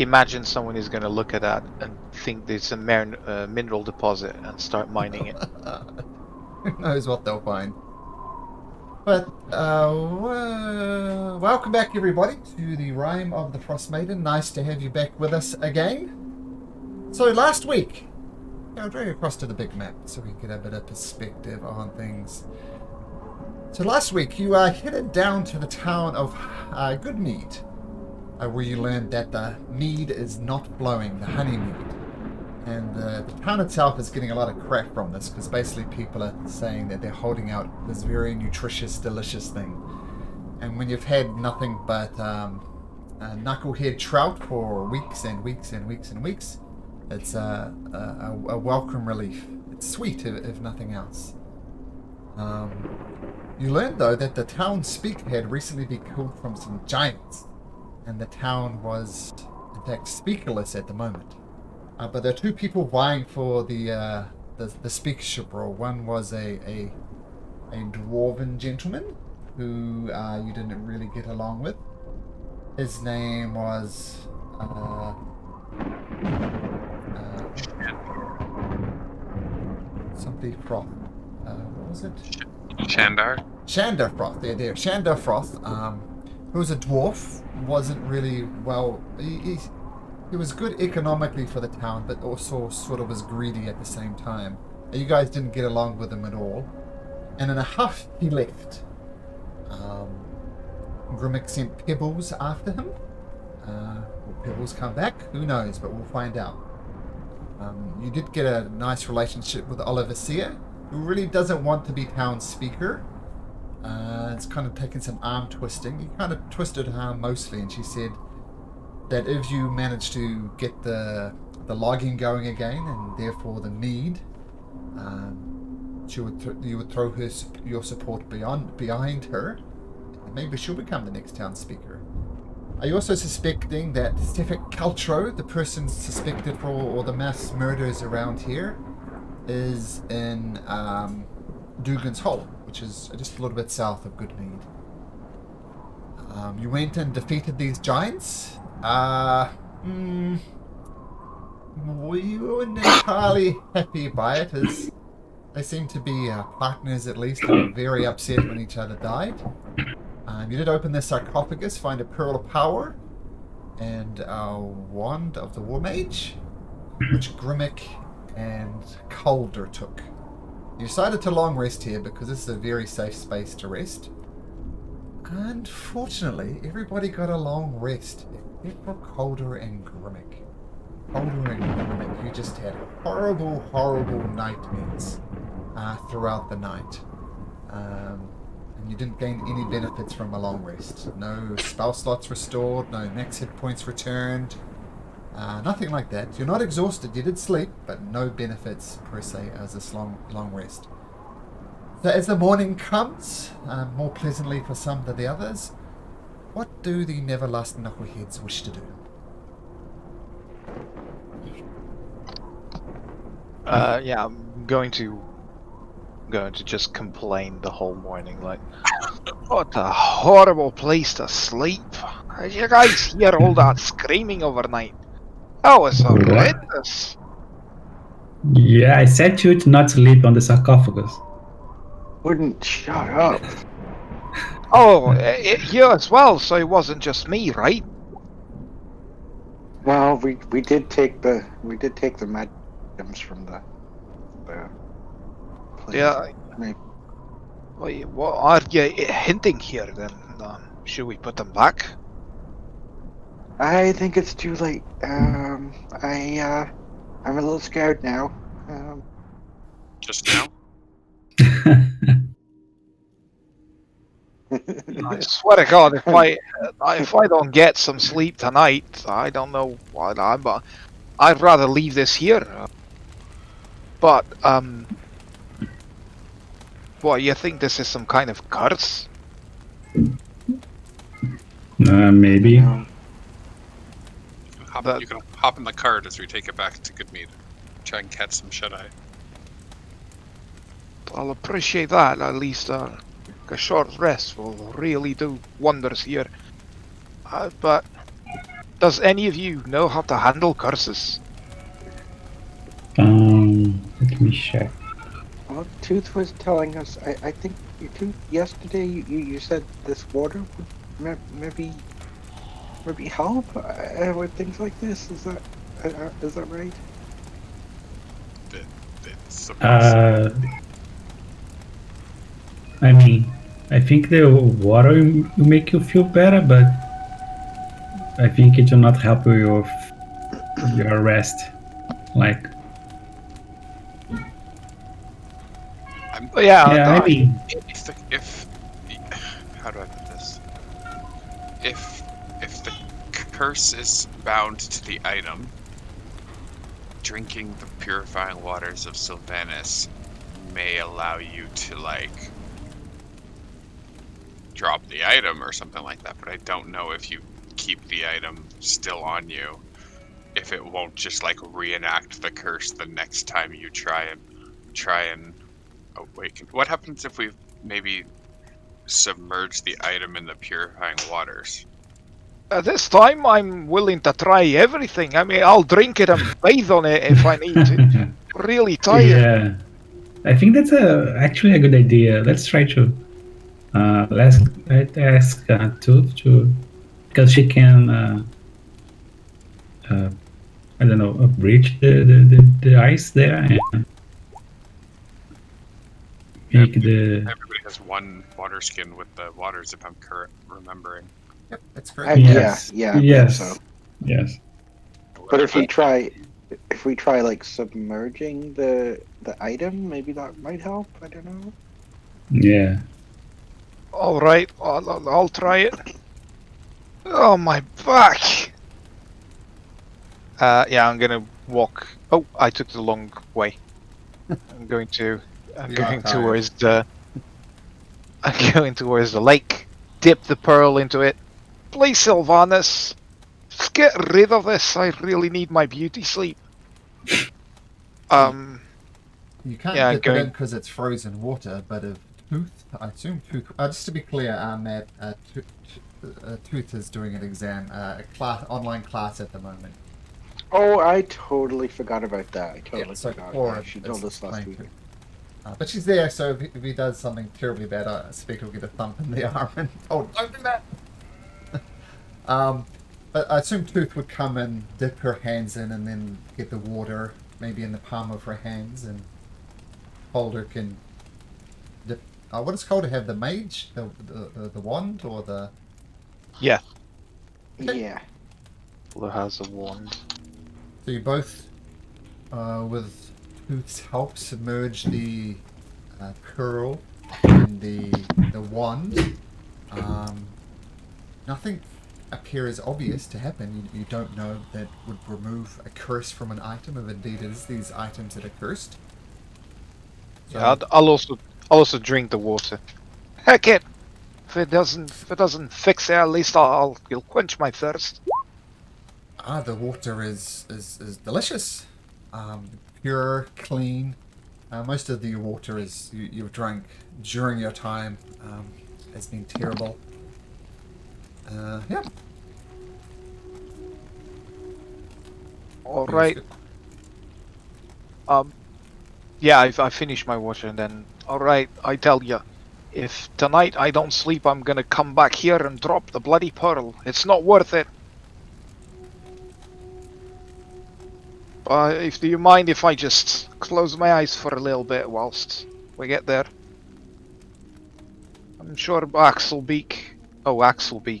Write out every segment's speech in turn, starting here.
Imagine someone is going to look at that and think there's a mineral deposit and start mining it. Who knows what they'll find. But, welcome back everybody to the Rime of the Frost Maiden. Nice to have you back with us again. So last week, I'll drag across to the big map so we can get a bit of perspective on things. So last week you headed down to the town of Goodmead, where you learned that the mead is not blowing, the honey mead. And the town itself is getting a lot of crap from this, because basically people are saying that they're holding out this very nutritious, delicious thing. And when you've had nothing but knucklehead trout for weeks and weeks and weeks and weeks, it's a welcome relief. It's sweet, if nothing else. You learned, though, that the town speaker had recently been killed from some giants, and the town was, in fact, speakerless at the moment. But there are two people vying for the speakership role. One was a dwarven gentleman who you didn't really get along with. His name was somebody Froth. What was it? Shandar. Shandar Froth. There. Shandar Froth. Who was a dwarf. Wasn't really well. He was good economically for the town, but also sort of was greedy at the same time. You guys didn't get along with him at all. And in a huff, he left. Grimmick sent Pebbles after him. Will Pebbles come back? Who knows, but we'll find out. You did get a nice relationship with Oliver Sear, who really doesn't want to be town speaker. It's kind of taken some arm twisting. He kind of twisted her arm mostly, and she said that if you manage to get the logging going again, and therefore the mead, you would throw your support behind her, and maybe she'll become the next town speaker. Are you also suspecting that Stefik Caltro, the person suspected for all the mass murders around here, is in Dugan's Hole, which is just a little bit south of Goodmead? You went and defeated these giants. We weren't entirely happy by it, as they seem to be partners at least, and were very upset when each other died. You did open the sarcophagus, find a Pearl of Power, and a Wand of the War Mage, which Grimmick and Calder took. You decided to long rest here because this is a very safe space to rest. Unfortunately, everybody got a long rest, except for Calder and Grimmick. Calder and Grimmick, you just had horrible, horrible nightmares throughout the night. And you didn't gain any benefits from a long rest. No spell slots restored, no max hit points returned, nothing like that. You're not exhausted, you did sleep, but no benefits per se as this long rest. So as the morning comes, more pleasantly for some than the others, what do the Neverlost Knuckleheads wish to do? Yeah, I'm going to just complain the whole morning, like, what a horrible place to sleep. Did you guys hear all that screaming overnight? That was horrendous. Yeah, I said you to not sleep on the sarcophagus. Wouldn't shut up. Oh, you as well, so it wasn't just me, right? Well, we did take the magic items from the place. Yeah. Maybe. Wait, what are you hinting here then? Should we put them back? I think it's too late. I'm a little scared now. Just now? I swear to God, if I don't get some sleep tonight, I don't know what but I'd rather leave this here. But what, you think this is some kind of curse? Maybe. You can hop in the cart as we take it back to Goodmead. Try and catch some shut-eye. I'll appreciate that. At least a short rest will really do wonders here. But Does any of you know how to handle curses? Let me check. Well, Tooth was telling us. I think Tooth yesterday. You said this water would maybe help with things like this. Is that right? It's supposed to. I mean, I think the water will make you feel better, but I think it will not help you with your rest. Like, Yeah, yeah, I mean, If how do I put this? If the curse is bound to the item, drinking the purifying waters of Sylvanas may allow you to like drop the item or something like that. But I don't know if you keep the item still on you, if it won't just like reenact the curse the next time you try and awaken. What happens if we maybe submerge the item in the purifying waters? this time I'm willing to try everything. I mean, I'll drink it and bathe on it if I need to. Really tired. yeah, I think that's actually a good idea. Let's try to let's ask Tooth to, because she can I don't know, breach the ice there and make the. Everybody has one water skin with the waters, if I'm correct remembering. Yep, that's correct. Yes. Yeah, I think Yes. so. Yes. But if we try like submerging the item, maybe that might help. I don't know. Yeah. All right, I'll try it. Oh, my back. Yeah, I'm gonna walk. Oh, I took the long way. I'm going tired. towards the. I'm going towards the lake. Dip the pearl into it. Please, Sylvanas, just get rid of this. I really need my beauty sleep. You can't Yeah, dip it going- in because it's frozen water, but if Tooth, I assume Tooth. Just to be clear, Matt, Tooth is doing an exam, online class at the moment. Oh, I totally forgot about that. I totally so forgot. Cora She is told us last explained week. but she's there, so if he does something terribly bad, Speaker will get a thump in the arm and don't do that. But I assume Tooth would come and dip her hands in and then get the water maybe in the palm of her hands, and Holder can dip. What is it called to have the mage, the wand, or the? Yeah, Yeah. Fuller has a wand. So you both, with Tooth's help, submerge the pearl in the wand. Nothing appears obvious to happen. You don't know that would remove a curse from an item, if indeed it is these items that are cursed. So, Yeah, I'll also drink the water. Heck it! If it doesn't fix it, at least it'll quench my thirst. the water is delicious, pure, clean. Most of the water is you've drank during your time has been terrible. Yeah. All right. Yeah, I finished my water and then. All right, I tell ya, if tonight I don't sleep, I'm gonna come back here and drop the bloody pearl. It's not worth it. Do you mind if I just close my eyes for a little bit whilst we get there? I'm sure Axelbeak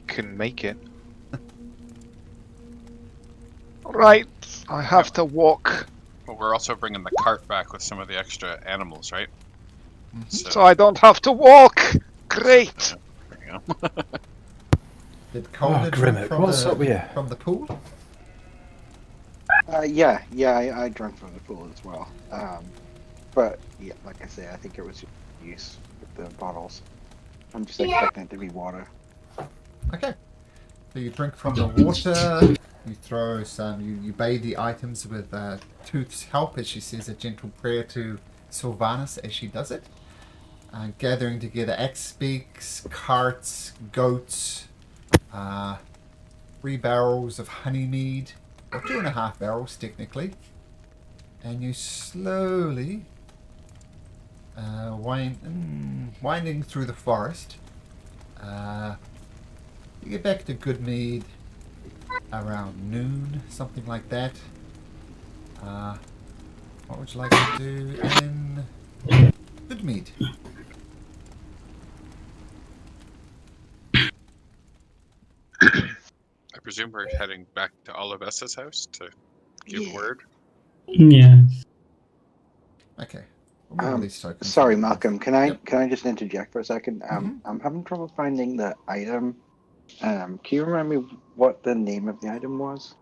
can make it. Alright, I have to walk, But we're also bringing the cart back with some of the extra animals, right? so I don't have to walk! Great! There you go. Did Calder drink Grimmick, from what's up with you? from the pool? Yeah, I drank from the pool as well. But yeah, like I say, I think it was use with the bottles. I'm just expecting it to be water. Okay. So you drink from the water. You throw some. You bathe the items with Tooth's help as she says a gentle prayer to Sylvanas as she does it. Gathering together axe beaks, carts, goats, 3 barrels of honey mead, or 2.5 barrels technically, and you slowly winding through the forest. You get back to Goodmead around noon, something like that. What would you like to do in Goodmead? I presume we're heading back to Olivessa's house to give Yeah. word. Yeah. Okay. Remember these tokens. Sorry, Malcolm. Can I Yep. just interject for a second? Mhm. I'm having trouble finding the item. Can you remind me what the name of the item was?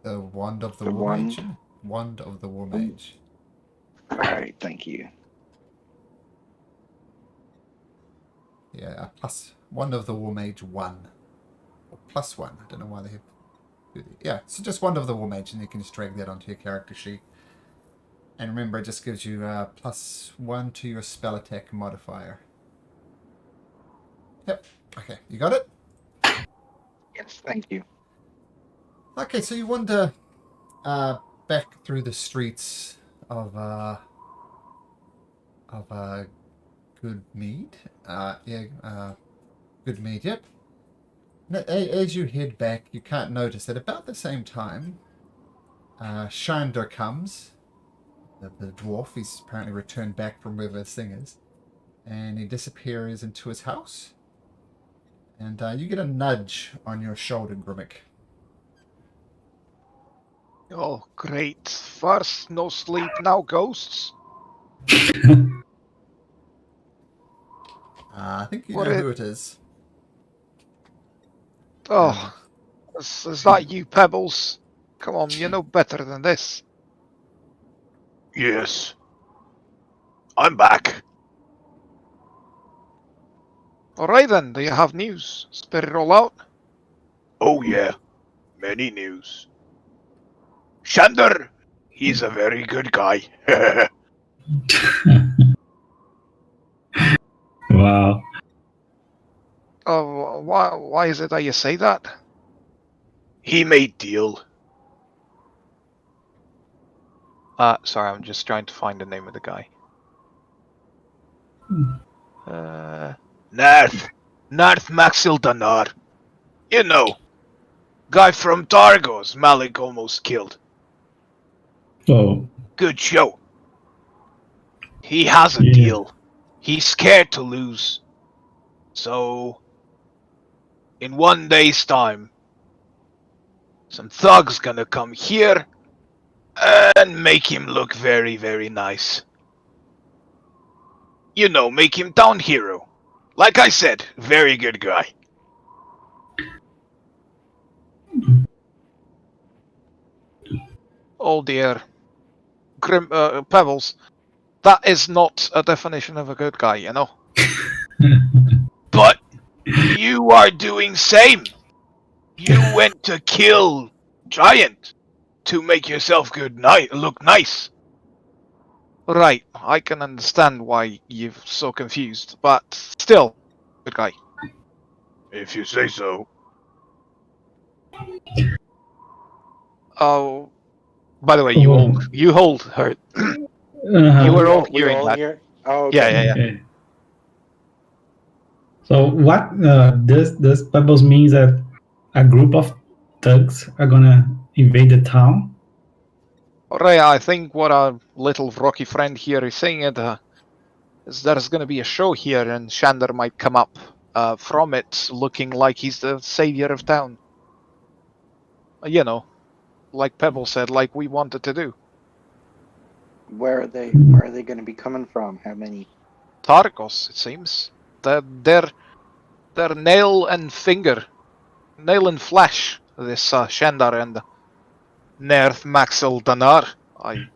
The Wand of the The War wand. Mage. Wand of the War Oh. Mage. All right, thank you. Yeah, plus Wand of the War Mage 1. Or +1. I don't know why they have. Yeah, so just Wand of the War Mage, and you can just drag that onto your character sheet. And remember, it just gives you +1 to your spell attack modifier. Yep. Okay, you got it? Yes, thank you. Okay, so you wander back through the streets of Goodmead. Goodmead, yep. As you head back, you can't notice at about the same time, Shander comes. The dwarf, he's apparently returned back from wherever this thing is. And he disappears into his house. And you get a nudge on your shoulder, Grimmick. Oh, great. First, no sleep, now ghosts. I think you What know it- who it is. Oh, is that you, Pebbles? Come on, you know better than this. Yes. I'm back. Alright then, do you have news? Spit it all out? Oh yeah, many news. Shander, he's a very good guy. Wow. Oh, why is it that you say that? He made deal. Sorry, I'm just trying to find the name of the guy. Narth Maxildanar. You know, guy from Targos Malik almost killed. Oh, Good show. He has a Yeah. deal. He's scared to lose. So, in 1 day's time, some thugs gonna come here and make him look very, very nice. You know, make him town hero. Like I said, very good guy. Oh dear. Pebbles, that is not a definition of a good guy, you know? But you are doing same. You went to kill Giant to make yourself look nice. Right, I can understand why you're so confused, but still, good guy. If you say so. Oh, by the way, you all heard. You were all We hearing all that. here? Oh, okay. Yeah. Okay. So what this Pebbles means that a group of thugs are gonna invade the town? Alright, I think what our little rocky friend here is saying is there's gonna be a show here and Shander might come up from it looking like he's the savior of town. You know, like Pebble said, like we wanted to do. Where are they? Where are they going to be coming from? How many? Targos, it seems. They're nail and flesh. This Shandar and Nerth Maxil Danar. I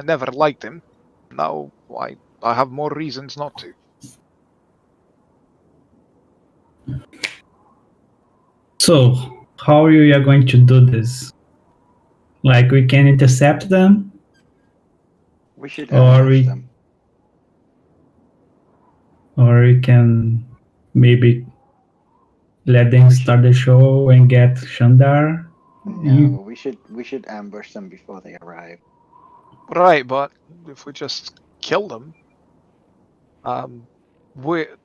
never liked him. Now I have more reasons not to. So how are you going to do this? Like we can intercept them, We should or ambush them. we can maybe let them start the show and get Shandar. No, we should ambush them before they arrive. Right, but if we just kill them,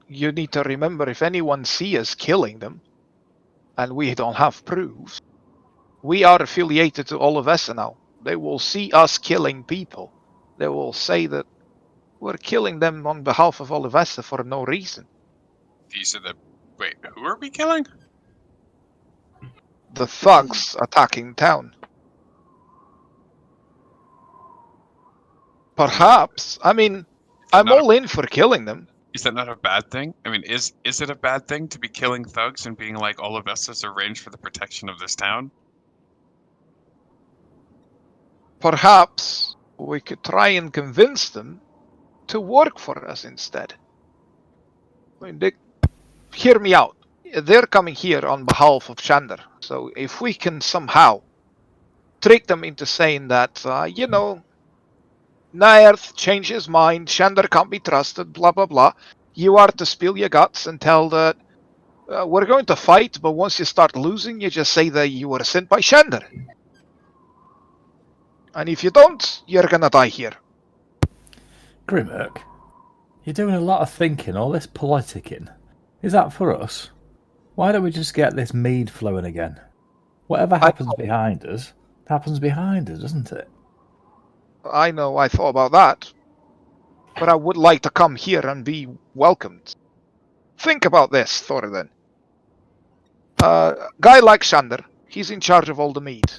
you need to remember if anyone sees us killing them, and we don't have proof, we are affiliated to Olivessa now. They will see us killing people. They will say that we're killing them on behalf of Olivessa for no reason. These are the. Wait, who are we killing? The thugs attacking town. Perhaps. I mean, I'm not all in for killing them. Is that not a bad thing? I mean, is it a bad thing to be killing thugs and being like, all of us is arranged for the protection of this town? Perhaps we could try and convince them to work for us instead. I mean, hear me out. They're coming here on behalf of Shandar. So if we can somehow trick them into saying that, Naerth changed his mind, Shandar can't be trusted, blah, blah, blah. You are to spill your guts and tell that we're going to fight, but once you start losing, you just say that you were sent by Shandar. And if you don't, you're gonna die here. Grimmerk, you're doing a lot of thinking, all this politicking. Is that for us? Why don't we just get this mead flowing again? Whatever happens behind us, happens behind us, doesn't it? I know I thought about that, but I would like to come here and be welcomed. Think about this, Thoradin. Guy like Shandar, he's in charge of all the mead.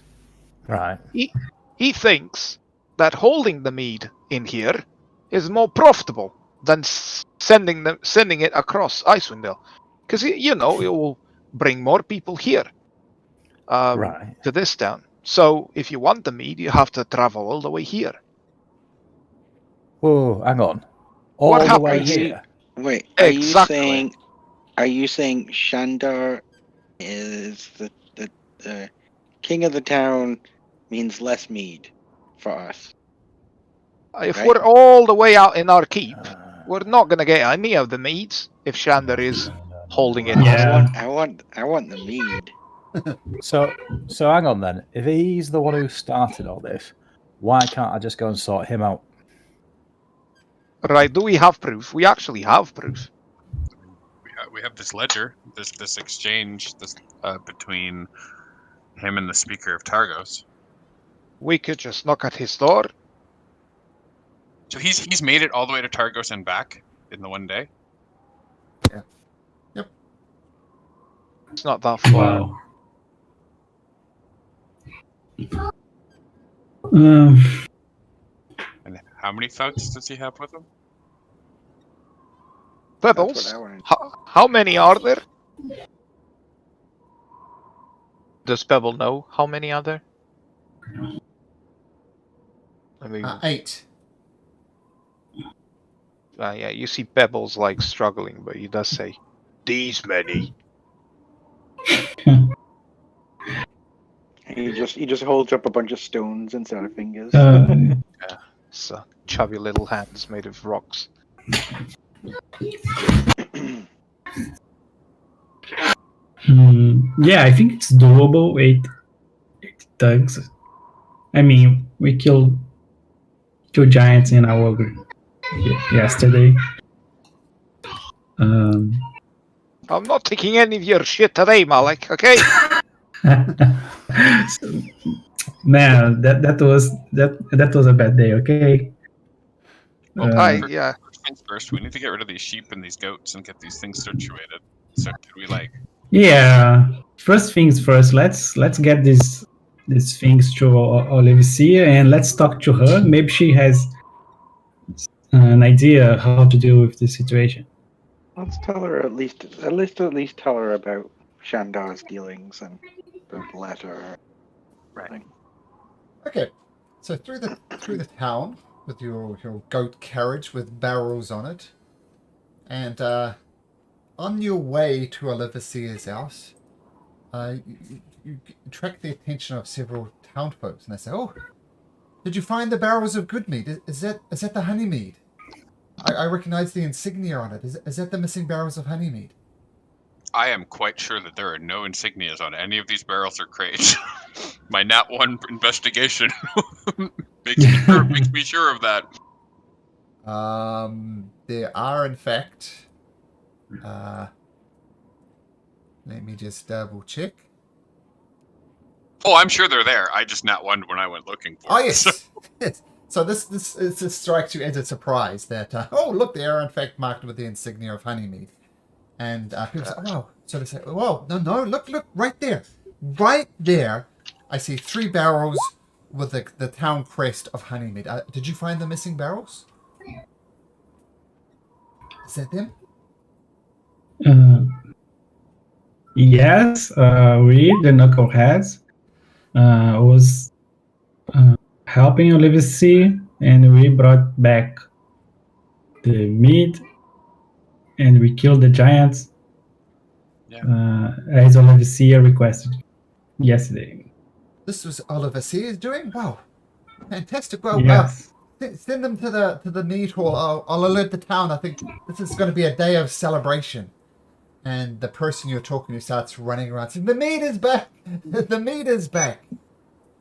Right. He thinks that holding the mead in here is more profitable than sending it across Icewind Dale. Because, it will bring more people here Right. to this town. So if you want the mead, you have to travel all the way here. Whoa, hang on. All What the way happens- here? Wait, Exactly. are you saying Shandar is the king of the town means less mead for us? If Right. we're all the way out in our keep, we're not going to get any of the meads if Shandar is holding it. Yeah. I want the mead. So hang on then. If he's the one who started all this, why can't I just go and sort him out? Right, do we have proof? We actually have proof. We have this ledger, this exchange, between him and the Speaker of Targos. We could just knock at his door. So he's made it all the way to Targos and back in the one day. It's not that far. Wow. And how many thugs does he have with him? That's Pebbles, what I wanted. how many are there? Does Pebble know how many are there? I mean, 8. yeah, you see Pebbles like struggling, but he does say, "These many." He just holds up a bunch of stones instead of fingers. So chubby little hands made of rocks. Yeah, I think it's doable. Eight thugs. I mean, we killed 2 giants in our yesterday. I'm not taking any of your shit today, Malik. Okay? Man, that was a bad day. Okay. Well, Yeah. First things first, we need to get rid of these sheep and these goats and get these things situated. So could we Yeah. First things first. Let's get these things to Olivia and let's talk to her. Maybe she has an idea how to deal with this situation. Let's tell her at least tell her about Shandar's dealings and the letter. Right. Okay, so through the town with your goat carriage with barrels on it, and on your way to Olivia's house, you attract the attention of several townfolk, and they say, "Oh, did you find the barrels of good mead? Is that the honey mead? I recognize the insignia on it. Is that the missing barrels of honey mead?" I am quite sure that there are no insignias on any of these barrels or crates. My Nat 1 investigation makes me sure of that. There are, in fact. Let me just double check. Oh, I'm sure they're there. I just Nat 1 when I went looking for Oh it. yes, yes. So this strikes you as a surprise that oh look, they are in fact marked with the insignia of Honeymead, and people say, oh, wow. So they say, whoa, no, look right there. I see 3 barrels with the town crest of Honeymead. Did you find the missing barrels? Is that them? Yes, we, the Knuckleheads, was helping Olivia, and we brought back the meat, and we killed the giants, as Olivia requested yesterday. This was Oliver Sears doing. Wow, fantastic. Well, Yes. send them to the meat hall. I'll alert the town. I think this is going to be a day of celebration. And the person you're talking to starts running around saying, the meat is back! The meat is back!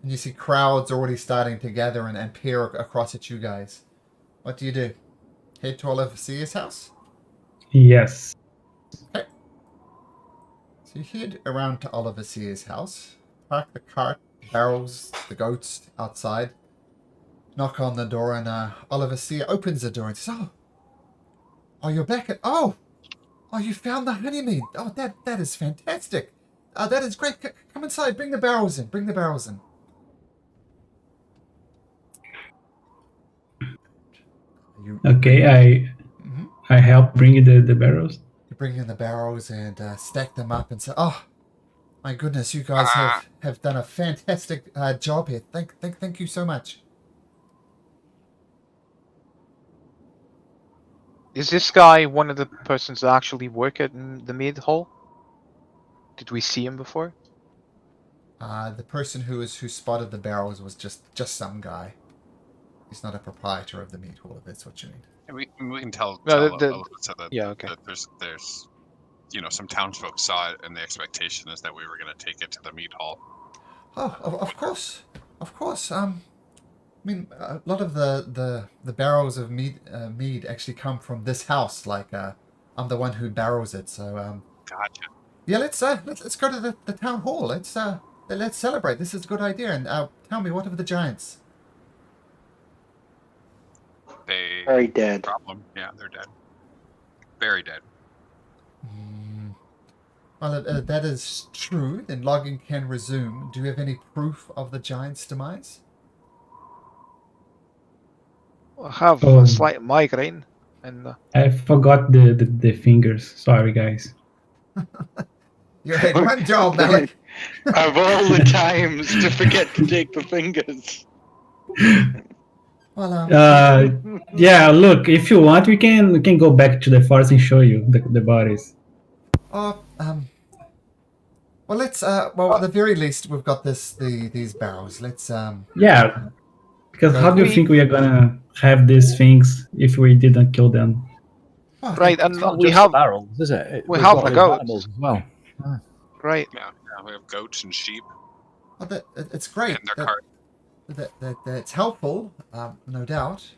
And you see crowds already starting to gather and peer across at you guys. What do you do? Head to Oliver Sears' house? Yes. Okay. So you head around to Oliver Sears' house, park the cart, barrels, the goats outside, knock on the door, and Oliver Sears opens the door and says, Oh, you're back at... Oh, you found the honeymead. Oh, that is fantastic. That is great. Come inside. Bring the barrels in. Okay, I help bring the barrels. You bring in the barrels and stack them up and say, oh, my goodness, you guys have done a fantastic job here. Thank you so much. Is this guy one of the persons that actually work at the mead hall? Did we see him before? The person who spotted the barrels was just some guy. He's not a proprietor of the meat hall, if that's what you mean. And we can tell yeah, okay. that there's some townsfolk saw it, and the expectation is that we were going to take it to the meat hall. Oh, of course. I mean, a lot of the barrels of mead actually come from this house. Like, I'm the one who barrels it, so Gotcha. Yeah, let's go to the town hall. Let's celebrate. This is a good idea. And tell me, what of the giants? They Very dead. Problem. Yeah, they're dead. Very dead. Well, that is true. Then logging can resume. Do you have any proof of the giants' demise? I have a slight migraine, and I forgot the fingers. Sorry, guys. You had one job, Malik. Of all the times to forget to take the fingers. Well, yeah. Look, if you want, we can go back to the forest and show you the bodies. well, let's. Well, at the very least, we've got these barrels. Let's. Yeah, because how do you think we are gonna have these things if we didn't kill them? Oh, right, and It's not we just have the barrels, is it? we We've have got the other goats animals as well. Right. Yeah, we have goats and sheep. Well, it's great. And their cart. That's helpful, no doubt.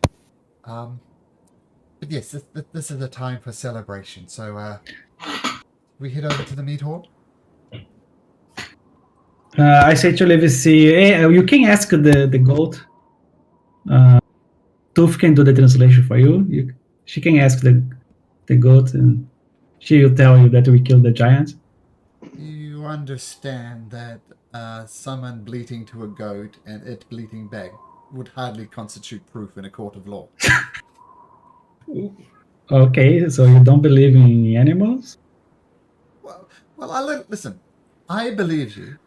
But yes, this is a time for celebration. So we head over to the meat hall. I say to Levici, hey, you can ask the goat. Tooth can do the translation for you. She can ask the goat, and she will tell you that we killed the giant. You understand that someone bleating to a goat and it bleating back would hardly constitute proof in a court of law. Okay, so you don't believe in animals? Well, listen. I believe you.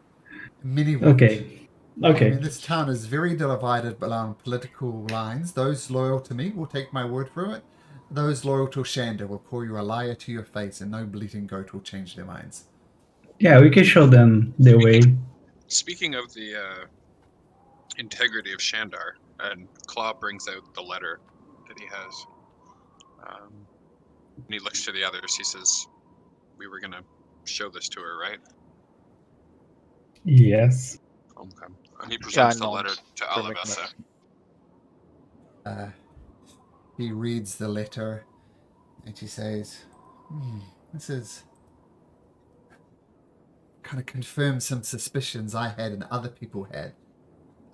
Many won't. Okay. I mean, this town is very divided along political lines. Those loyal to me will take my word for it. Those loyal to Shanda will call you a liar to your face, and no bleating goat will change their minds. Yeah, we can show them the way. Speaking of the integrity of Shandar, and Claw brings out the letter that he has. And he looks to the others. He says, "We were gonna show this to her, right? Yes. Okay. And he presents the no, letter to Grimmick Alabessa. knows. He reads the letter and she says, this is kind of confirms some suspicions I had and other people had.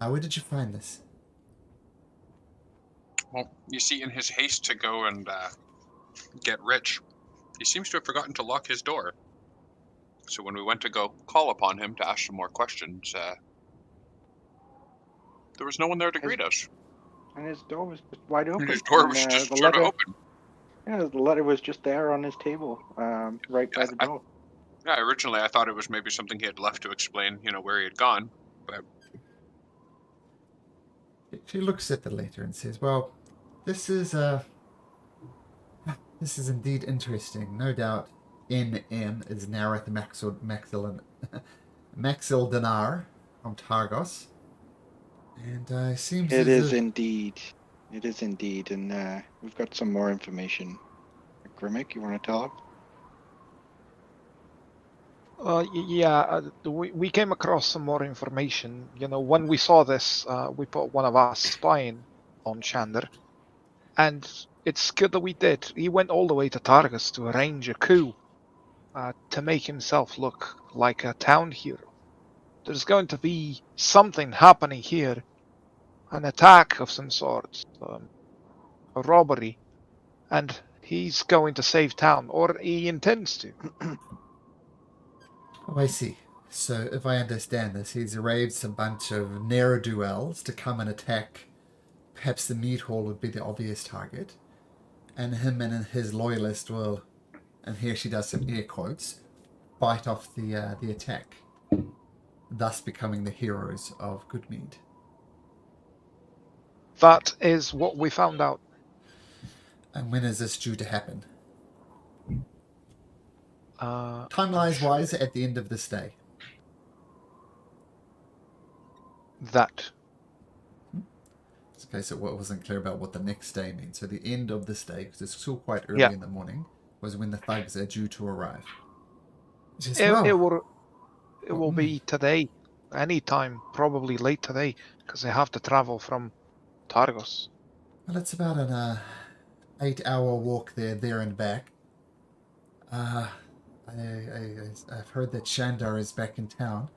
Where did you find this? Well, you see, in his haste to go and get rich, he seems to have forgotten to lock his door. So when we went to go call upon him to ask some more questions, there was no one there to greet us. And his door was just wide open. And his door was and, just the sort letter, of open. Yeah, the letter was just there on his table, right by the door. Yeah, originally I thought it was maybe something he had left to explain, where he had gone. But She looks at the letter and says, well, this is indeed interesting. No doubt NM is Nareth Maxildanar from Targos. And it seems It as is if... indeed. It is indeed. And we've got some more information. Grimmick, you want to tell him? We came across some more information. When we saw this, we put one of us spying on Shander. And it's good that we did. He went all the way to Targus to arrange a coup to make himself look like a town hero. There's going to be something happening here. An attack of some sort. A robbery. And he's going to save town, or he intends to. Oh, I see. So, if I understand this, he's arranged a bunch of ne'er-do-wells to come and attack. Perhaps the meat hall would be the obvious target. And him and his loyalist will, and here she does some air quotes, fight off the attack, thus becoming the heroes of Goodmead. That is what we found out. And when is this due to happen? Uh, Timelines-wise, at the end of this day. That. Okay, so it wasn't clear about what the next day means. So the end of this day, because it's still quite early Yeah. in the morning, was when the thugs are due to arrive. It will be today. Anytime, probably late today, because they have to travel from Targos. Well, it's about an 8-hour walk there and back. I've heard that Shandar is back in town.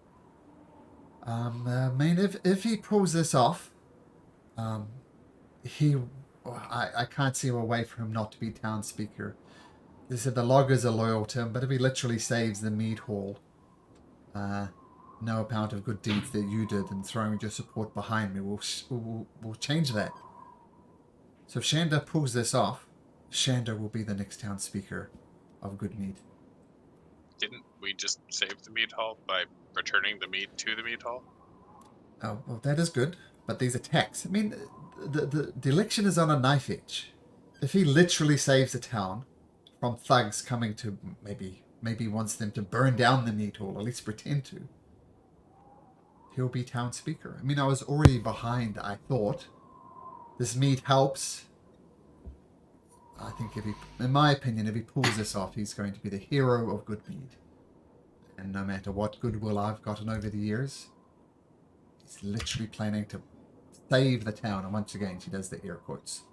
If he pulls this off, I can't see a way for him not to be town speaker. They said the loggers are loyal to him, but if he literally saves the mead hall, no amount of good deeds that you did and throwing your support behind me will change that. So if Shandar pulls this off, Shandar will be the next town speaker of Goodmead. didn't we just save the meat hall by returning the meat to the meat hall? Oh, well, that is good. But these attacks, I mean, the election is on a knife edge. If he literally saves the town from thugs coming to maybe wants them to burn down the meat hall, or at least pretend to, he'll be town speaker. I mean, I was already behind, I thought. This meat helps. I think in my opinion, if he pulls this off, he's going to be the hero of Goodmead. And no matter what goodwill I've gotten over the years, he's literally planning to save the town. And once again, she does the air quotes.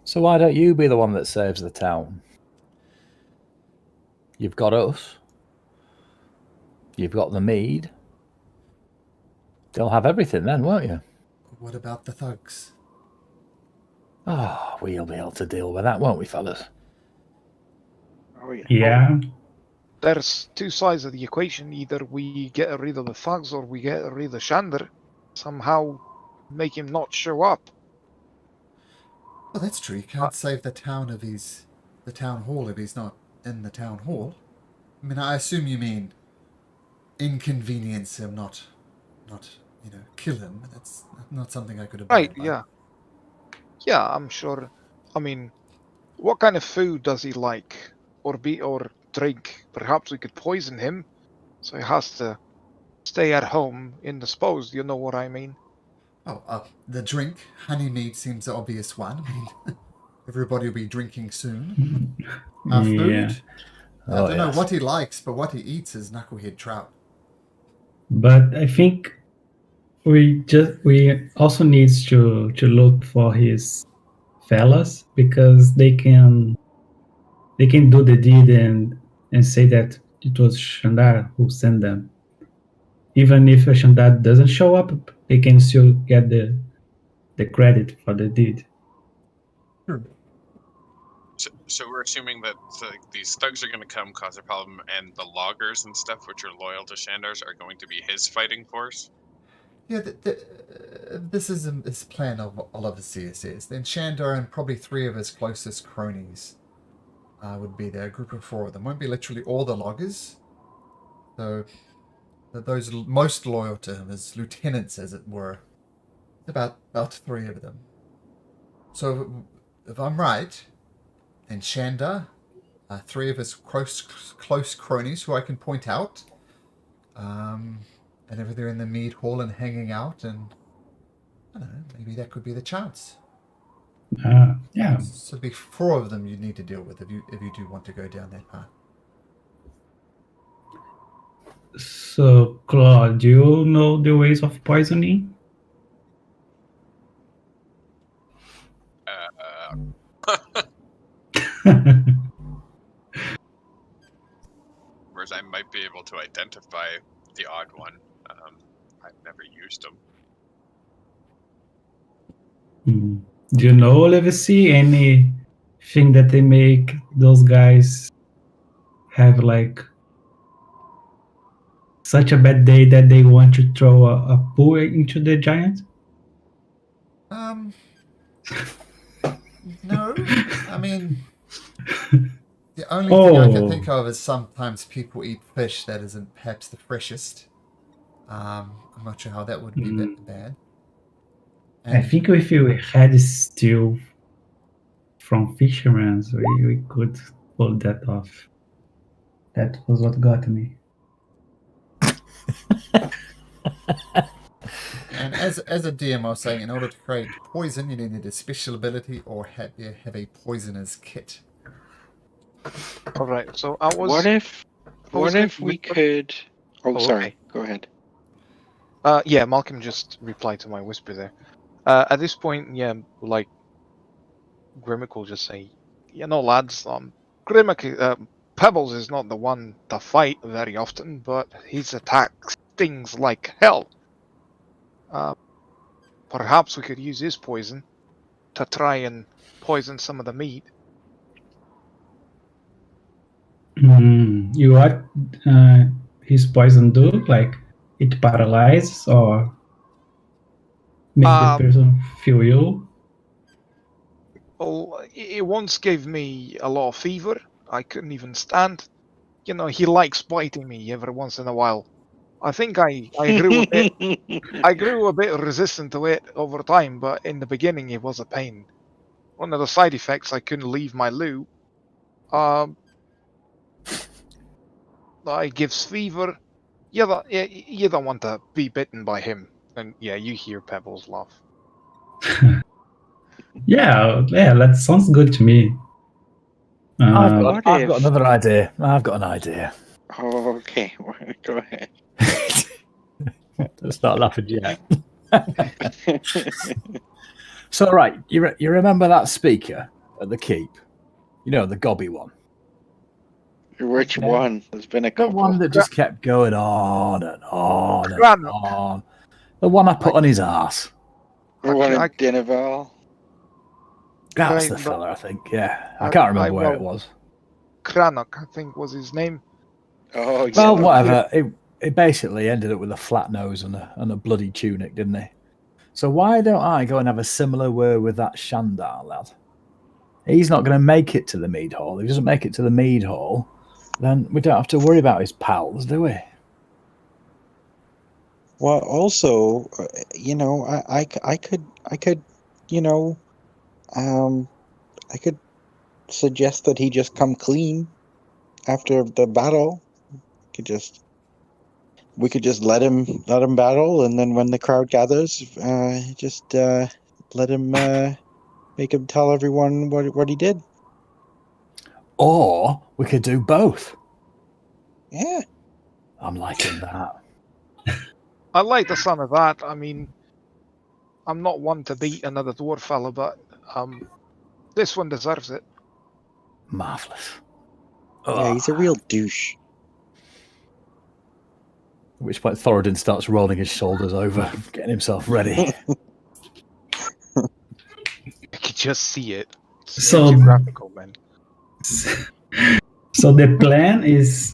So why don't you be the one that saves the town? You've got us. You've got the mead. They'll have everything then, won't you? What about the thugs? Oh, we'll be able to deal with that, won't we, fellas? Oh, yeah. Yeah. There's two sides of the equation. Either we get rid of the thugs or we get rid of Shander. Somehow make him not show up. Well, that's true. He can't save the town if he's the town hall if he's not in the town hall. I mean, I assume you mean inconvenience him, not kill him. That's not something I could abide Right, by. yeah. Yeah, I'm sure. I mean, what kind of food does he like? Or drink? Perhaps we could poison him, so he has to stay at home indisposed, you know what I mean? Oh, the drink, honey mead seems the obvious one. I mean, everybody will be drinking soon. Yeah. Food, I don't know what he likes, but what he eats is knucklehead trout. But I think we also needs to look for his fellas, because they can do the deed and say that it was Shandar who sent them. Even if Shandar doesn't show up, they can still get the credit for the deed. So we're assuming that these thugs are going to come, cause a problem, and the loggers and stuff, which are loyal to Shandar's, are going to be his fighting force? Yeah, this is his plan of Oliver says. Then Shandar and probably 3 of his closest cronies would be there. A group of 4 of them. Won't be literally all the loggers. So those most loyal to him, his lieutenants, as it were. About 3 of them. So if I'm right, then Shandar, 3 of his close cronies who I can point out, and if they're in the mead hall and hanging out, and I don't know, maybe that could be the chance. Yeah. So it'd be 4 of them you need to deal with if you do want to go down that path. So, Claude, do you know the ways of poisoning? Whereas I might be able to identify the odd one. I've never used them. Do you know, Legacy, anything that they make those guys have like such a bad day that they want to throw a poo into the giant? No. I mean, the only thing I can think of is sometimes people eat fish that isn't perhaps the freshest. I'm not sure how that would be bad. And I think if you had stew from fishermen, we could pull that off. That was what got me. And as a DM, I was saying, in order to create poison, you need a special ability or have a poisoner's kit. All right. So I was. What if we could? Oh, sorry. Go ahead. Yeah, Malcolm just replied to my whisper there. At this point, yeah, like Grimmick will just say, lads, Grimmick, Pebbles is not the one to fight very often, but his attack stings like hell. Perhaps we could use his poison to try and poison some of the meat. You what his poison do? Like it paralyzes or make the person feel ill? Oh, it once gave me a lot of fever. I couldn't even stand. He likes biting me every once in a while. I think I grew a bit. I grew a bit resistant to it over time, but in the beginning it was a pain. One of the side effects, I couldn't leave my loot. It gives fever. You don't want to be bitten by him. And yeah, you hear Pebbles laugh. Yeah, that sounds good to me. I've got another idea. I've got an idea. Oh, okay. Go ahead. Let's start laughing yet. So, right, you remember that speaker at the keep? The gobby one. Which one? There's been a couple. The one that just kept going on and on and on. The one I put on his ass. The one in Dinaval? That's the fella, I think. Yeah, I can't remember where it was. Crannock, I think, was his name. Oh, yeah. Well, whatever. It basically ended up with a flat nose and a bloody tunic, didn't he? So why don't I go and have a similar word with that Shandar lad? He's not going to make it to the mead hall. If he doesn't make it to the mead hall, then we don't have to worry about his pals, do we? Well, also, I could, I could suggest that he just come clean after the battle. We could just let him battle, and then when the crowd gathers, just let him make him tell everyone what he did. Or we could do both. Yeah. I'm liking that. I like the sound of that. I mean, I'm not one to beat another dwarf fella, but this one deserves it. Marvellous. Yeah, he's a real douche. At which point Thoradin starts rolling his shoulders over, getting himself ready. I could just see it. It's So- geographical, man. So the plan is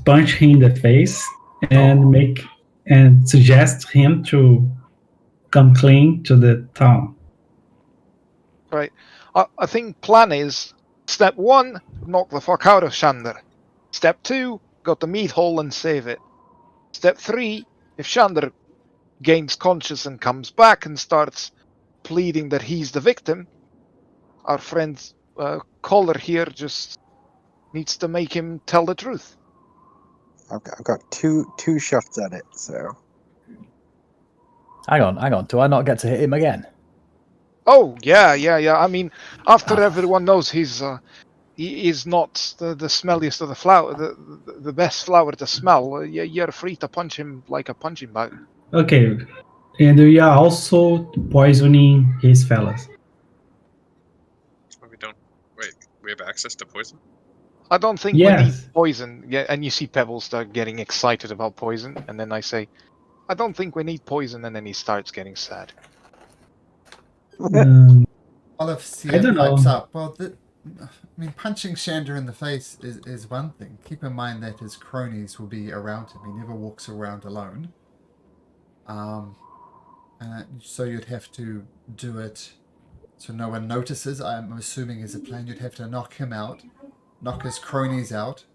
punch him in the face and suggest him to come clean to the town. Right. I think plan is step 1, knock the fuck out of Shander. Step 2, got the meat hole and save it. Step 3, if Shander gains conscious and comes back and starts pleading that he's the victim, our friend Collar here just needs to make him tell the truth. I've got two shots at it, so Hang on. Do I not get to hit him again? Oh, yeah. I mean, after everyone knows he is not the smelliest of the flower, the best flower to smell, you're free to punch him like a punching bag. Okay, and we are also poisoning his fellas. We don't. Wait, we have access to poison? I don't think we need Yes. poison. Yeah, and you see Pebbles start getting excited about poison, and then I say, I don't think we need poison, and then he starts getting sad. Olive I Sear don't pipes know. up. Well, I mean, punching Shander in the face is one thing. Keep in mind that his cronies will be around him. He never walks around alone. So you'd have to do it so no one notices. I'm assuming is a plan. You'd have to knock him out, knock his cronies out,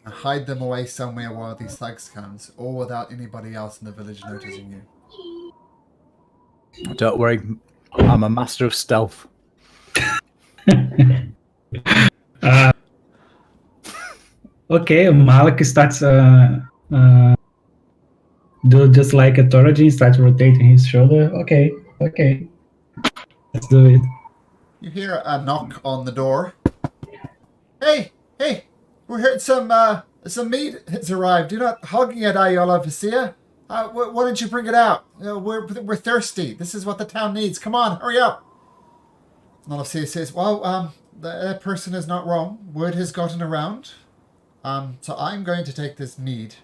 and hide them away somewhere while these thugs comes, all without anybody else in the village noticing you. Don't worry, I'm a master of stealth. Okay, Malik starts do just like a Thoradin, starts rotating his shoulder. Okay, let's do it. You hear a knock on the door. Hey, we heard some meat has arrived. You're not hogging it, are you, Oliver? Why don't you bring it out? We're thirsty. This is what the town needs. Come on, hurry up. Oliver says, well, that person is not wrong. Word has gotten around. So I'm going to take this mead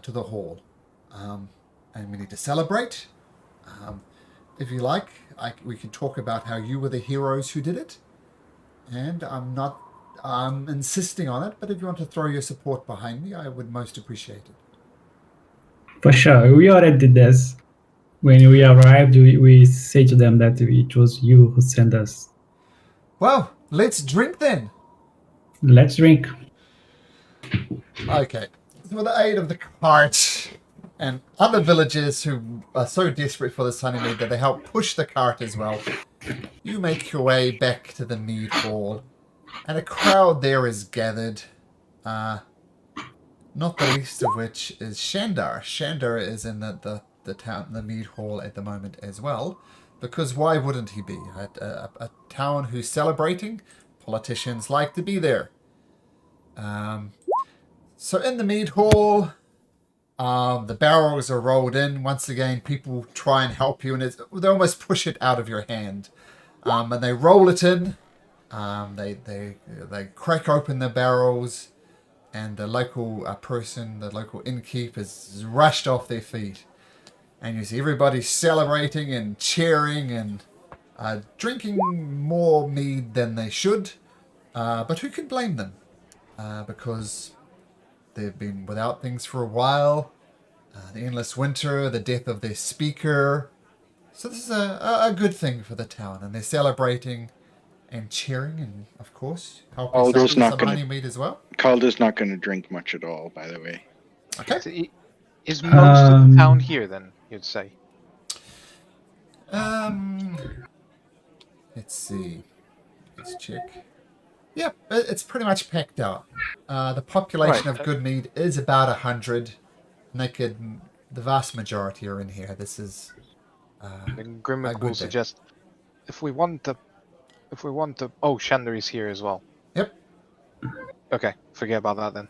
to the hall. And we need to celebrate. If you like, we can talk about how you were the heroes who did it. And I'm insisting on it, but if you want to throw your support behind me, I would most appreciate it. For sure, we already did this. When we arrived, we say to them that it was you who sent us. Well, let's drink then. Let's drink. Okay. So with the aid of the cart and other villagers who are so desperate for this honeymead that they help push the cart as well, you make your way back to the mead hall, and a crowd there is gathered. Not the least of which is Shandar. Shandar is in the town, the mead hall at the moment as well, because why wouldn't he be? A town who's celebrating, politicians like to be there. So in the mead hall, the barrels are rolled in. Once again, people try and help you, and they almost push it out of your hand. And they roll it in. They crack open the barrels, and the local person, the local innkeep, is rushed off their feet. And you see everybody celebrating and cheering and drinking more mead than they should. But who can blame them? Because they've been without things for a while. The endless winter, the death of their speaker. So this is a good thing for the town. And they're celebrating and cheering and, of course, helping Aldo's some not gonna- honeymead as well. Calder's not going to drink much at all, by the way. Okay. So is most of the town here then, you'd say? Let's see. Let's check. Yep, it's pretty much packed out. The population Right. of Goodmead is about 100. The vast majority are in here. This is Then a Grimmick good will day. suggest if we want to oh, Shander is here as well. Yep. Okay, forget about that then.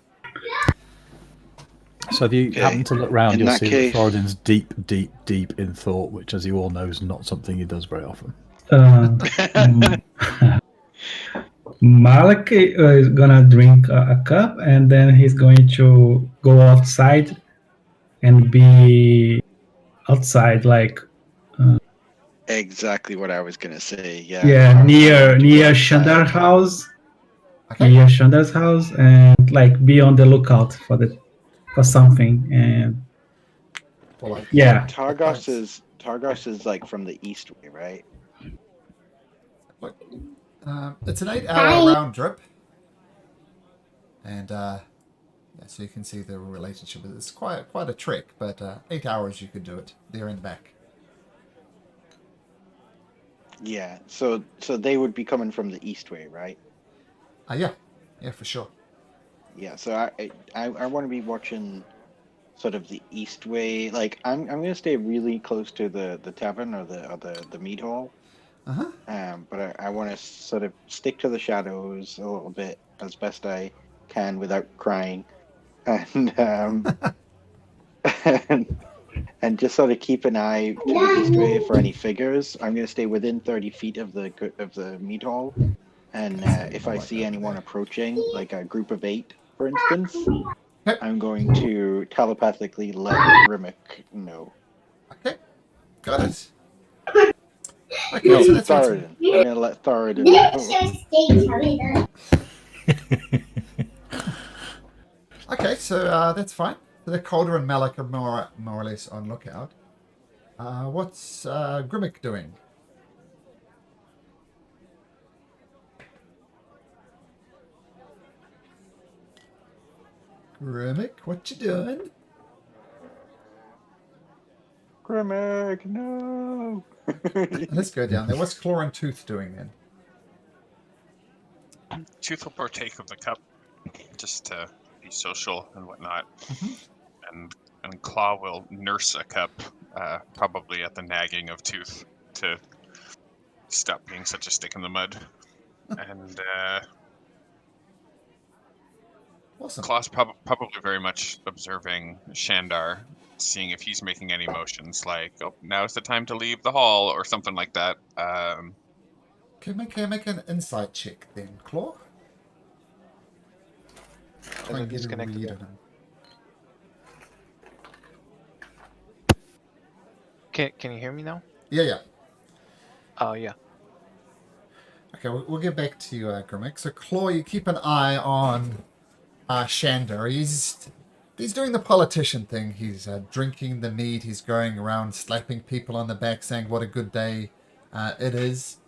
So if you Okay. happen to look round, In you'll that see case- that Thoradin's deep, deep, deep in thought, which, as you all know, is not something he does very often. Malik is gonna drink a cup, and then he's going to go outside and be outside, like Exactly what I was gonna say. Yeah. yeah, I'm near going to go Shandar's outside. house, Okay. near Shandar's house, and like be on the lookout for something. And Well, like, yeah, Targos is like from the east way, right? look, it's an 8-hour round trip, and yeah, so you can see the relationship. It's quite a trek, but 8 hours you could do it there and back. Yeah. So they would be coming from the east way, right? Yeah, for sure. Yeah. So I want to be watching sort of the east way. Like I'm gonna stay really close to the tavern or the meat hall. But I want to sort of stick to the shadows a little bit as best I can without crying, and and just sort of keep an eye to the east way for any figures. I'm going to stay within 30 feet of the meat hall, and if I see anyone approaching, like a group of 8, for instance, Okay. I'm going to telepathically let Rimick know. Okay, got it. Okay, No, so that's what's... Thoradin. I'm going to let Thoradin know. Okay, so that's fine. So the Calder and Malik are more or less on lookout. What's Grimmick doing? Grimmick, what you doing? Grimmick, no! Let's go down there. What's Claw and Tooth doing then? Tooth will partake of the cup just to be social and whatnot. And Claw will nurse a cup, probably at the nagging of Tooth to stop being such a stick in the mud. And Awesome. Claw's probably very much observing Shandar, seeing if he's making any motions, like, oh, now's the time to leave the hall, or something like that. Can make an insight check then, Claw. Try and get a read on him. Can you hear me now? Yeah. Oh, yeah. Okay, we'll get back to you, Grimmick. So, Claw, you keep an eye on Shandar. He's doing the politician thing. He's drinking the mead. He's going around slapping people on the back, saying what a good day it is.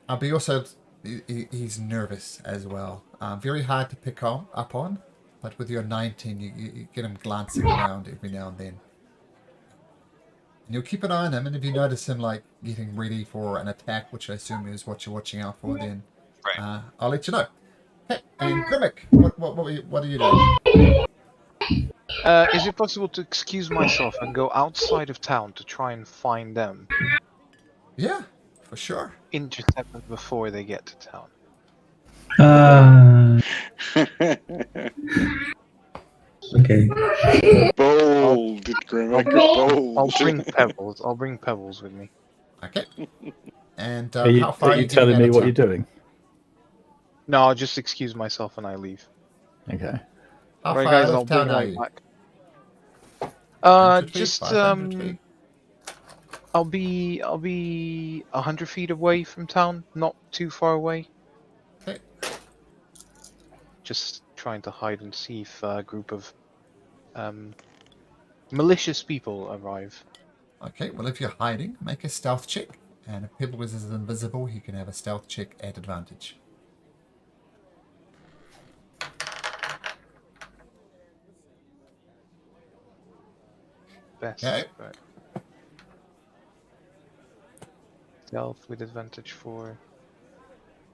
But he also he's nervous as well. Very hard to pick up on, but with your 19, you get him glancing around every now and then. And you'll keep an eye on him, and if you notice him like getting ready for an attack, which I assume is what you're watching out for, then Right. I'll let you know. Okay, and Grimmick, what are you doing? Is it possible to excuse myself and go outside of town to try and find them? Yeah, for sure. Intercept them before they get to town. Okay. Bold, Grimmick, bold. I'll bring pebbles with me. Okay. And Are you, how far are you getting telling out me of what town? you're doing? No, I'll just excuse myself and I leave. Okay. How Right, far guys, out I'll of town bring are right you? back. 100 feet, Just 500 feet? I'll be 100 feet away from town, not too far away. Okay. Just trying to hide and see if a group of malicious people arrive. Okay, well, if you're hiding, make a stealth check. And if Pebbles is invisible, he can have a stealth check at advantage. Best. Okay. Right. Stealth with advantage for.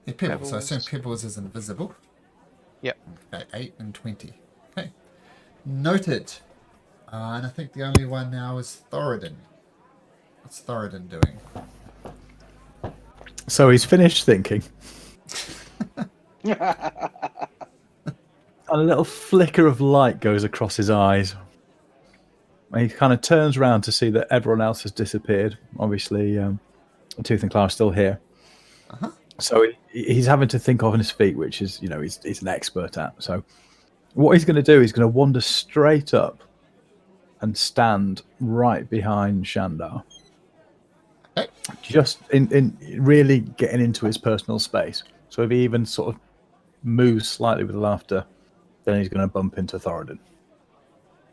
Yeah, Pebbles. So I assume Pebbles. Pebbles is invisible. Yep. Okay, 8 and 20. Okay. Noted. And I think the only one now is Thoradin. What's Thoradin doing? So he's finished thinking. A little flicker of light goes across his eyes. And he kind of turns around to see that everyone else has disappeared. Obviously, Tooth and Claw are still here. Uh-huh. So he's having to think on his feet, which is, he's an expert at. So what he's going to do, he's going to wander straight up and stand right behind Shandar. Okay. Just in really getting into his personal space. So if he even sort of moves slightly with laughter, then he's going to bump into Thoradin.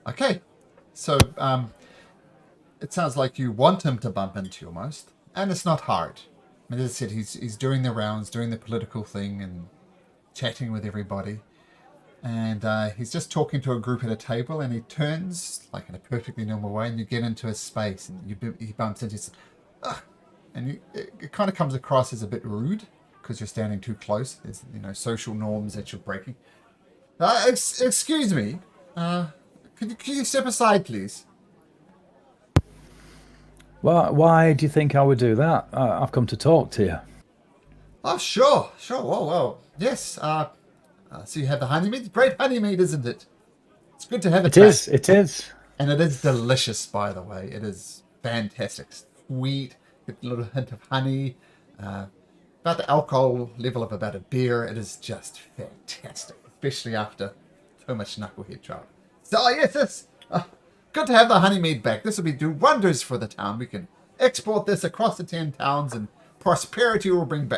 Okay. So, it sounds like you want him to bump into almost, and it's not hard. I mean, as I said, he's doing the rounds, doing the political thing, and chatting with everybody. And he's just talking to a group at a table, and he turns like in a perfectly normal way, and you get into his space, and he bumps into you, and it kind of comes across as a bit rude because you're standing too close. There's social norms that you're breaking. Excuse me, could you step aside, please? Well, why do you think I would do that? I've come to talk to you. Oh, sure. Whoa. Yes. So you have the honey meat? Great honey meat, isn't it? It's good to have it. It is. And it is delicious, by the way. It is fantastic. Sweet, a little hint of honey, about the alcohol level of about a beer. It is just fantastic, especially after so much knucklehead travel. So yes. Good to have the honey mead back. This will do wonders for the town. We can export this across the 10 towns, and prosperity will be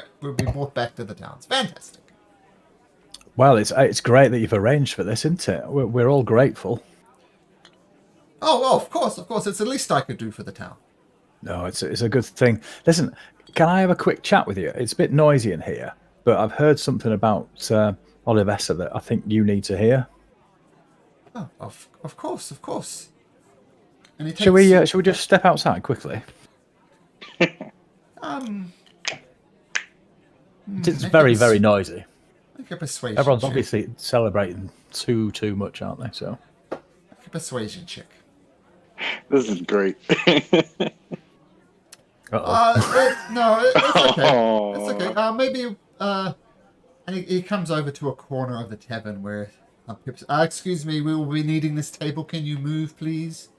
brought back to the towns. Fantastic. Well, it's great that you've arranged for this, isn't it? We're all grateful. Oh, of course. It's the least I could do for the town. No, it's a good thing. Listen, can I have a quick chat with you? It's a bit noisy in here, but I've heard something about Olivessa that I think you need to hear. Oh, of course. And Shall we just step outside quickly? It's very, very noisy. Make a persuasion Everyone's check. obviously celebrating too much, aren't they? So Make a persuasion check. This is great. Uh-oh. It's okay. Oh. It's okay. Maybe. And he comes over to a corner of the tavern where Pip's. Excuse me, we will be needing this table. Can you move, please?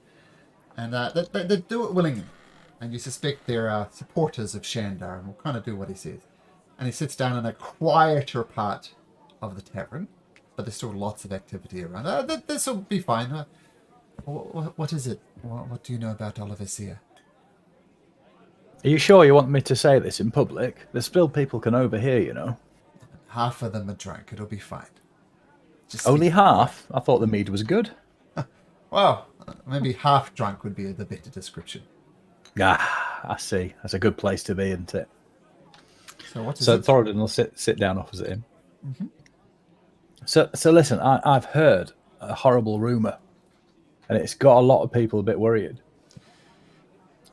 And they do it willingly. And you suspect they're supporters of Shandar and will kind of do what he says. And he sits down in a quieter part of the tavern, but there's still lots of activity around. This will be fine. What is it? What do you know about Olivessa? Are you sure you want me to say this in public? There's still people can overhear, you know. Half of them are drunk. It'll be fine. Only half? I thought the mead was good. Well, maybe half drunk would be the better description. Ah, I see. That's a good place to be, isn't it? So what is So it? Thoradin will sit down opposite him. Mm-hmm. So listen, I've heard a horrible rumor, and it's got a lot of people a bit worried.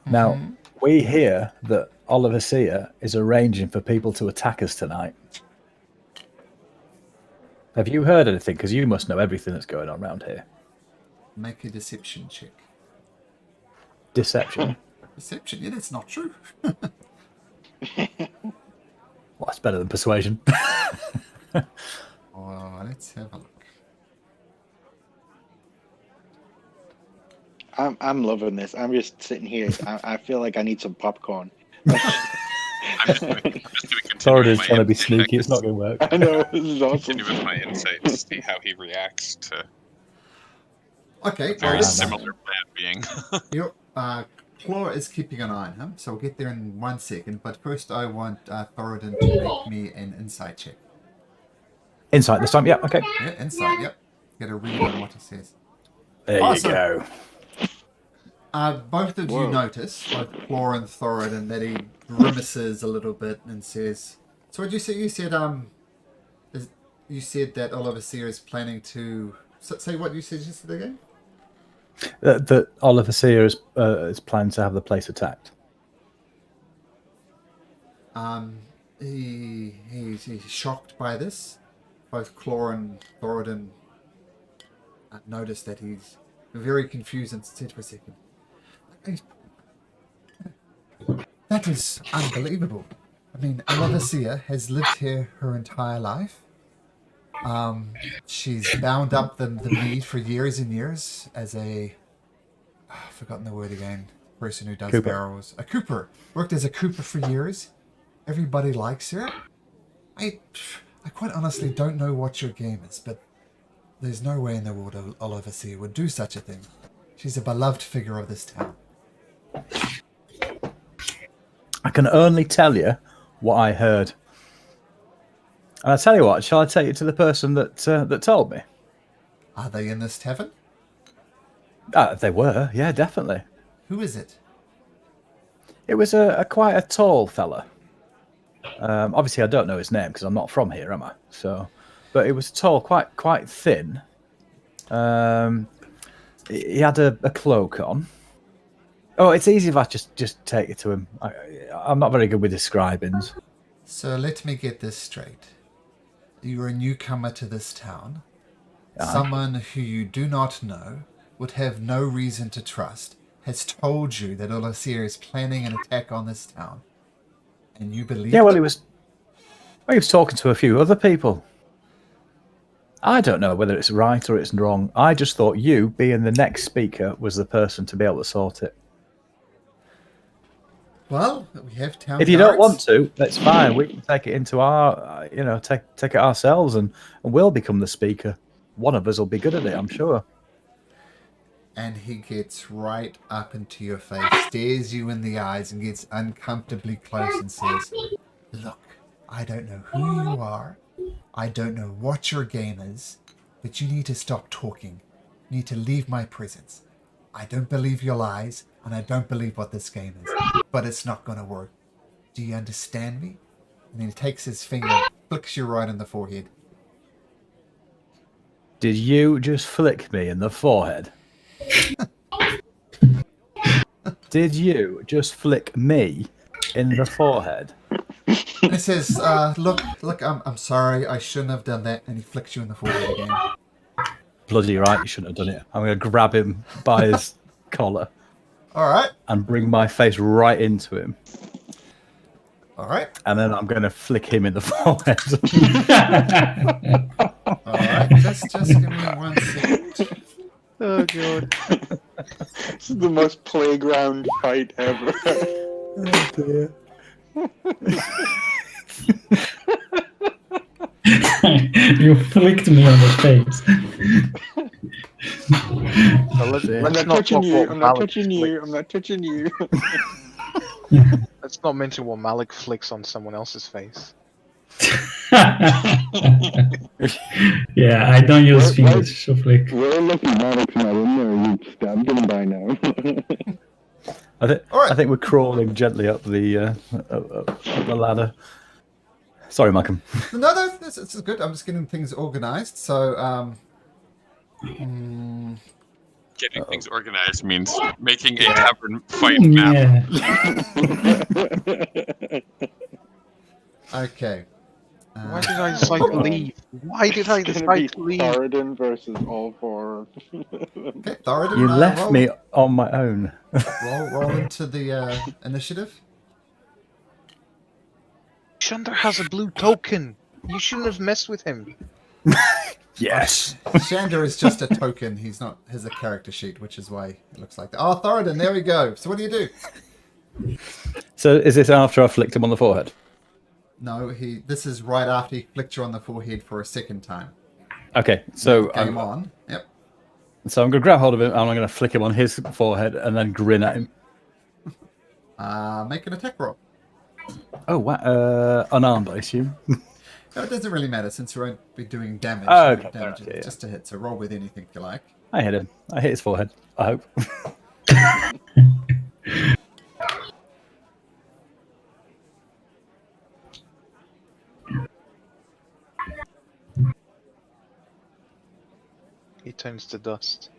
Now, we hear that Olivessa is arranging for people to attack us tonight. Have you heard anything? Because you must know everything that's going on around here. Make a deception check. Deception. Deception? Yeah, that's not true. Well, that's better than persuasion. Oh, let's have a look. I'm loving this. I'm just sitting here. I feel like I need some popcorn. I'm just going to Thoradin's trying to be sneaky. It's not going to work. I know, this is awesome. continue with my insight to see how he reacts to Okay. a very well, similar plan being. Claw is keeping an eye on him, so we'll get there in 1 second. But first, I want Thoradin to make me an insight check. Insight this time? Yeah, okay. Yeah, insight, yep. Get a read on what he says. There Awesome. you go. Both of you Whoa. notice, both Claw and Thoradin, that he grimaces a little bit and says, so what did you say? You said that Olivessa is planning to... Say what you said yesterday again? That Olivessa is planning to have the place attacked. He's shocked by this. Both Claw and Thoradin notice that he's very confused and said for a second, that is unbelievable. I mean, Olivessa has lived here her entire life. She's bound up the mead for years and years as a forgotten the word again. Person who does Cooper. barrels. A cooper. Worked as a cooper for years. Everybody likes her. I quite honestly don't know what your game is, but there's no way in the world Oliver C. would do such a thing. She's a beloved figure of this town. I can only tell you what I heard. And I tell you what, shall I take you to the person that told me? Are they in this tavern? They were, yeah, definitely. Who is it? It was a quite a tall fella. Obviously, I don't know his name because I'm not from here, am I? So, but it was tall, quite thin. He had a cloak on. Oh, it's easy if I just take it to him. I'm not very good with describings. So let me get this straight. You're a newcomer to this town. Aye. Someone who you do not know, would have no reason to trust, has told you that Olosir is planning an attack on this town. And you believe Yeah, well, them? he was talking to a few other people. I don't know whether it's right or it's wrong. I just thought you, being the next speaker, was the person to be able to sort it. Well, we have town If you don't guards. want to, that's fine. We can take it into our, take it ourselves, and we'll become the speaker. One of us will be good at it, I'm sure. And he gets right up into your face, stares you in the eyes, and gets uncomfortably close and says, "Look, I don't know who you are. I don't know what your game is, but you need to stop talking. You need to leave my presence. I don't believe your lies, and I don't believe what this game is, but it's not going to work. Do you understand me?" And then he takes his finger, flicks you right in the forehead. Did you just flick me in the forehead? Did you just flick me in the forehead? And he says, look, I'm sorry, I shouldn't have done that. And he flicks you in the forehead again. Bloody right, you shouldn't have done it. I'm going to grab him by his collar All right. and bring my face right into him. All right. And then I'm going to flick him in the forehead. All right. Just give me 1 second. Oh god. This is the most playground fight ever. Oh dear. You flicked me on the face. So let's I'm not not touching talk you. what I'm not Malik touching you. flicks. I'm not touching you. Let's not mention what Malik flicks on someone else's face. Yeah, I don't use What- fingers to flick. We're lucky Malik's not in there. You stabbed him by now. All right. I think we're crawling gently up the ladder. Sorry, Malcolm. No, this is good. I'm just getting things organized. So, Getting things organized means making a tavern fight map. Yeah. okay. Why did I decide to leave? Why did I It's gonna be decide to leave? Thoradin versus all four. Okay, Thoradin, You left roll, me on my own. roll into the initiative. Shander has a blue token. You shouldn't have messed with him. Yes. Shander is just a token. He's not. Has a character sheet, which is why it looks like that. Oh, Thoradin, there we go. So what do you do? So is this after I flicked him on the forehead? No, this is right after he flicked you on the forehead for a second time. Okay, so Game on. Yep. So I'm going to grab hold of him and I'm going to flick him on his forehead and then grin at him. Make an attack roll. Oh, wow. Unarmed, I assume. No, it doesn't really matter since you won't be doing damage. Oh, okay, Damage alright, yeah. just a hit. So roll with anything you like. I hit him. I hit his forehead. I hope. He turns to dust.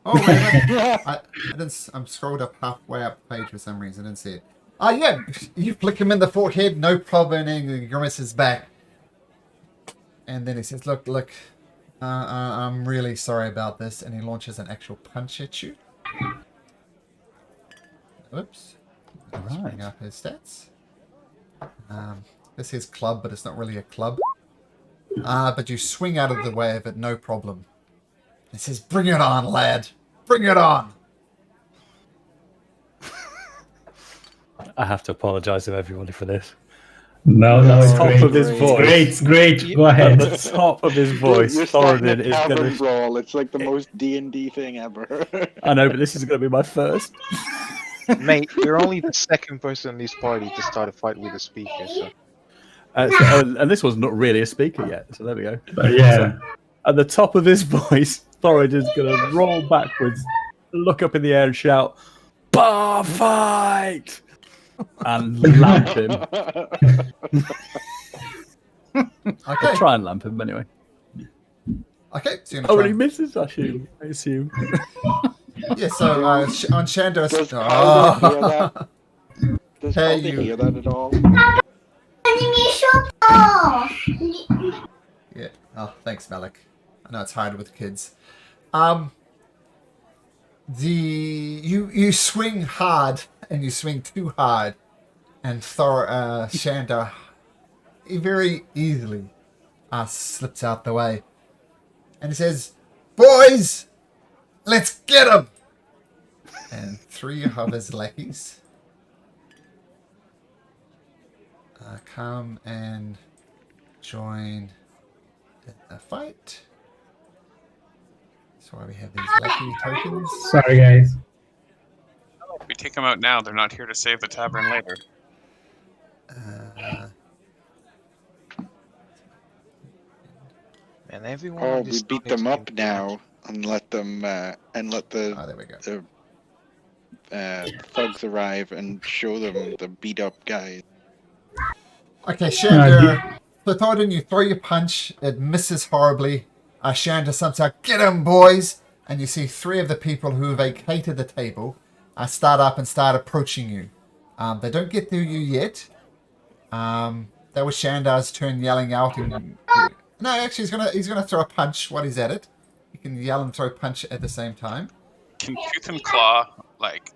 Oh, wait a minute. I didn't. I'm scrolled up halfway up the page for some reason. I didn't see it. Oh, yeah. You flick him in the forehead, no problem. And he grimaces back. And then he says, look, I'm really sorry about this. And he launches an actual punch at you. Oops. Let's bring up his stats. This is club, but it's not really a club. But you swing out of the way of it, no problem. He says, bring it on, lad. Bring it on. I have to apologise to everybody for this. No, At no, the it's top great. of his It's voice. great. It's great. Yeah, Go At ahead. the top of his voice, You're starting Thoradin a is tavern going to. brawl. It's like the most D&D thing ever. I know, but this is going to be my first. Mate, you're only the second person in this party to start a fight with a speaker, so And this one's not really a speaker yet, so there we go. But yeah. So, at the top of his voice, Thoradin's going to roll backwards, look up in the air and shout, "Bar fight!" and lamp him. Okay. I'll try and lamp him anyway. Okay. So you're Oh, gonna and he try. misses, I assume. Yeah. So on Shando's. Does Calder hear Oh. that? Does Hey, Calder you. hear that at all? Yeah. Oh, thanks, Malik. I know it's hard with kids. You swing hard and you swing too hard, and Shanda very easily slips out the way, and he says, "Boys, let's get him!" And 3 of his lackeys come and join the fight. That's why we have these lucky tokens. Sorry, guys. If we take them out now, they're not here to save the tavern later. and everyone. Oh, on we this beat planet them up can- now and let them There we go. thugs arrive and show them the beat up guys. Okay, Shanda. So Thoradin, you throw your punch. It misses horribly. Shanda sumps out, "Get him, boys!" And you see 3 of the people who vacated the table start up and start approaching you. They don't get through you yet. That was Shandar's turn, yelling out. No, actually, he's gonna throw a punch while he's at it. He can yell and throw a punch at the same time. Can Tooth and Claw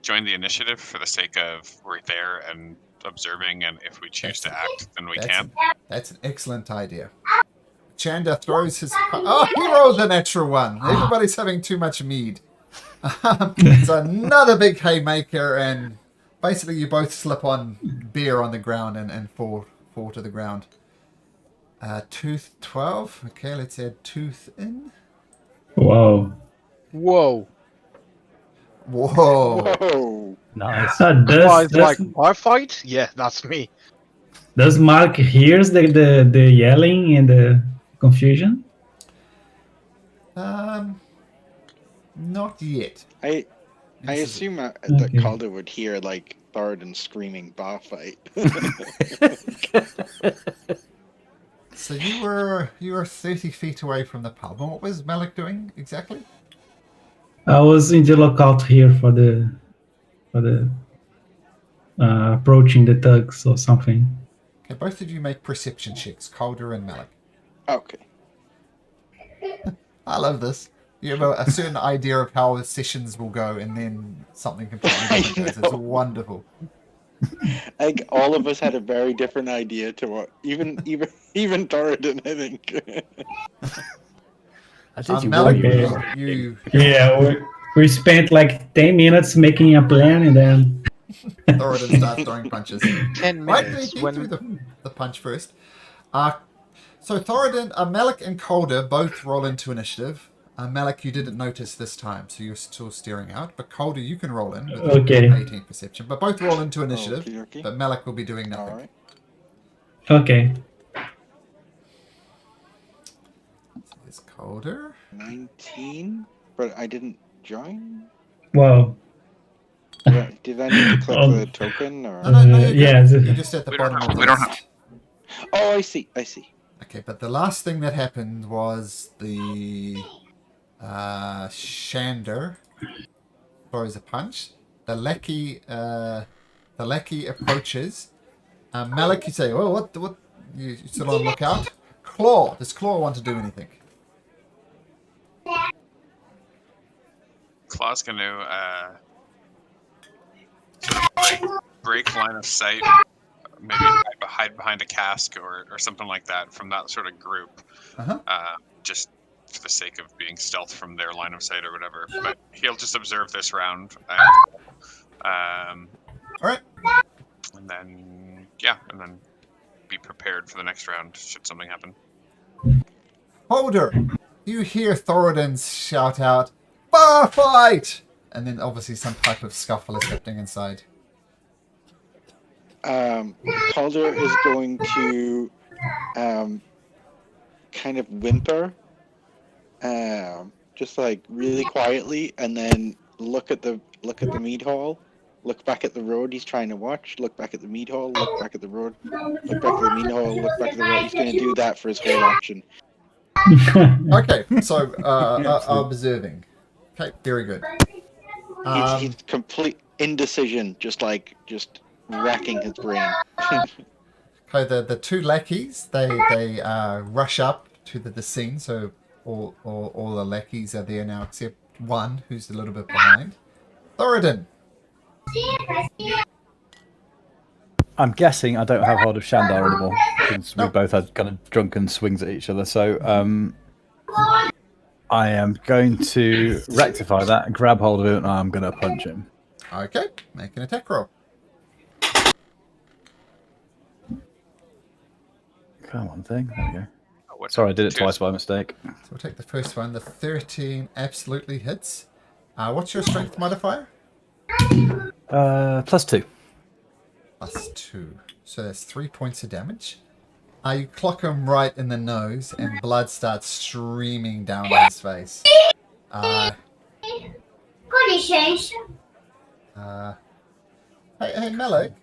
join the initiative for the sake of we're there and observing, and if we choose to act, then we can? That's an excellent idea. Chanda throws his... Oh, he rolled a natural 1. Everybody's having too much mead. It's another big haymaker, and basically you both slip on beer on the ground and fall to the ground. Tooth 12. Okay, let's add Tooth in. Wow. Whoa! Whoa. Whoa! Nice. Guys, bar fight? Yeah, that's me. Does Mark hears the yelling and the confusion? Not yet. I This is- assume that Okay. Calder would hear Thoradin screaming "bar fight." So you were 30 feet away from the pub. And what was Malik doing exactly? I was in the lookout here for the approaching the thugs or something. Okay, both of you make perception checks, Calder and Malik. Okay. I love this. You have a certain idea of how the sessions will go, and then something completely different goes. It's wonderful. All of us had a very different idea to what even Thoradin, I think. I did you Malik, right. you Yeah, we spent like 10 minutes making a plan, and then Thoradin starts throwing punches. 10 Right, minutes he when threw the punch first. So Thoradin, Malik and Calder both roll into initiative. Malik, you didn't notice this time, so you're still steering out. But Calder, you can roll in with Okay. 18 perception. But both roll into initiative. Okey-dokey. But Malik will be doing nothing. All right. okay. There's Calder. 19, but I didn't join. Wow. Did I need to click Um, the token or? No, you're good. yeah, You're just at the We don't bottom have- of the we don't list. Oh, I see. Okay, but the last thing that happened was the Shander throws a punch. The lackey approaches. Malik, you say, "Well, what? You still on lookout?" Claw. Does Claw want to do anything? Claw's going to break line of sight, maybe hide behind a cask or something like that from that sort of group, just for the sake of being stealth from their line of sight or whatever. But he'll just observe this round. All right. then be prepared for the next round should something happen. Holder, you hear Thoradin shout out, "Bar fight!" And then obviously some type of scuffle is happening inside. Calder is going to kind of whimper, just like really quietly, and then look at the mead hall, look back at the road he's trying to watch, look back at the mead hall, look back at the road, look back at the mead hall, look back at the road. He's going to do that for his whole action. Okay, so observing. Okay, very good. He's complete indecision, just racking his brain. Okay, the two lackeys they rush up to the scene. So all the lackeys are there now except one who's a little bit behind. Thoradin. I'm guessing I don't have hold of Shandar anymore since we both had kind of drunken swings at each other. So I am going to rectify that and grab hold of him, and I'm going to punch him. Okay, make an attack roll. Come on, thing. There we go. Sorry, I did it twice by mistake. So we'll take the first one. The 13 absolutely hits. What's your strength modifier? +2. +2. So that's 3 points of damage. You clock him right in the nose, and blood starts streaming down his face. Hey, Malik.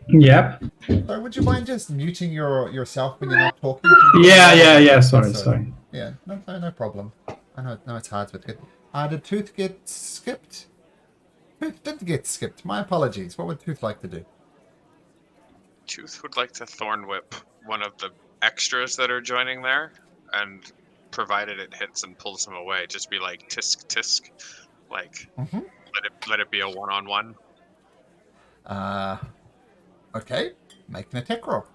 Yep. So would you mind just muting yourself when you're not talking? Yeah. Sorry. Yeah, no problem. I know it's hard, but good. Did Tooth get skipped? Tooth didn't get skipped. My apologies. What would Tooth like to do? Tooth would like to thorn whip one of the extras that are joining there, and provided it hits and pulls him away, just be like tisk tisk, like let it be a one-on-one. Okay. Make an attack roll.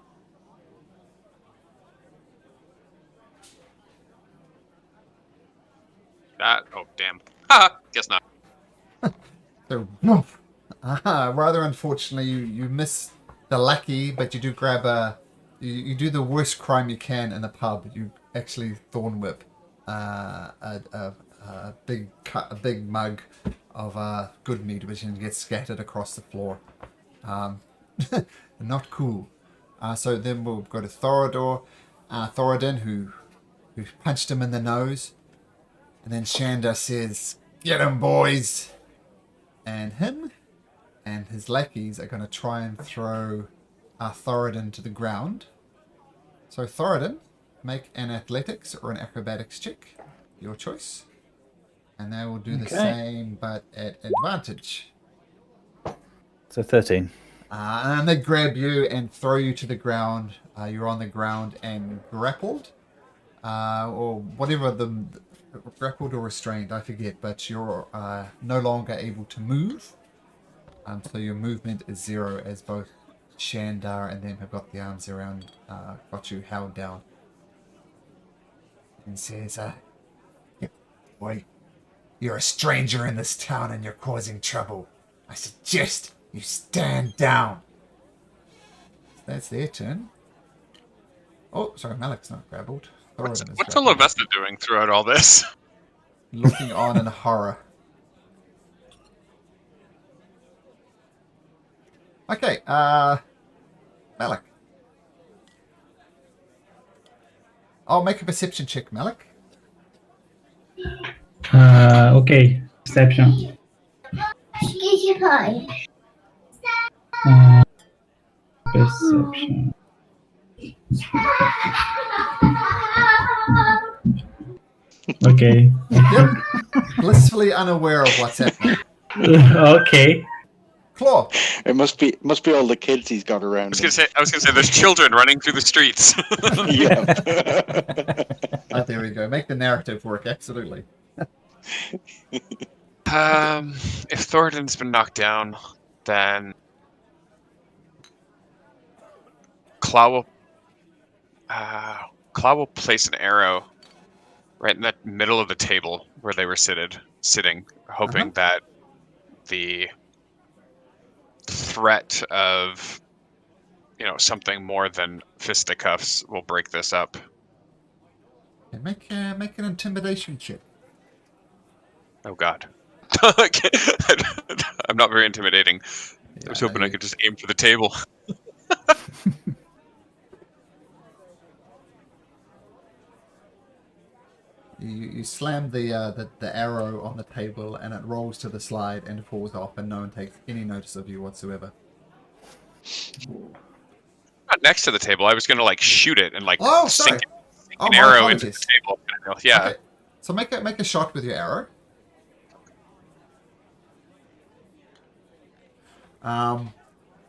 Oh damn! Ha! Guess not. So, rather unfortunately, you miss the lackey, but you do grab you do the worst crime you can in the pub. You actually thorn whip a big mug of good meat, which then gets scattered across the floor. Not cool. So then we'll go to Thoradin, who punched him in the nose, and then Shandar says, "Get him, boys!" And him and his lackeys are going to try and throw Thoradin to the ground. So Thoradin, make an athletics or an acrobatics check, your choice, and they will do the same but at advantage. So 13. And they grab you and throw you to the ground. You're on the ground and grappled, or whatever grappled or restrained, I forget, but you're no longer able to move. So your movement is 0, as both Shandar and them have got the arms around, got you held down. And says, "Boy, you're a stranger in this town and you're causing trouble. I suggest you stand down." That's their turn. Oh, sorry, Malik's not grappled. What's Olivesta doing throughout all this? Looking on in horror. Okay, Malik. I'll make a perception check, Malik. Okay. Perception. Perception. Okay. Yep. Blissfully unaware of what's happening. Okay. Claw. It must be all the kids he's got around. I was gonna say there's children running through the streets. Yeah. There we go. Make the narrative work. Absolutely. If Thoradin's been knocked down, then Claw will place an arrow right in the middle of the table where they were sitting, hoping that the threat of, something more than fisticuffs will break this up. Okay, make an intimidation check. Oh God. Okay. I'm not very intimidating. Yeah, I was know hoping I you- could just aim for the table. You slam the arrow on the table and it rolls to the slide and falls off and no one takes any notice of you whatsoever. Not next to the table. I was gonna shoot it and Oh, sorry. sink Oh, an my arrow into the apologies. table. Yeah. Okay. So make a shot with your arrow.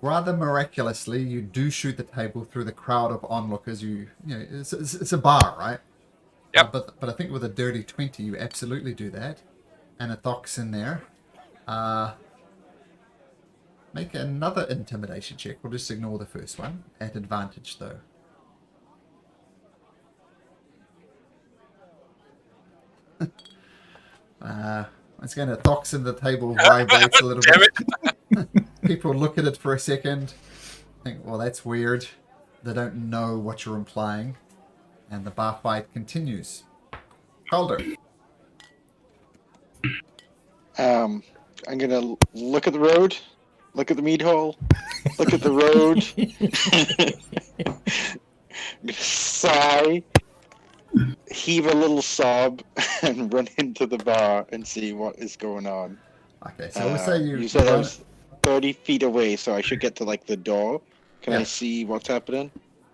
Rather miraculously, you do shoot the table through the crowd of onlookers. It's a bar, right? Yep. But I think with a dirty 20, you absolutely do that. And a Thoc's in there. Make another intimidation check. We'll just ignore the first one. At advantage, though. Once again, a Thoc's in the table vibrates a little Damn bit. People look at it for a second. Think, well, that's weird. They don't know what you're implying. And the bar fight continues. Calder. I'm gonna look at the road, look at the meat hole, look at the road. I'm gonna sigh, heave a little sob, and run into the bar and see what is going on. Okay, so we'll say You said I was 30 feet away, so I should get to the door. Can I Yeah. see what's happening?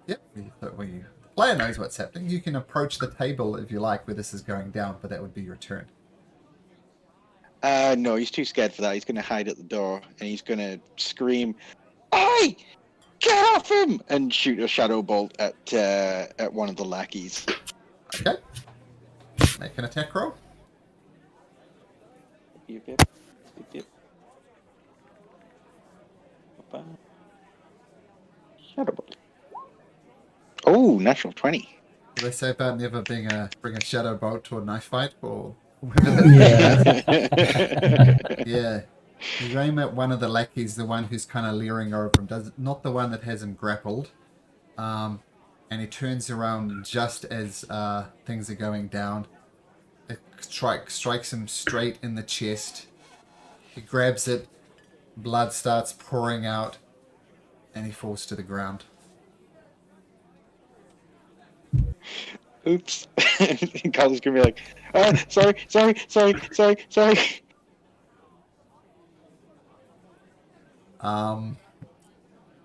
Yep. The player knows what's happening. You can approach the table if you like where this is going down, but that would be your turn. No, he's too scared for that. He's gonna hide at the door and he's gonna scream, "Oi! Get off him!" and shoot a shadow bolt at one of the lackeys. Okay. Make an attack roll. Yep, yep, yep, yep. Shadow bolt. Oh, natural 20. What do they say about never bring a shadow bolt to a knife fight? Or Yeah. yeah. You aim at one of the lackeys, the one who's kind of leering over him, not the one that has him grappled. And he turns around just as things are going down. It strikes him straight in the chest. He grabs it, blood starts pouring out, and he falls to the ground. Oops. Carly's gonna be like, sorry.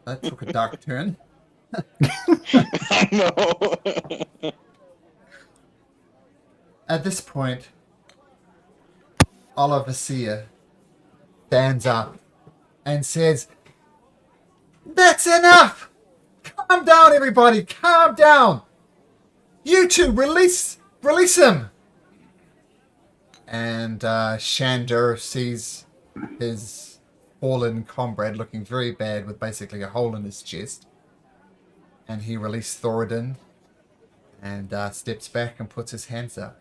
That took a dark turn. I know. At this point, Oliver Sear stands up and says, "That's enough! Calm down, everybody! Calm down! You two, release him!" And Shander sees his fallen comrade looking very bad with basically a hole in his chest. And he released Thoradin and steps back and puts his hands up.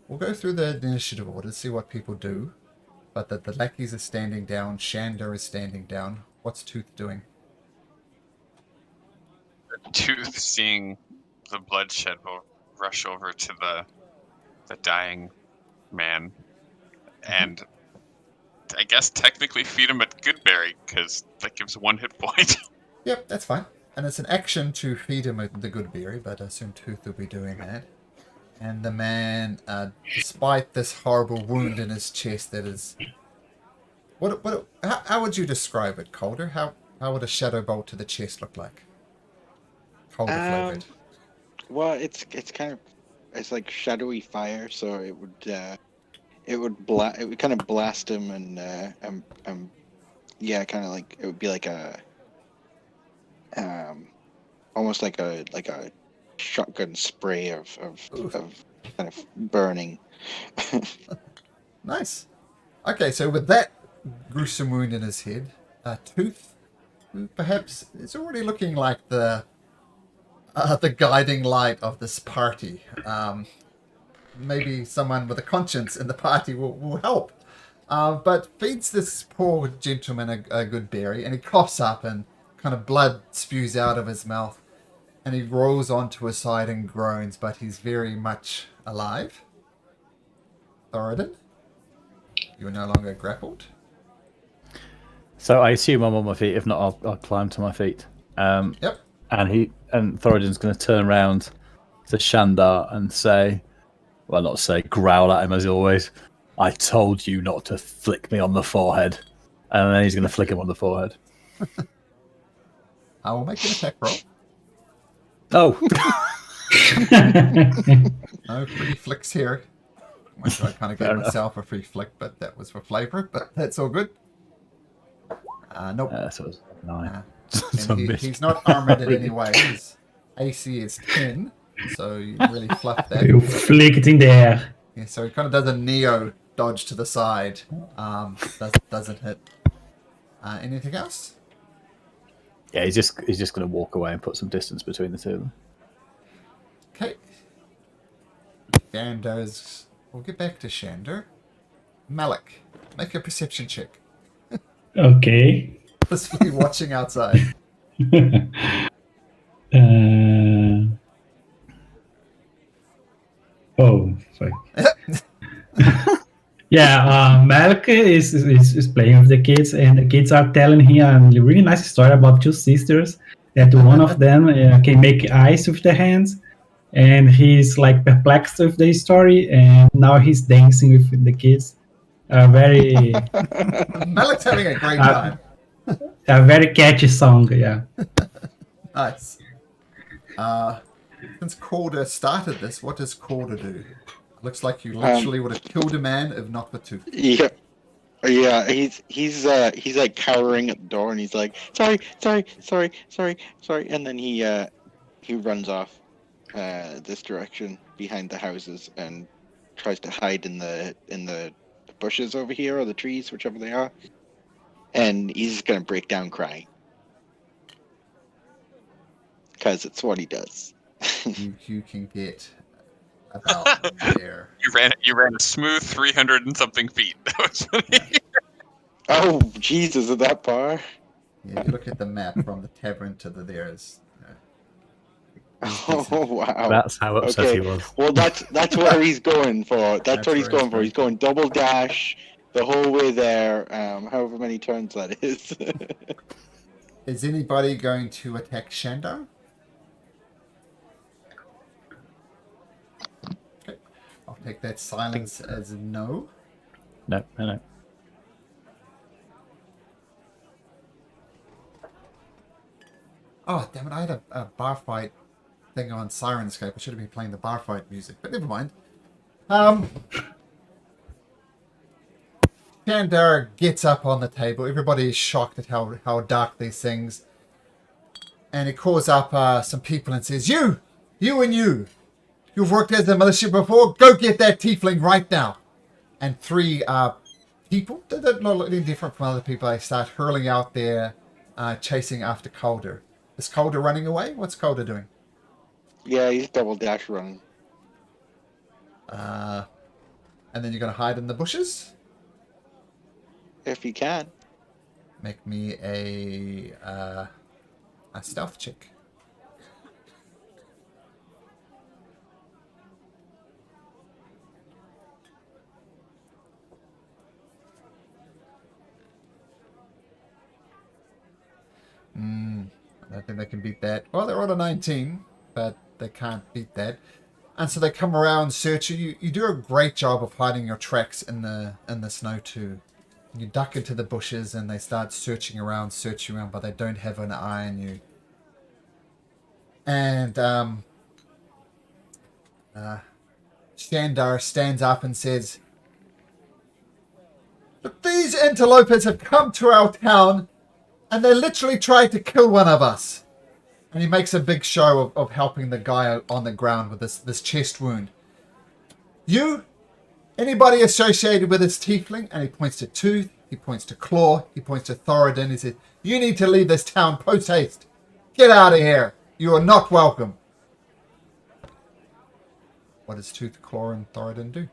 We'll go through the initiative order to see what people do. But the lackeys are standing down, Shander is standing down. What's Tooth doing? Tooth, seeing the bloodshed, will rush over to the dying man and I guess technically feed him a Goodberry because that gives 1 hit point. Yep, that's fine. And it's an action to feed him the good berry, but I assume Tooth will be doing that. And the man, despite this horrible wound in his chest that is... How would you describe it, Calder? How would a shadow bolt to the chest look like? Calder flavored. Well, it's like shadowy fire, so it would kind of blast him and yeah, kind of like it would be like a almost like a shotgun spray of kind of burning. Nice. Okay, so with that gruesome wound in his head, Tooth, who perhaps is already looking like the guiding light of this party. Maybe someone with a conscience in the party will help. but feeds this poor gentleman a good berry, and he coughs up and kind of blood spews out of his mouth, and he rolls onto his side and groans, but he's very much alive. Thoradin, you are no longer grappled. So I assume I'm on my feet. If not, I'll climb to my feet. Yep. And Thoradin's going to turn around to Shandar and say, well, not say, growl at him as always. I told you not to flick me on the forehead. And then he's going to flick him on the forehead. I will make an attack roll. Oh. No free flicks here. I kind of gave myself a free flick, but that was for flavor. But that's all good. Nope. So it's 9. He's not armored in any way. His AC is 10, so you really fluff that. You flick it in the air. Yeah, so he kind of does a Neo dodge to the side. Doesn't hit. Anything else? Yeah, he's just going to walk away and put some distance between the two of them. Okay. Shandar's... We'll get back to Shandar. Malik, make a perception check. Okay. Blissfully watching outside. Oh, sorry. Yeah, Malk is playing with the kids, and the kids are telling him a really nice story about two sisters. That one of them can make ice with their hands, and he's like perplexed with the story, and now he's dancing with the kids. Very Malik's having a great time. A very catchy song, yeah. Nice. Since Calder started this, what does Calder do? Looks like you literally would have killed a man if not for tooth. Yeah. Yeah, he's like cowering at the door, and he's like, sorry, and then he runs off this direction behind the houses and tries to hide in the bushes over here, or the trees, whichever they are, and he's just gonna break down crying because it's what he does. You can get about there. You ran a smooth 300 and something feet. That was funny. Oh, Jesus, at that far? Yeah, if you look at the map from the tavern to the there's. Oh, wow. That's how upset he was. Well, that's where he's going for. That's what he's going for. He's going double dash the whole way there, however many turns that is. Is anybody going to attack Shandar? Okay. I'll take that silence as a no. No. Oh, damn it. I had a bar fight thing on Sirenscape. I should have been playing the bar fight music, but never mind. Shandar gets up on the table. Everybody is shocked at how dark these things. And he calls up some people and says, You and you. You've worked as a militia before. Go get that tiefling right now. And 3 people, they're not any different from other people. They start hurling out there, chasing after Calder. Is Calder running away? What's Calder doing? Yeah, he's double dash running. And then you're going to hide in the bushes? If he can. Make me a stealth check. I don't think they can beat that. Well, they're on a 19, but they can't beat that. And so they come around searching. You do a great job of hiding your tracks in the snow too. You duck into the bushes and they start searching around, but they don't have an eye on you. And Shandar stands up and says, "But these interlopers have come to our town and they literally tried to kill one of us." And he makes a big show of helping the guy on the ground with this chest wound. You? Anybody associated with this tiefling? And he points to Tooth, he points to Claw, he points to Thoradin. He says, "You need to leave this town post-haste. Get out of here. You are not welcome." What does Tooth, Claw, and Thoradin do?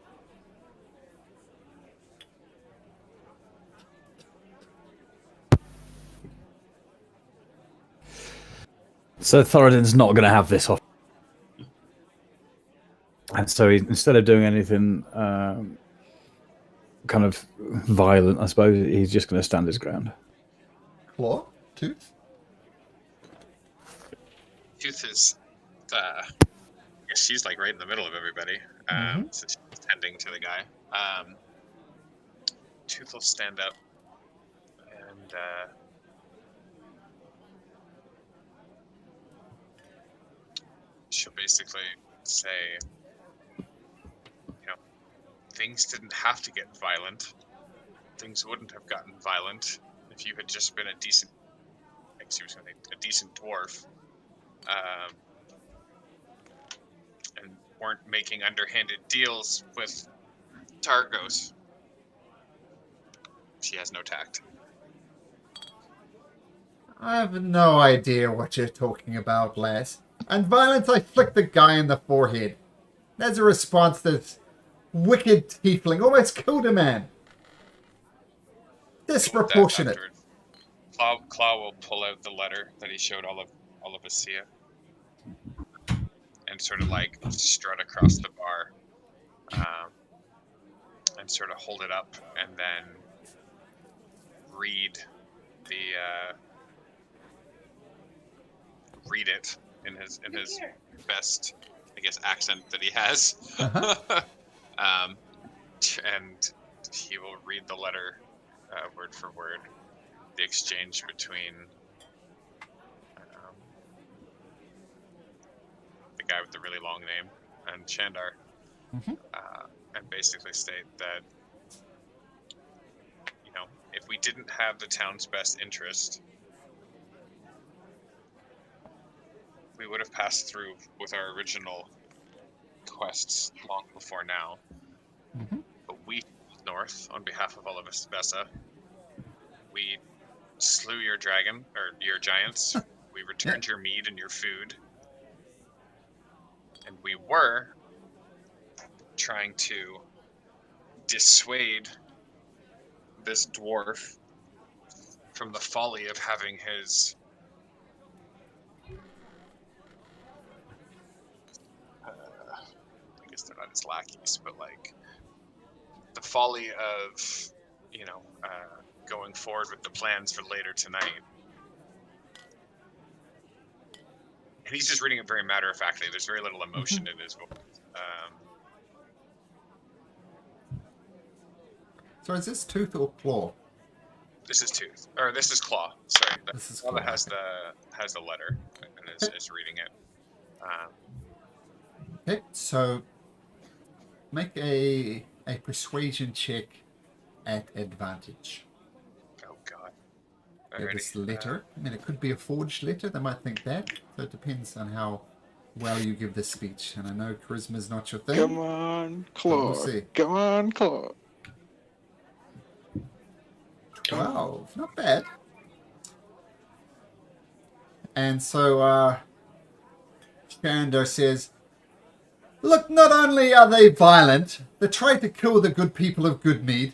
So Thoradin's not going to have this off. And so instead of doing anything kind of violent, I suppose, he's just going to stand his ground. Claw? Tooth? Tooth is, I guess she's like right in the middle of everybody. So she's tending to the guy. Tooth will stand up and she'll basically say, things didn't have to get violent. Things wouldn't have gotten violent if you had just been a decent, a decent dwarf, and weren't making underhanded deals with Targos. She has no tact. I have no idea what you're talking about, lass. And violence, I flicked the guy in the forehead. That's a response that's wicked tiefling. Almost killed a man. Disproportionate. Claw will pull out the letter that he showed all of Asia and sort of like strut across the bar, and sort of hold it up and then read it in his best, I guess, accent that he has. And he will read the letter word for word, the exchange between the guy with the really long name and Shandar, and basically state that, if we didn't have the town's best interest, we would have passed through with our original quests long before now. But we north on behalf of all of us, Vesa. We slew your dragon, or your giants. We returned your meat and your food. And we were trying to dissuade this dwarf from the folly of having his I guess they're not his lackeys, but like the folly of going forward with the plans for later tonight. And he's just reading it very matter-of-factly. There's very little emotion in his voice. So is this tooth or claw? This is tooth, or this is claw. Sorry, This is claw claw, that has the letter and is reading it. Okay, so make a persuasion check at advantage. Oh God. Yeah, this letter. I mean, it could be a forged letter. They might think that. So it depends on how well you give this speech. And I know charisma's not your thing. Come on, Claw. We'll see. Come on, Claw. 12. Not bad. And so, Shandar says, look, not only are they violent, they try to kill the good people of Goodmead,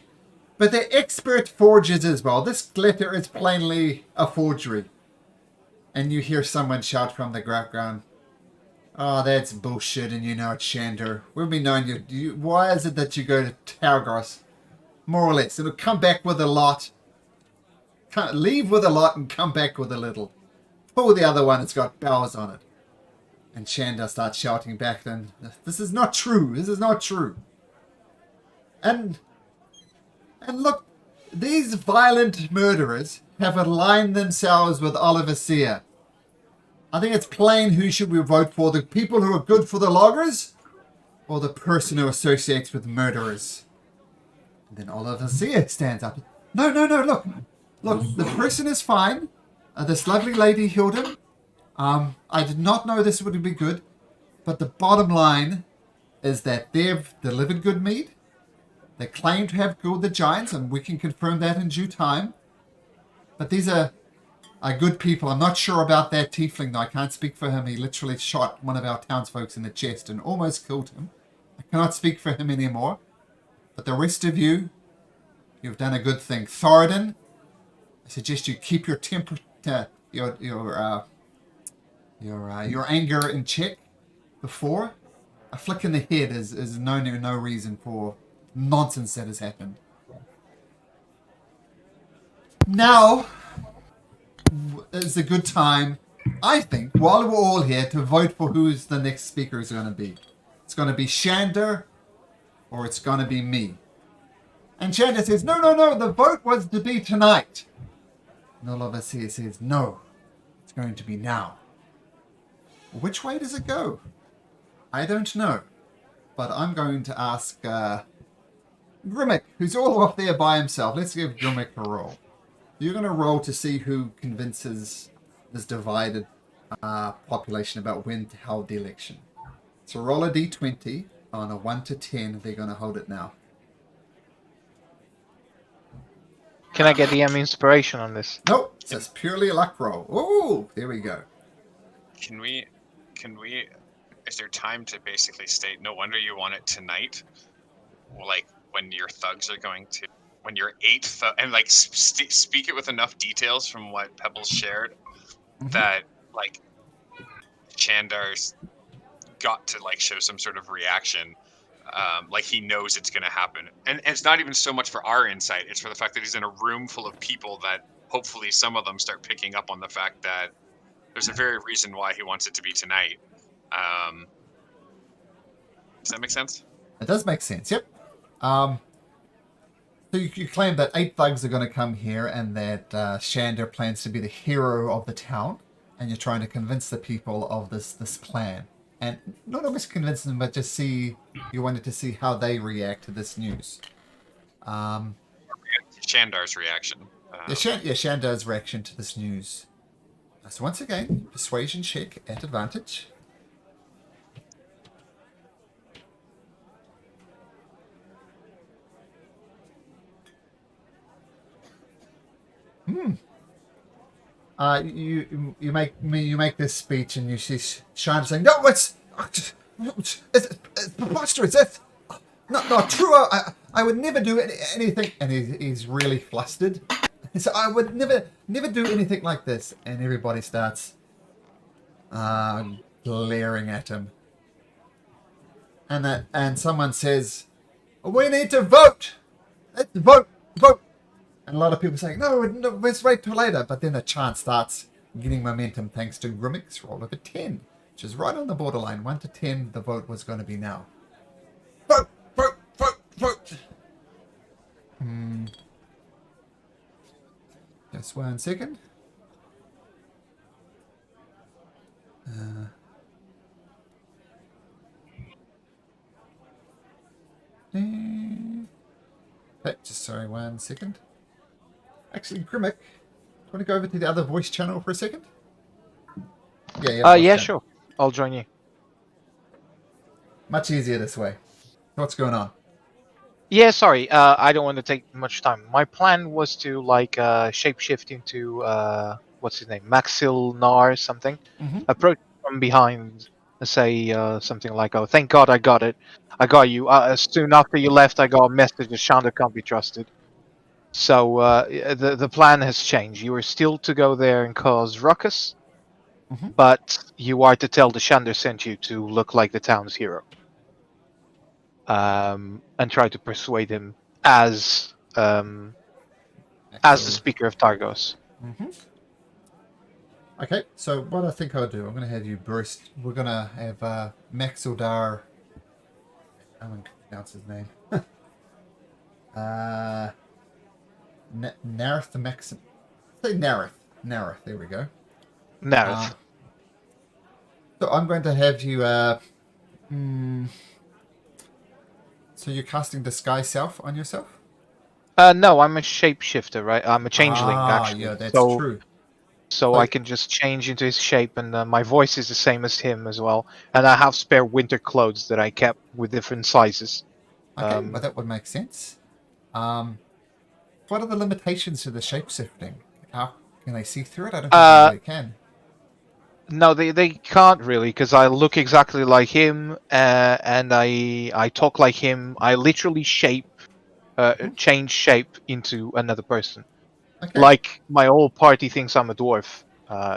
but they're expert forgers as well. This letter is plainly a forgery. And you hear someone shout from the background, oh, that's bullshit, and you know it's Shandar. We've been knowing you. Why is it that you go to Targos? More or less. It'll come back with a lot. Leave with a lot and come back with a little. Pull the other one, it's got bells on it. And Shandar starts shouting back then, this is not true. This is not true. And look, these violent murderers have aligned themselves with Oliver Sear. I think it's plain who should we vote for, the people who are good for the loggers or the person who associates with murderers. And then Oliver Sear stands up. No, look, the person is fine. This lovely lady healed him. I did not know this would be good, but the bottom line is that they've delivered good meat. They claim to have killed the giants, and we can confirm that in due time. But these are good people. I'm not sure about that tiefling, though. I can't speak for him. He literally shot one of our townsfolk in the chest and almost killed him. I cannot speak for him anymore. But the rest of you, you've done a good thing. Thoradin, I suggest you keep your temper, your anger in check before. A flick in the head is no reason for nonsense that has happened. Now is a good time, I think, while we're all here, to vote for who's the next speaker is going to be. It's going to be Shander or it's going to be me. And Shander says, no, the vote was to be tonight. And all of us here says, no, it's going to be now. Which way does it go? I don't know. But I'm going to ask Grimmick, who's all off there by himself. Let's give Grimmick a roll. You're going to roll to see who convinces this divided population about when to hold the election. So roll a d20 on a 1 to 10. They're going to hold it now. Can I get the inspiration on this? Nope, it's just purely a luck roll. Oh, there we go. Can we, is there time to basically state, no wonder you want it tonight? Like, when your thugs are going to, when your 8 and like, speak it with enough details from what Pebbles shared, that, like, Shandar's got to, like, show some sort of reaction. Like he knows it's going to happen. And it's not even so much for our insight. It's for the fact that he's in a room full of people that hopefully some of them start picking up on the fact that there's a very reason why he wants it to be tonight. Does that make sense? It does make sense, yep. So you claim that 8 thugs are going to come here and that Shander plans to be the hero of the town, and you're trying to convince the people of this plan. And not always convince them, but just you wanted to see how they react to this news. Shandar's reaction. Shandar's reaction to this news. So once again, persuasion check at advantage. You make this speech and you see Shander saying, "No, it's preposterous. It's not true. I would never do anything." And he's really flustered. So I would never do anything like this. And everybody starts glaring at him. And someone says, "We need to vote. Let's vote." And a lot of people saying, no, let's wait till later. But then the chant starts getting momentum thanks to Grimmick's roll of a 10, which is right on the borderline. 1 to 10, the vote was going to be now. Vote! Just 1 second. Sorry, 1 second. Actually, Grimmick, do you want to go over to the other voice channel for a second? Yeah, sure. I'll join you. Much easier this way. What's going on? Yeah, sorry. I don't want to take much time. My plan was to shapeshift into what's his name, Maxil Nar something. Approach from behind and say something like, "Oh, thank God I got it. I got you. Soon after you left, I got a message that Shander can't be trusted." So the plan has changed. You are still to go there and cause ruckus, but you are to tell the Shander sent you to look like the town's hero, and try to persuade him as the speaker of Targos. Okay, so what I think I'll do, I'm going to have you burst. We're going to have Maxildar. I don't pronounce his name. Nareth the Maxim. Say Nareth. There we go. Nareth. So I'm going to have you. So you're casting Disguise Self on yourself? No, I'm a shapeshifter, right? I'm a changeling, actually. Yeah, that's so, true. So I can just change into his shape, and my voice is the same as him as well. And I have spare winter clothes that I kept with different sizes. Okay, well that would make sense. What are the limitations to the shapeshifting? How can they see through it? I don't think they can. No, they can't really, because I look exactly like him, and I talk like him. I literally change shape into another person. Okay. Like my whole party thinks I'm a dwarf.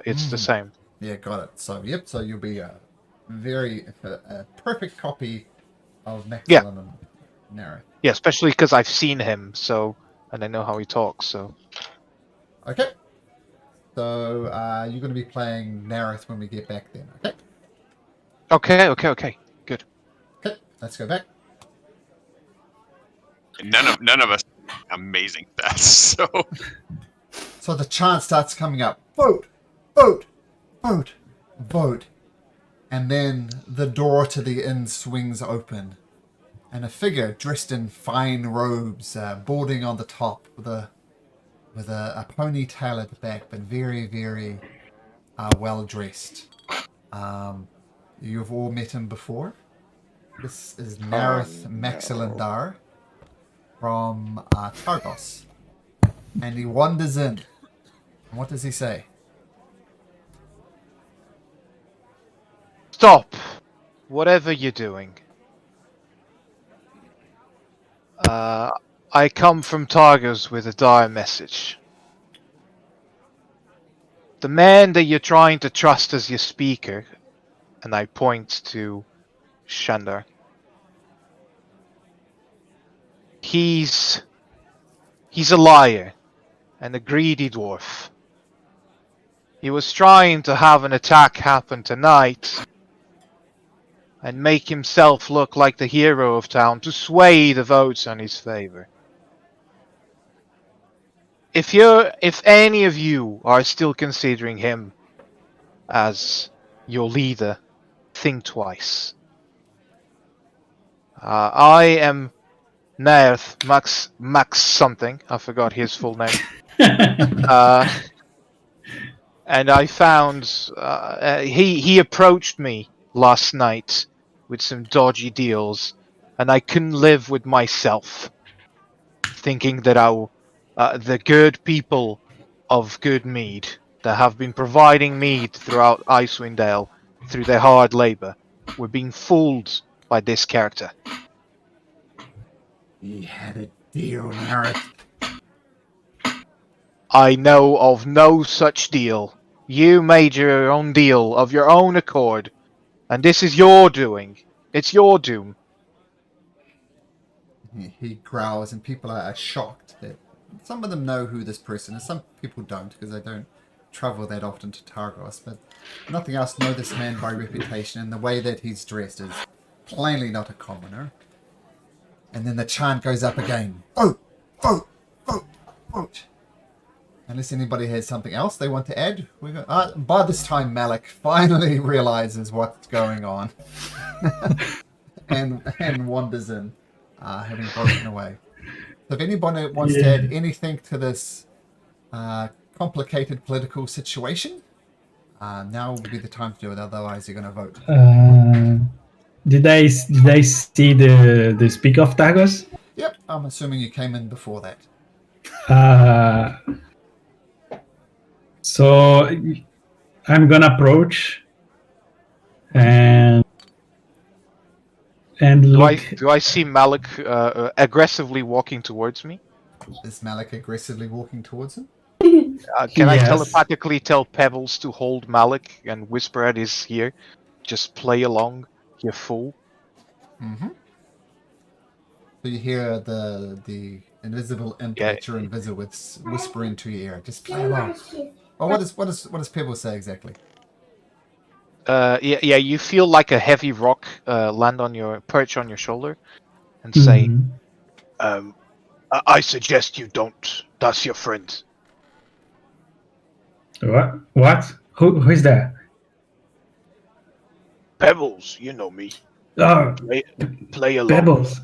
It's the same. Yeah, got it. So, yep, so you'll be a perfect copy of Yeah. Maxwell and Nara. Yeah, especially because I've seen him, and I know how he talks. So Okay. So, you're going to be playing Nareth when we get back then, okay? okay, good. Okay, let's go back. And none of us amazing stats. So So the chant starts coming up. Vote! Vote! Vote! Vote! And then the door to the inn swings open. And a figure dressed in fine robes, boarding on the top with a ponytail at the back, but very, very well dressed. You've all met him before. This is Nareth no. Maxilindar from Targos. And he wanders in. And what does he say? Stop, whatever you're doing. I come from Targos with a dire message. The man that you're trying to trust as your speaker, and I point to Shandar. He's a liar and a greedy dwarf. He was trying to have an attack happen tonight and make himself look like the hero of town to sway the votes in his favor. If any of you are still considering him as your leader, think twice. I am Nerth Max something. I forgot his full name. And I found he approached me last night with some dodgy deals, and I couldn't live with myself, thinking that the good people of Good Mead that have been providing mead throughout Icewind Dale through their hard labor were being fooled by this character. He had a deal, Nareth. I know of no such deal. You made your own deal of your own accord, and this is your doing. It's your doom. He growls, and people are shocked that some of them know who this person is. Some people don't, because they don't travel that often to Targos. But nothing else, know this man by reputation, and the way that he's dressed is plainly not a commoner. And then the chant goes up again. Vote! Vote! Vote! Vote! Unless anybody has something else they want to add. By this time, Malik finally realizes what's going on. and wanders in, having broken away. So if anybody wants to add anything to this complicated political situation, now would be the time to do it. Otherwise, you're going to vote. Did I see the speak of Tagos? Yep, I'm assuming you came in before that. So I'm gonna approach and look. Do I see Malik aggressively walking towards me? Is Malik aggressively walking towards him? Can I Yes. telepathically tell Pebbles to hold Malik and whisper at his ear? Just play along, you fool. Mm-hmm. So you hear the invisible imp that you're invisible with whisper into your ear. Just play along. Oh, what does Pebbles say exactly? You feel like a heavy rock land on your perch on your shoulder, and say, "I suggest you don't. That's your friend." What? Who is that? Pebbles, you know me. Oh, Play along. Pebbles.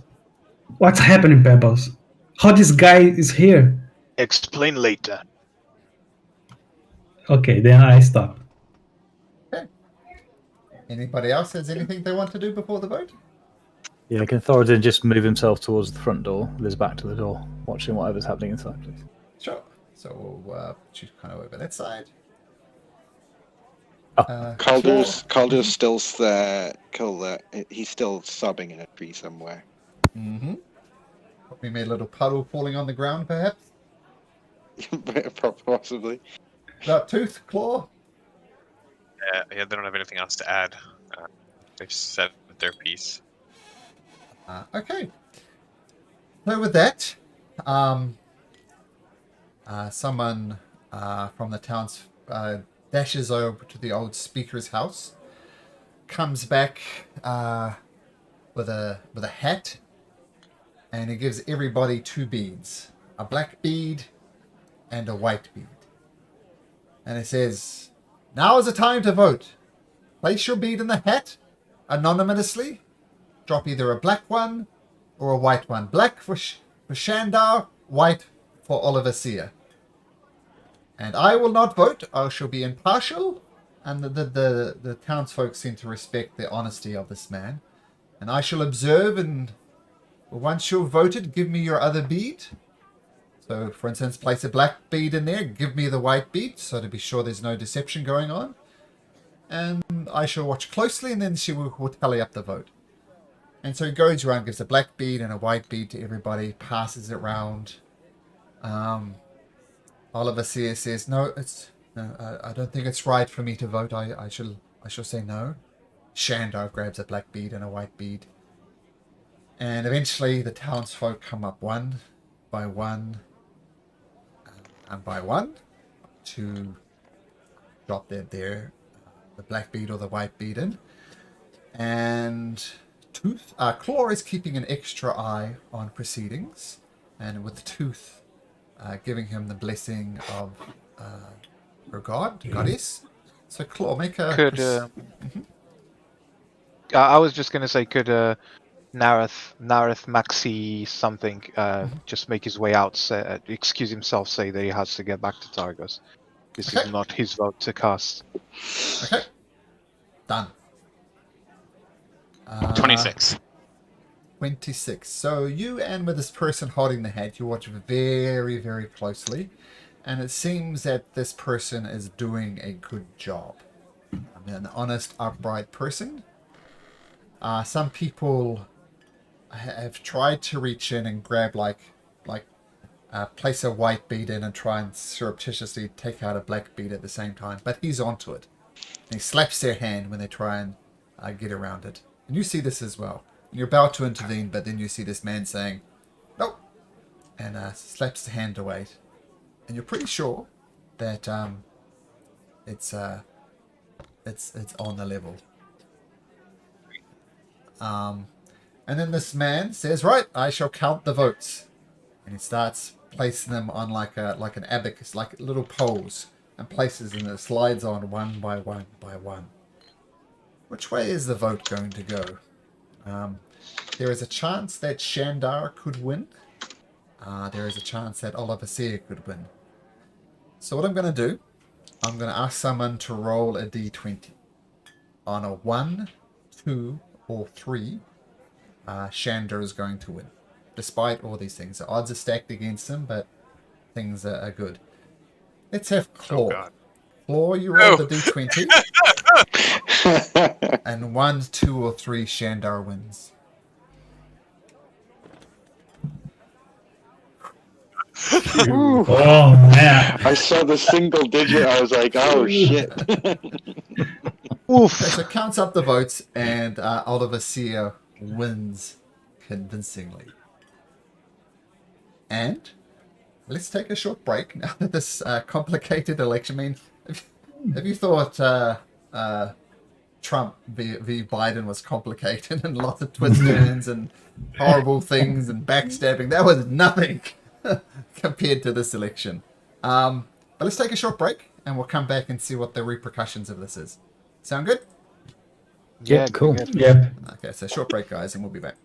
What's happening, Pebbles? How this guy is here? Explain later. Okay, then I stop. Okay. Anybody else has anything they want to do before the vote? Yeah, can Thoradin just move himself towards the front door, with his back to the door, watching whatever's happening inside, please? Sure. So we'll put you kind of over that side. Calder's still he's still sobbing in a tree somewhere. Mm-hmm. We made a little puddle falling on the ground, perhaps. Possibly. Tooth, claw. Yeah, they don't have anything else to add. They've said their piece. Okay. So with that, someone from the town's dashes over to the old speaker's house, comes back with a hat, and he gives everybody 2 beads, a black bead and a white bead. And it says, "Now is the time to vote. Place your bead in the hat anonymously. Drop either a black one or a white one. Black for Shandar, white for Oliver Sear. And I will not vote. I shall be impartial." And the townsfolk seem to respect the honesty of this man. "And I shall observe, and once you've voted, give me your other bead." So, for instance, place a black bead in there, give me the white bead, so to be sure there's no deception going on. And I shall watch closely, and then she will tally up the vote. And so he goes around, gives a black bead and a white bead to everybody, passes it around. Oliver Sear says, "No, I don't think it's right for me to vote. I shall say no." Shandar grabs a black bead and a white bead. And eventually the townsfolk come up one by one and by one to drop the black bead or the white bead in. And Claw is keeping an extra eye on proceedings, and with Tooth giving him the blessing of her goddess. So Claw, make a... Could I was just gonna say, could Nareth Maxi something just make his way out, excuse himself, say that he has to get back to Targos. This Okay. is not his vote to cast. Okay. Done. 26. 26. So you and with this person holding the hat, you watch very, very closely. And it seems that this person is doing a good job. An honest, upright person. Some people have tried to reach in and grab place a white bead in and try and surreptitiously take out a black bead at the same time. But he's onto it. And he slaps their hand when they try and get around it. And you see this as well. And you're about to intervene, but then you see this man saying, "Nope," and slaps the hand away. And you're pretty sure that it's on the level. And then this man says, "Right, I shall count the votes." And he starts placing them on like an abacus, like little poles, and places them and slides on one by one by one. Which way is the vote going to go? There is a chance that Shandar could win. There is a chance that Oliver Sear could win. So what I'm going to do, I'm going to ask someone to roll a d20. On a 1, 2, or 3, Shandar is going to win. Despite all these things. The odds are stacked against him, but things are good. Let's have Claw. Oh, God. Claw, you roll the d20. And 1, 2, or 3, Shandar wins. Ooh. Oh man. I saw the single digit. I was like, "Oh shit!" Oof. Okay, so counts up the votes, and Oliver Sear wins convincingly. And let's take a short break now that this complicated election. I mean, have you thought Trump v Biden was complicated and lots of twists and turns and horrible things and backstabbing? That was nothing compared to this election. But let's take a short break, and we'll come back and see what the repercussions of this is. Sound good? Yeah, cool. good. Yeah. Okay, so short break, guys, and we'll be back.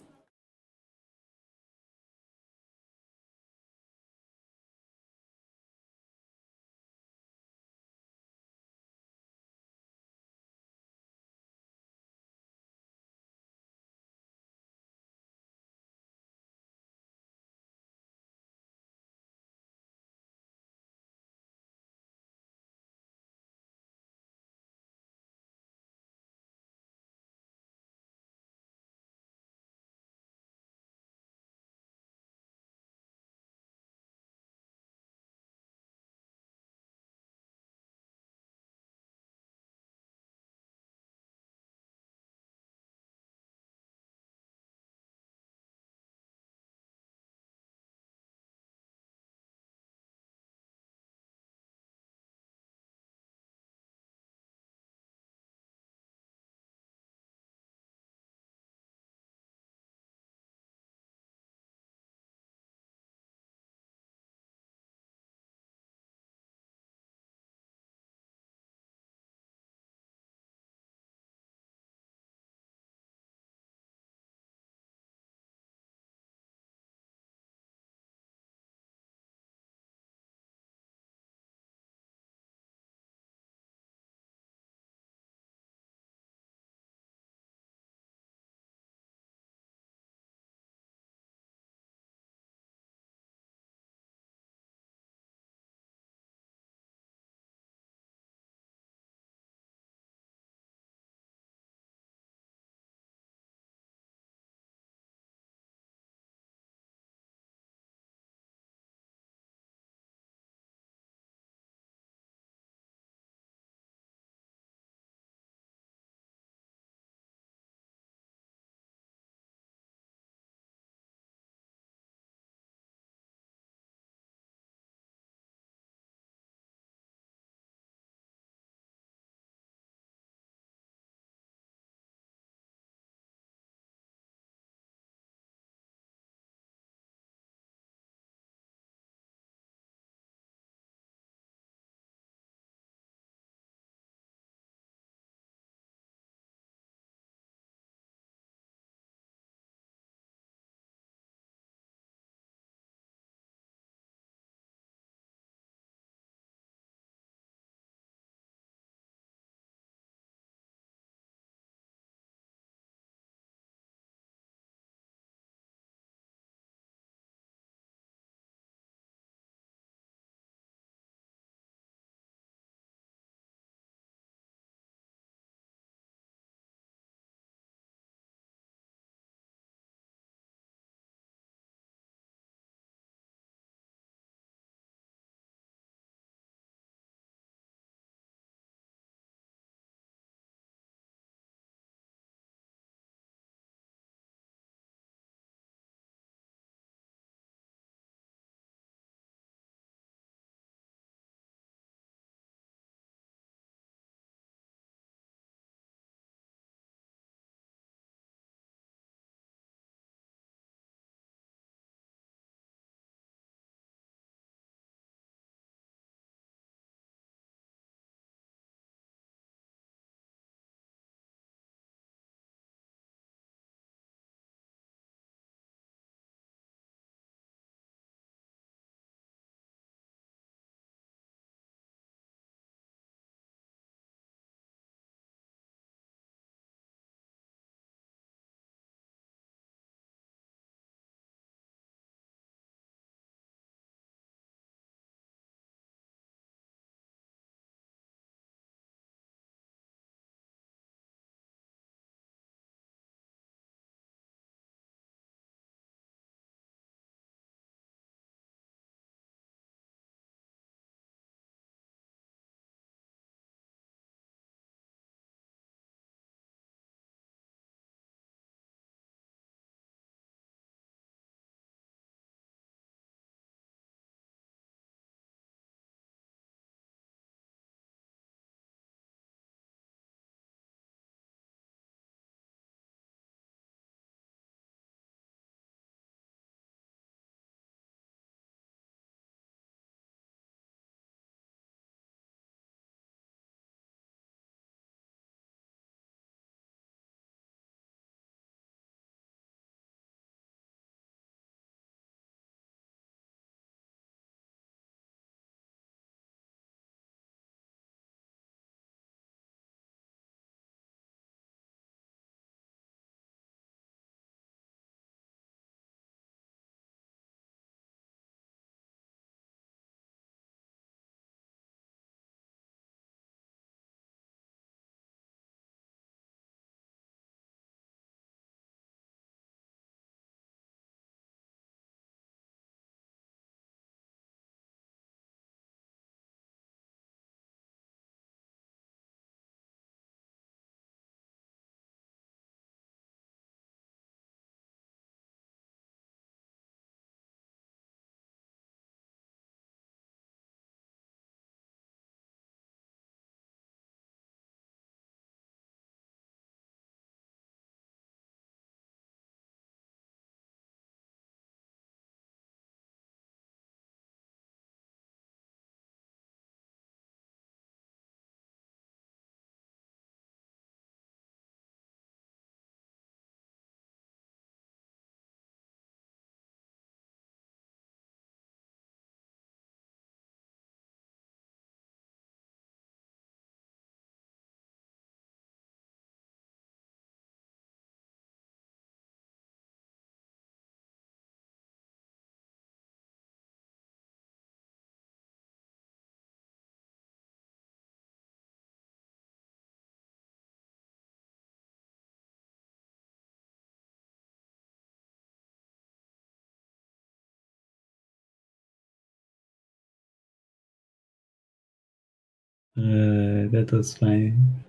That was fine.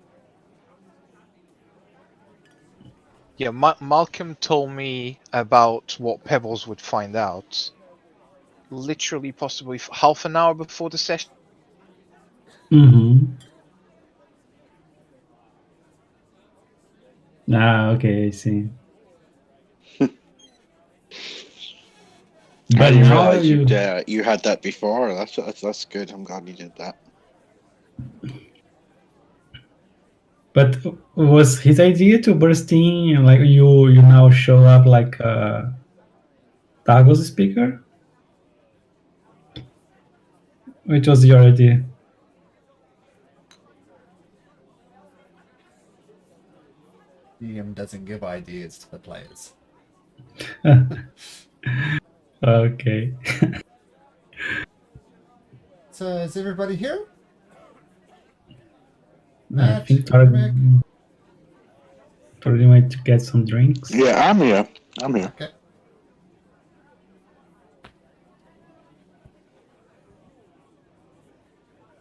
Yeah, Malcolm told me about what Pebbles would find out. Literally, possibly half an hour before the session. Mm-hmm. Ah, okay, I see. I But didn't now realize you had that before. That's good. I'm glad you did that. But was his idea to burst in and like you now show up like Tago's speaker? Which was your idea? DM doesn't give ideas to the players. Okay. So is everybody here? I Matt, think Grimmick? Tori might get some drinks. Yeah, I'm here. I'm here. Okay.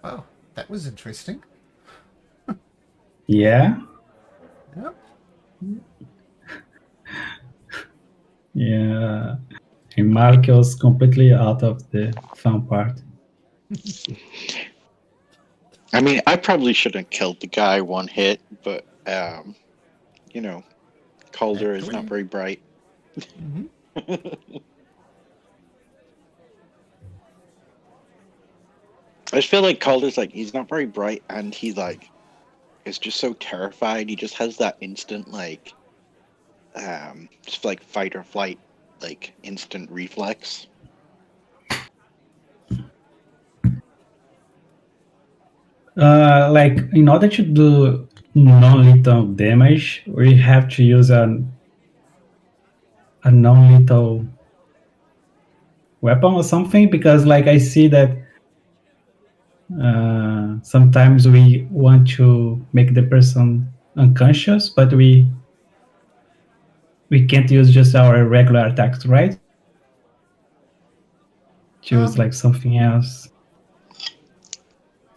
Oh, that was interesting. Yeah? Yep. Yeah. And Mark was completely out of the fun part. I mean, I probably should have killed the guy one hit, but Calder is not very bright. Mm-hmm. I just feel like Calder's like he's not very bright, and he like is just so terrified. He just has that instant just like fight or flight, like instant reflex. Like in order to do non-lethal damage, we have to use a non-lethal weapon or something, because like I see that sometimes we want to make the person unconscious, but we can't use just our regular attacks, right? Choose like something else.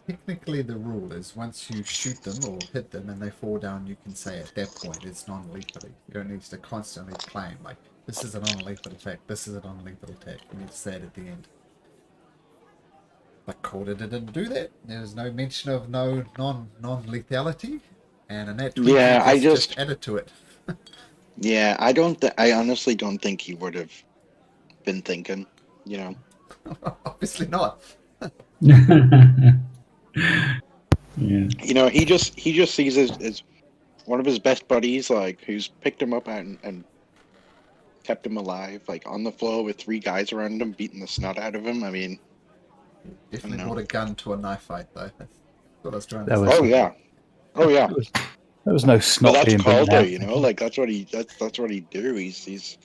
Technically, the rule is once you shoot them or hit them and they fall down, you can say at that point it's non-lethally. You don't need to constantly claim, like, this is a non-lethal attack, this is a non-lethal attack. You need to say it at the end. But Calder didn't do that. There was no mention of no non-lethality, and a nat 20 Yeah, I just added to it. Yeah, I honestly don't think he would have been thinking. Obviously not. Yeah. He just sees as one of his best buddies, like who's picked him up and kept him alive, like on the floor with 3 guys around him beating the snot out of him. I mean, Definitely brought a gun to a knife fight, though. That's what I was trying to There say. was- oh yeah. There was no But snot that's being blown Calder, out. like that's what he do. He's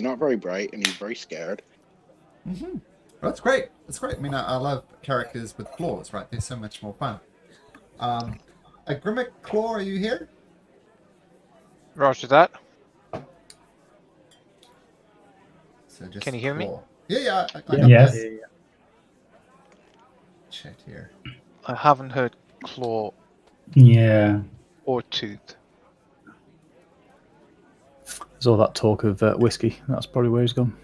not very bright and he's very scared. Mm-hmm. That's great. That's great. I mean, I love characters with flaws, right? They're so much more fun. Grimmick Claw, are you here? Roger that. So just Can you hear me? Claw. Yeah, I got Yes. that. Chat here. I haven't heard Claw Yeah. or Tooth. There's all that talk of whiskey. That's probably where he's gone.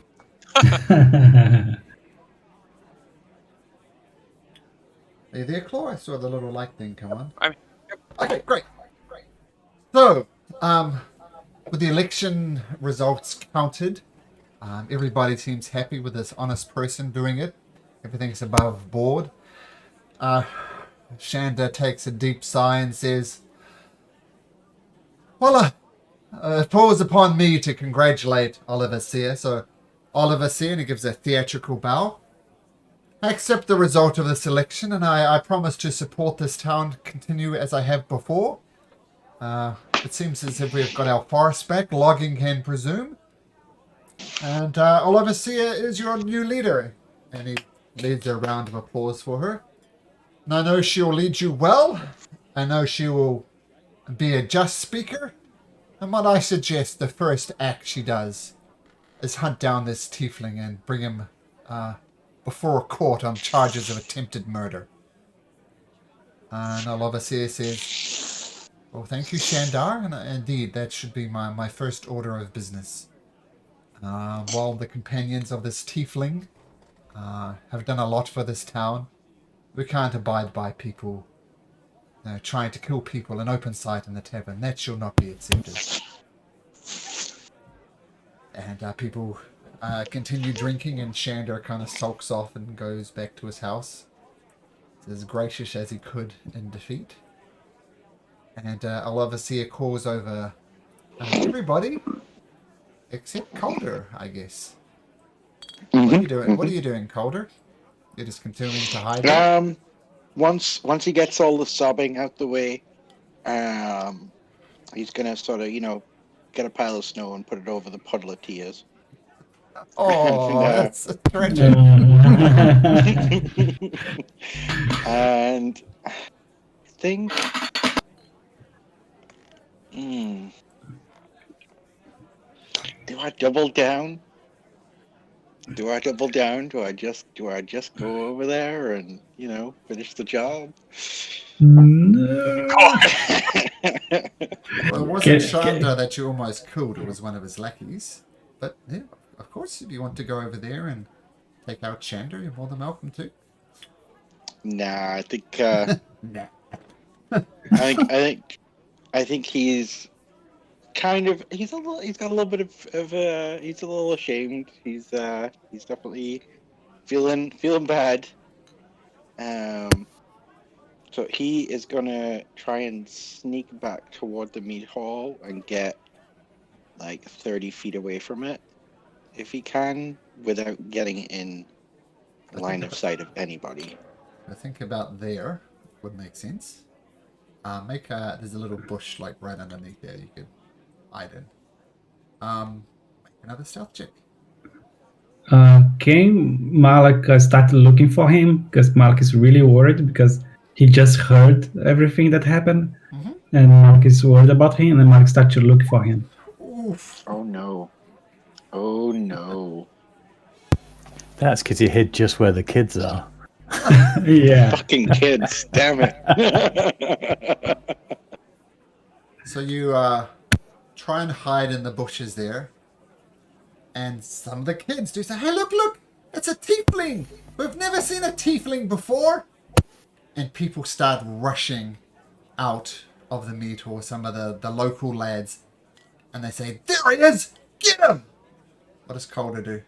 Are you there, Claw? I saw the little light thing come on. I'm- Okay, great. So, with the election results counted, everybody seems happy with this honest person doing it. Everything's above board. Shanda takes a deep sigh and says, well, it falls upon me to congratulate Oliver Sear. So, Oliver Sear, and he gives a theatrical bow. I accept the result of this election, and I promise to support this town, continue as I have before. It seems as if we've got our forest back, logging can presume. And Oliver Sear is your new leader. And he leads a round of applause for her. And I know she will lead you well. I know she will be a just speaker. And what I suggest the first act she does is hunt down this tiefling and bring him before a court on charges of attempted murder. And Alavasir says, well, thank you, Shandar. And indeed, that should be my first order of business. While the companions of this tiefling have done a lot for this town, we can't abide by people trying to kill people in open sight in the tavern. That shall not be accepted. And people continue drinking, and Shandar kind of sulks off and goes back to his house. He's as gracious as he could in defeat. And Alavasir calls over everybody except Calder, I guess. What are you doing? What are you doing, Calder? You're just continuing to hide there? Once he gets all the sobbing out the way, he's gonna sort of, get a pile of snow and put it over the puddle of tears. Oh, And, that's tragic. and I think, do I double down? Do I double down? Do I just go over there and finish the job? No. Well, it wasn't Chandra that you almost killed. It was one of his lackeys. But yeah, of course, if you want to go over there and take out Chandra, you're more than welcome to. Nah, I think. Nah. I think he's kind of. He's got a little bit of. He's a little ashamed. He's definitely feeling bad. So he is gonna try and sneak back toward the meat hall and get like 30 feet away from it, if he can, without getting in line of sight of anybody. I think about there would make sense. There's a little bush like right underneath there you could hide in. Make another stealth check. Can Malik start looking for him? Because Malik is really worried because he just heard everything that happened. Mm-hmm. And Malik is worried about him, and Malik starts to look for him. Oof. Oh no. Oh no. That's because you hid just where the kids are. Yeah. Fucking kids, damn it. So you try and hide in the bushes there. And some of the kids do say, hey, look, it's a tiefling. We've never seen a tiefling before. And people start rushing out of the meat, or some of the local lads. And they say, there he is, get him. What does Calder do?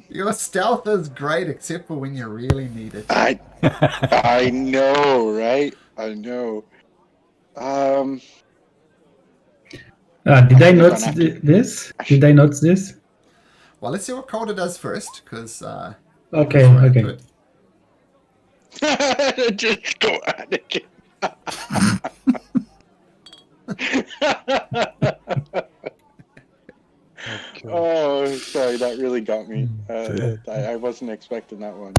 Your stealth is great, except for when you really need it. I know, right? I know. Did I notice this? Did I notice this? Well, let's see what Calder does first, because... Okay. Just go at it. Oh, sorry, that really got me. I wasn't expecting that one.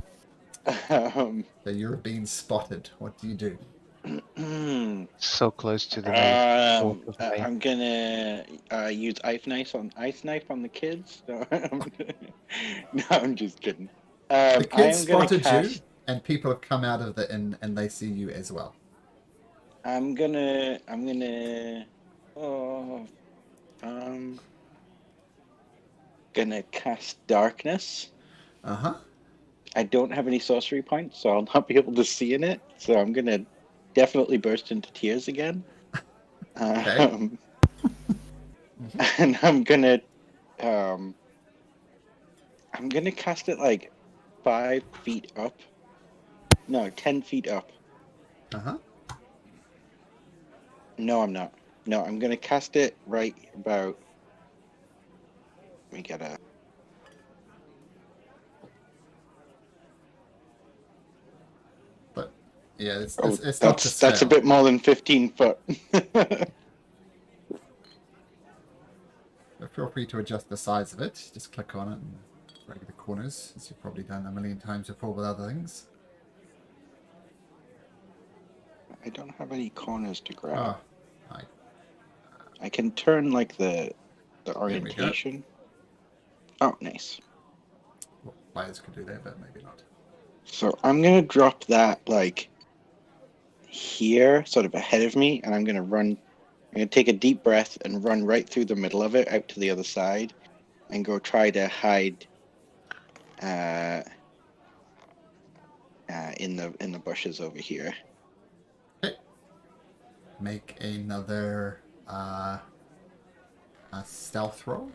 So you're being spotted. What do you do? So close to the I'm gonna use ice knife on the kids. No, I'm just kidding. The kids spotted you, and people have come out of the inn, and they see you as well. I'm gonna cast darkness. I don't have any sorcery points, so I'll not be able to see in it. So I'm gonna definitely burst into tears again. Okay. And I'm gonna cast it like 5 feet up. No, 10 feet up. No, I'm not. No, I'm gonna cast it right about. Let me get a. But yeah, it's that's a bit more than 15 foot. Feel free to adjust the size of it. Just click on it and drag the corners, as you've probably done a million times before with other things. I don't have any corners to grab. Oh, I can turn like the orientation. Oh, nice. Players could do that, but maybe not. So I'm gonna drop that like here, sort of ahead of me, and I'm gonna run. I'm gonna take a deep breath and run right through the middle of it, out to the other side, and go try to hide in the bushes over here. Make another stealth roll.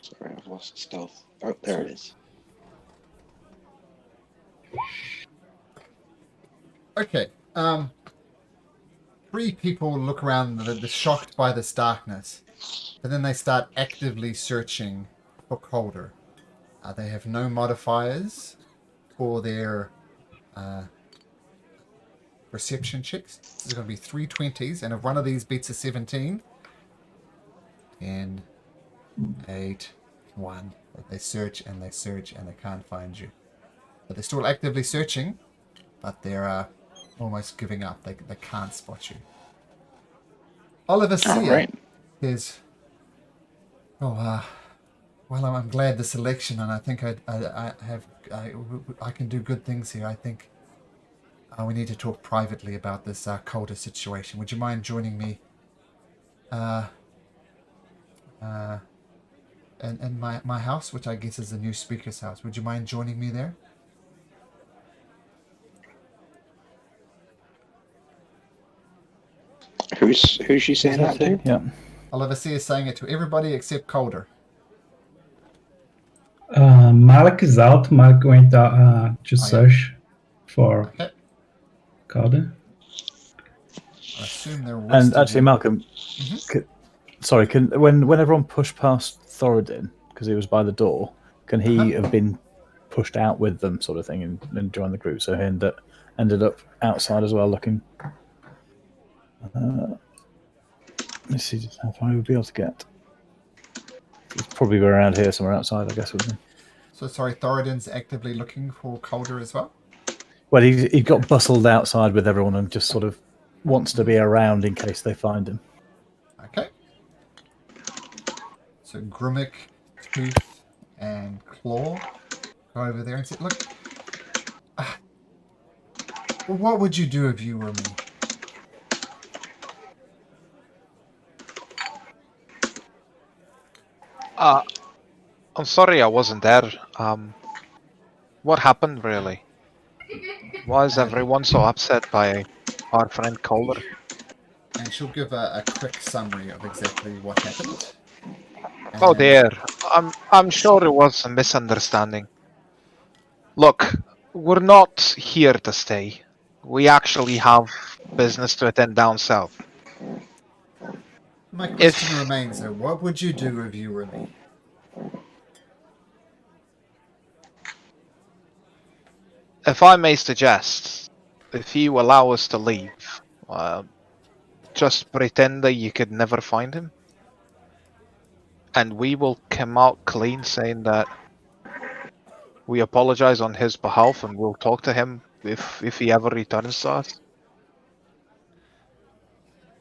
Sorry, I've lost stealth. Oh, there it is. Okay. 3 people look around, they're shocked by this darkness, but then they start actively searching for Calder. They have no modifiers for their perception checks. This is going to be 3 20s, and if one of these beats a 17, 10, 8, 1. They search and they search and they can't find you. But they're still actively searching, but they're almost giving up. They can't spot you. Oliver Sear is... well, I'm glad this election, and I think I can do good things here. I think we need to talk privately about this Calder situation. Would you mind joining me in my house, which I guess is the new speaker's house? Would you mind joining me there? Who's she saying that to? Yeah. Oliver Sear is saying it to everybody except Calder. Mark is out. Mark went to search for Calder. I assume they're And actually, Malcolm, Mm-hmm. when everyone pushed past Thoradin, because he was by the door, can he have been pushed out with them, sort of thing, and joined the group? So he ended up outside as well, looking. Let's see just how far he would be able to get. He'd probably be around here, somewhere outside, I guess, wouldn't he? So sorry, Thoradin's actively looking for Calder as well? Well, he got bustled outside with everyone and just sort of wants to be around in case they find him. Okay. So Grimmick, Tooth, and Claw go over there and say, look, what would you do if you were me? I'm sorry I wasn't there. What happened really? Why is everyone so upset by our friend Calder? And she'll give a quick summary of exactly what happened. Oh And- dear, I'm sure it was a misunderstanding. Look, we're not here to stay. We actually have business to attend down south. My question remains though, what would you do if you were me? If I may suggest, if you allow us to leave, just pretend that you could never find him. And we will come out clean saying that we apologize on his behalf and we'll talk to him if he ever returns to us.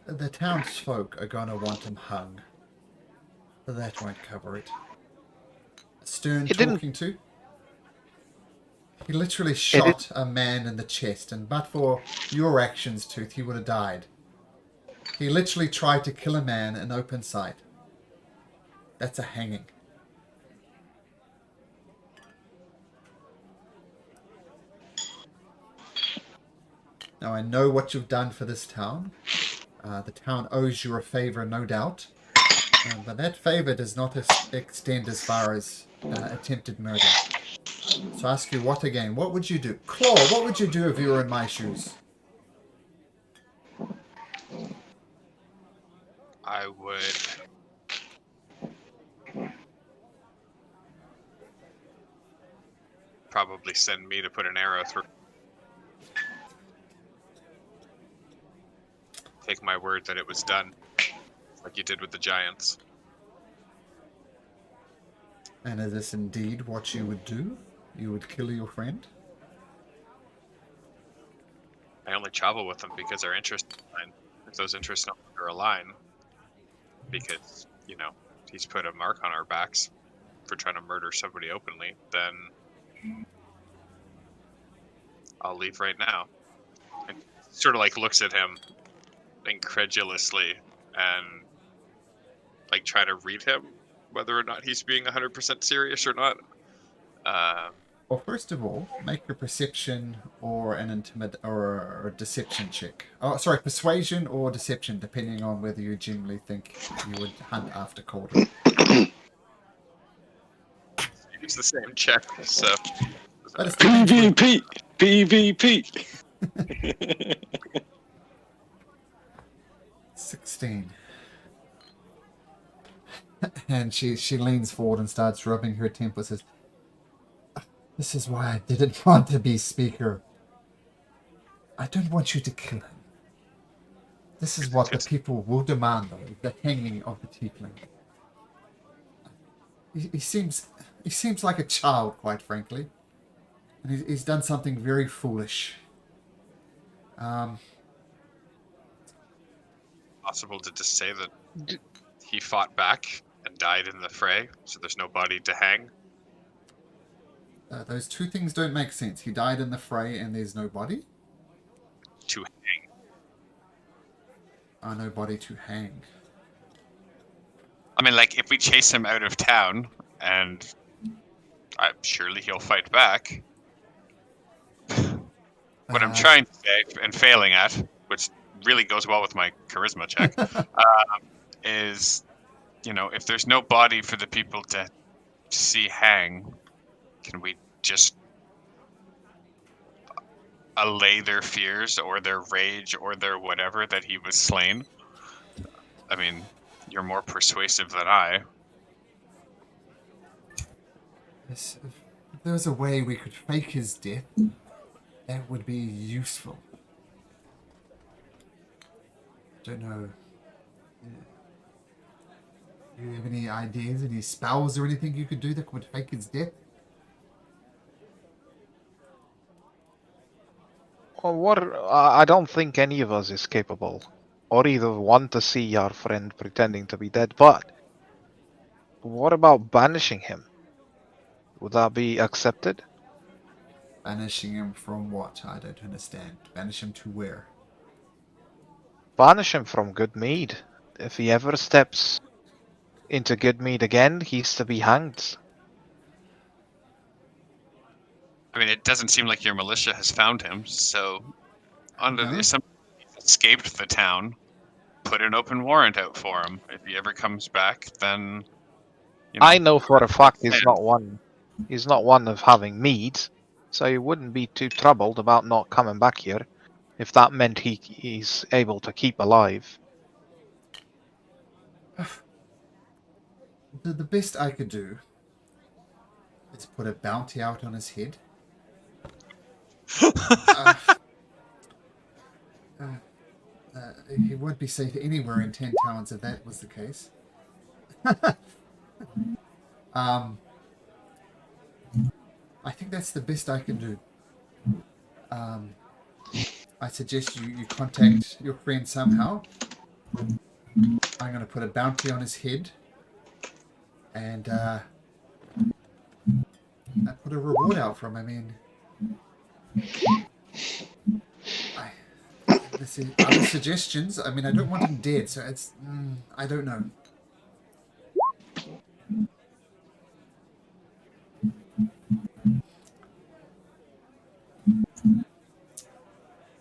The townsfolk are gonna want him hung. That won't cover it. Stern talking to? He literally shot a man in the chest, and but for your actions, Tooth, he would have died. He literally tried to kill a man in open sight. That's a hanging. Now I know what you've done for this town. The town owes you a favor, no doubt. But that favor does not extend as far as attempted murder. So I ask you what again? What would you do? Claw, what would you do if you were in my shoes? I would probably send me to put an arrow through. Take my word that it was done, like you did with the giants. And is this indeed what you would do? You would kill your friend? I only travel with them because our interests align. If those interests no longer align, because, he's put a mark on our backs for trying to murder somebody openly, then I'll leave right now. And sort of like looks at him incredulously and like try to read him, whether or not he's being 100% serious or not. Well, first of all, make a perception or an or a deception check. Oh, sorry, persuasion or deception, depending on whether you genuinely think you would hunt after Calder. It's the same check, so. That is PvP! PvP! 16. And she leans forward and starts rubbing her temples. Says, "This is why I didn't want to be speaker. I don't want you to kill him. This is what the people will demand, though, the hanging of the tiefling. He seems like a child, quite frankly. And he's done something very foolish. Possible to just say that he fought back and died in the fray, so there's no body to hang. Those two things don't make sense. He died in the fray and there's no body? To hang. No body to hang. I mean, like, if we chase him out of town, and surely he'll fight back. What I'm trying to say, and failing at, which really goes well with my charisma check, is, if there's no body for the people to see hang, can we just allay their fears or their rage or their whatever that he was slain? I mean, you're more persuasive than I. If there was a way we could fake his death, that would be useful. Don't know. Do you have any ideas, any spells or anything you could do that would fake his death? Well, I don't think any of us is capable, or either want to see our friend pretending to be dead, but what about banishing him? Would that be accepted? Banishing him from what? I don't understand. Banish him to where? Banish him from Goodmead. If he ever steps into Goodmead again, he's to be hanged. I mean, it doesn't seem like your militia has found him, so under the assumption he's escaped the town, put an open warrant out for him. If he ever comes back, then I know for a fact he's not one of having mead, so he wouldn't be too troubled about not coming back here, if that meant he's able to keep alive. The best I could do is put a bounty out on his head. He won't be safe anywhere in 10 towns if that was the case. I think that's the best I can do. I suggest you contact your friend somehow. I'm going to put a bounty on his head. And I put a reward out for him. I mean, let's see, other suggestions? I mean, I don't want him dead, so it's... I don't know.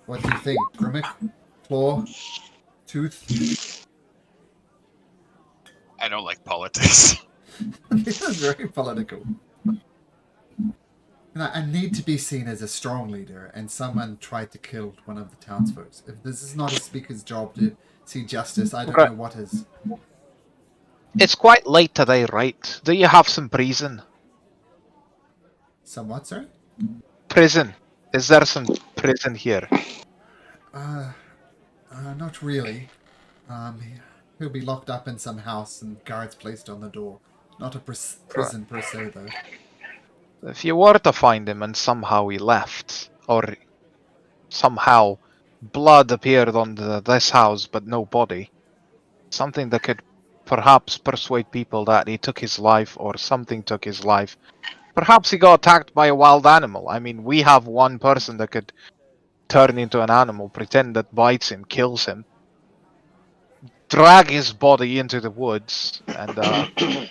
What do you think? Grimmick? Claw? Tooth? I don't like politics. This is very political. And I need to be seen as a strong leader, and someone tried to kill one of the townsfolk. If this is not a speaker's job to see justice, I don't know what is. It's quite late today, right? Do you have some prison? Some what, sorry? Prison. Is there some prison here? Not really. He'll be locked up in some house and guards placed on the door. Not a prison per se, though. If you were to find him and somehow he left, or somehow blood appeared on this house but no body, something that could perhaps persuade people that he took his life or something took his life. Perhaps he got attacked by a wild animal. I mean, we have one person that could turn into an animal, pretend that bites him, kills him, drag his body into the woods, and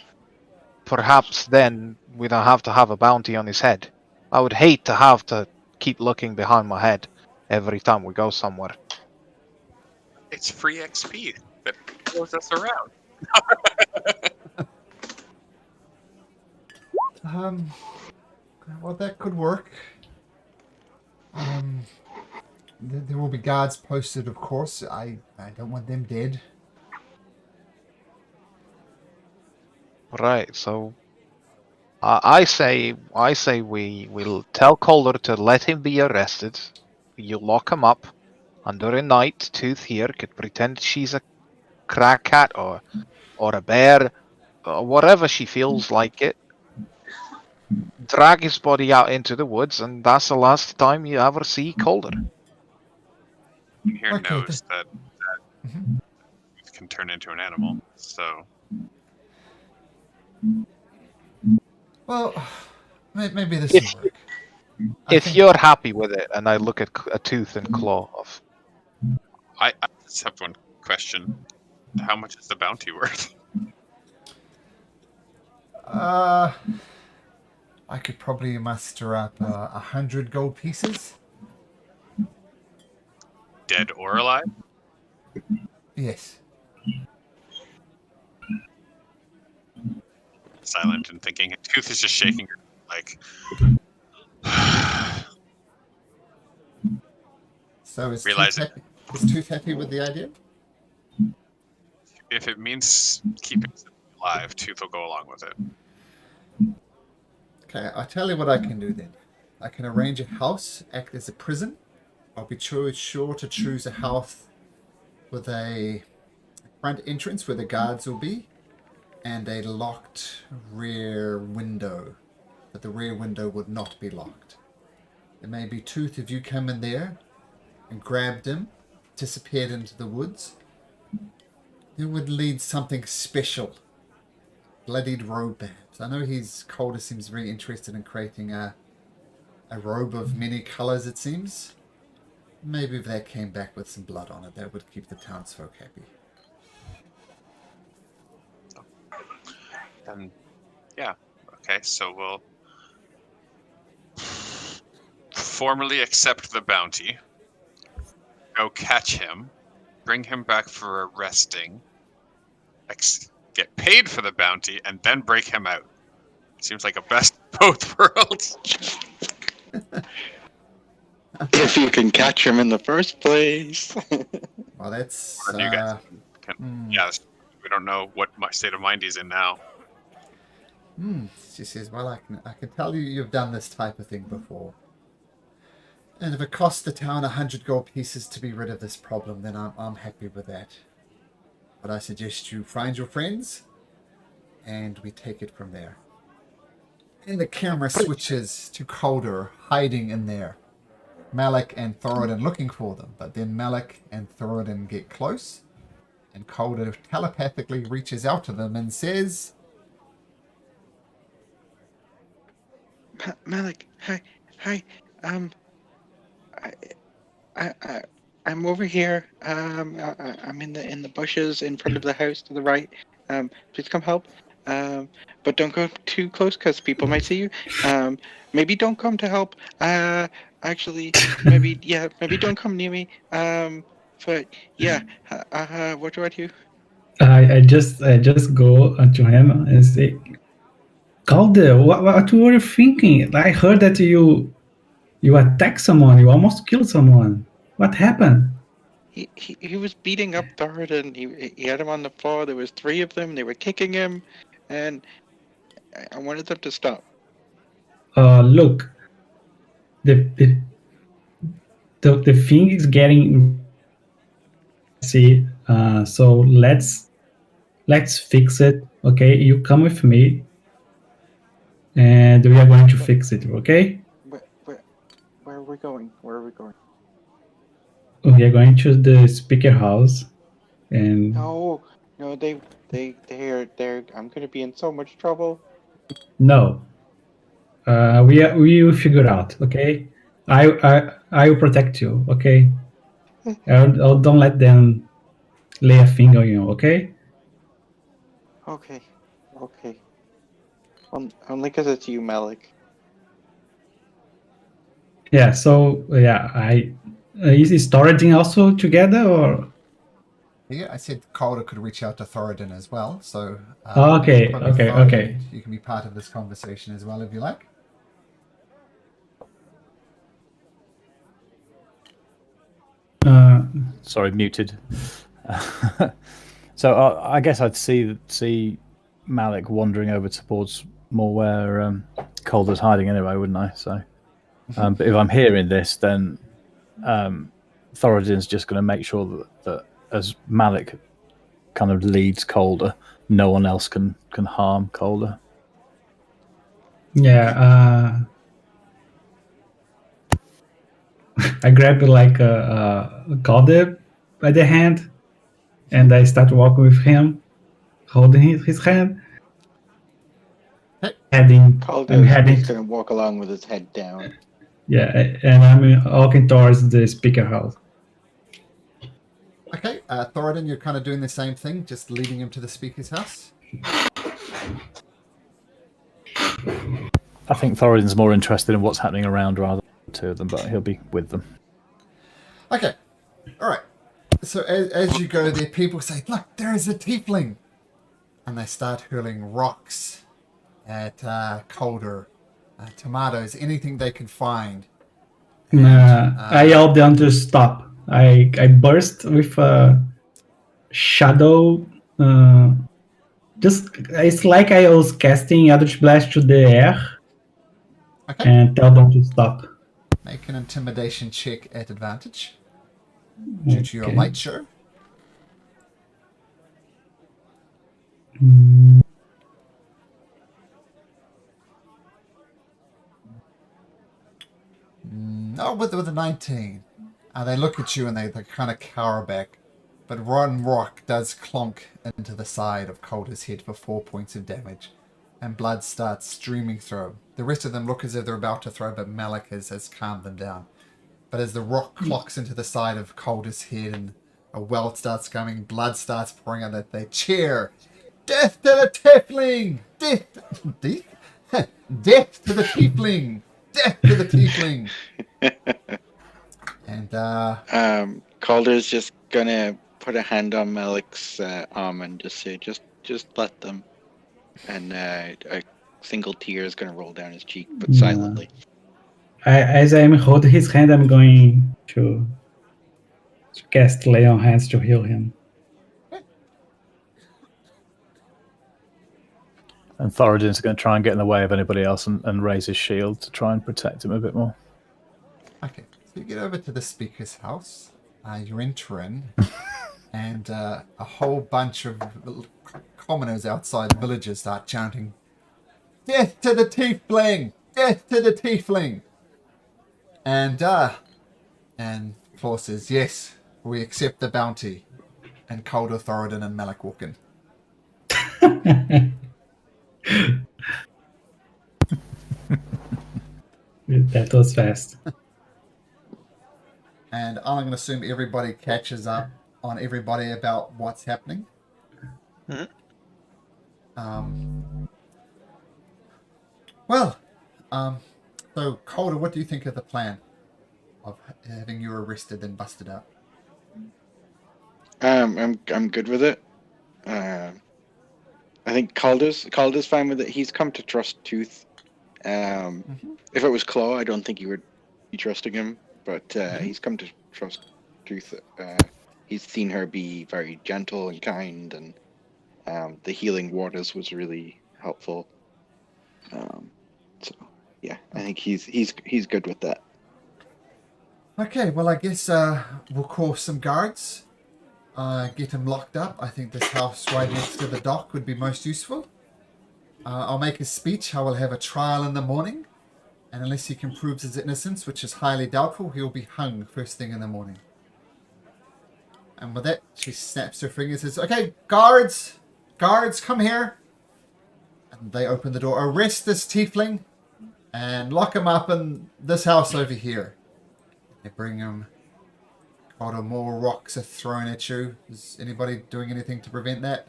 perhaps then we don't have to have a bounty on his head. I would hate to have to keep looking behind my head every time we go somewhere. It's free XP that follows us around. Well, that could work. There will be guards posted, of course. I don't want them dead. Right, so I say we will tell Calder to let him be arrested. You lock him up under a night. Tooth here could pretend she's a crack cat or a bear or whatever she feels like it. Drag his body out into the woods, and that's the last time you ever see Calder. Here Okay, knows that Mhm. it can turn into an animal, so Well, maybe this will work. If you're happy with it, and I look at a Tooth and Claw of, I just have one question. How much is the bounty worth? I could probably muster up 100 gold pieces. Dead or alive? Yes. Silent and thinking. And Tooth is just shaking her like. So is Realize Tooth happy with the idea? If it means keeping something alive, Tooth will go along with it. Okay, I'll tell you what I can do then. I can arrange a house, act as a prison. I'll be sure to choose a house with a front entrance where the guards will be, and a locked rear window. But the rear window would not be locked. There may be Tooth if you come in there and grabbed him, disappeared into the woods. It would lead something special. Bloodied robe bands. I know Calder seems very interested in creating a robe of many colours, it seems. Maybe if that came back with some blood on it, that would keep the townsfolk happy. Yeah. Okay, so we'll formally accept the bounty. Go catch him. Bring him back for arresting. Get paid for the bounty, and then break him out. Seems like a best of both worlds. If you can catch him in the first place. Well, that's... One of you guys yeah, we don't know what state of mind he's in now. She says, well, I can tell you've done this type of thing before. And if it costs the town 100 gold pieces to be rid of this problem, then I'm happy with that. But I suggest you find your friends, and we take it from there. And the camera switches to Calder hiding in there. Malik and Thoradin looking for them, but then Malik and Thoradin get close, and Calder telepathically reaches out to them and says, Malik, hi, I'm over here. I'm in the bushes in front of the house to the right. Please come help. But don't go too close because people might see you. Maybe don't come to help. Actually, maybe don't come near me. But yeah. What do I do? I just go to him and say, Calder, what were you thinking? I heard that you attacked someone. You almost killed someone. What happened? He was beating up Thoradin. He had him on the floor. There was 3 of them. They were kicking him, and I wanted them to stop. Look, the thing is getting see. So let's fix it. Okay, you come with me. and we are going to fix it. Okay? Where are we going? Where are we going? We are going to the speaker house, and No, they're. I'm gonna be in so much trouble. no, we will figure out. Okay? I will protect you. Okay? I'll don't let them lay a finger on you. Okay? Okay. Only because it's you, Malik. Yeah. So yeah, is Thoradin also together or? Yeah, I said Calder could reach out to Thoradin as well, so Okay, probably okay, Thoradin, okay. you can be part of this conversation as well if you like. Sorry, muted. So I guess I'd see Malik wandering over towards more where Calder's hiding anyway, wouldn't I? So, but if I'm hearing this, then Thoradin's just going to make sure that as Malik kind of leads Calder, no one else can harm Calder. Yeah. I grab like a Calder by the hand, and I start walking with him, holding his hand. I'm Calder's heading. just gonna walk along with his head down. Yeah, and I'm walking towards the speaker house. Okay, Thoradin, you're kind of doing the same thing, just leading him to the speaker's house. I think Thoradin's more interested in what's happening around rather than the two of them, but he'll be with them. Okay, all right. So as you go there, people say, "Look, there is a tiefling," and they start hurling rocks at Calder, tomatoes, anything they can find. I yelled them to stop. I burst with a shadow. Just it's like I was casting Eldritch Blast to the air, Okay. and tell them to stop. Make an intimidation check at advantage due to your might, sure. With a 19. They look at you and they kind of cower back. But one rock does clonk into the side of Calder's head for 4 points of damage. And blood starts streaming through him. The rest of them look as if they're about to throw, but Malik has calmed them down. But as the rock clocks into the side of Calder's head and a welt starts coming, blood starts pouring out that they cheer. Death to the tiefling! Death! Death? Death to the tiefling! Death to the tiefling! And Calder's just gonna put a hand on Malik's arm and just say, just let them. And a single tear is gonna roll down his cheek, but silently. As I'm holding his hand, I'm going to cast Lay on Hands to heal him. And Thoradin's going to try and get in the way of anybody else and raise his shield to try and protect him a bit more. Okay, so you get over to the speaker's house. You enter in, and a whole bunch of commoners outside the villagers start chanting, "Death to the tiefling! Death to the tiefling!" And Claw says, "Yes, we accept the bounty." And Calder, Thoradin, and Malik walk in. That was fast. And I'm going to assume everybody catches up on everybody about what's happening. So Calder, what do you think of the plan of having you arrested and busted out? I'm good with it. I think Calder's fine with it. He's come to trust Tooth. If it was Claw, I don't think you would be trusting him. But he's come to trust Tooth. He's seen her be very gentle and kind, and the healing waters was really helpful. So yeah, I think he's good with that. Okay, well I guess we'll call some guards. Get him locked up. I think this house right next to the dock would be most useful. I'll make his speech. I will have a trial in the morning. And unless he can prove his innocence, which is highly doubtful, he'll be hung first thing in the morning. And with that, she snaps her fingers and says, okay, guards, come here. And they open the door. Arrest this tiefling and lock him up in this house over here. They bring him. God, more rocks are thrown at you. Is anybody doing anything to prevent that?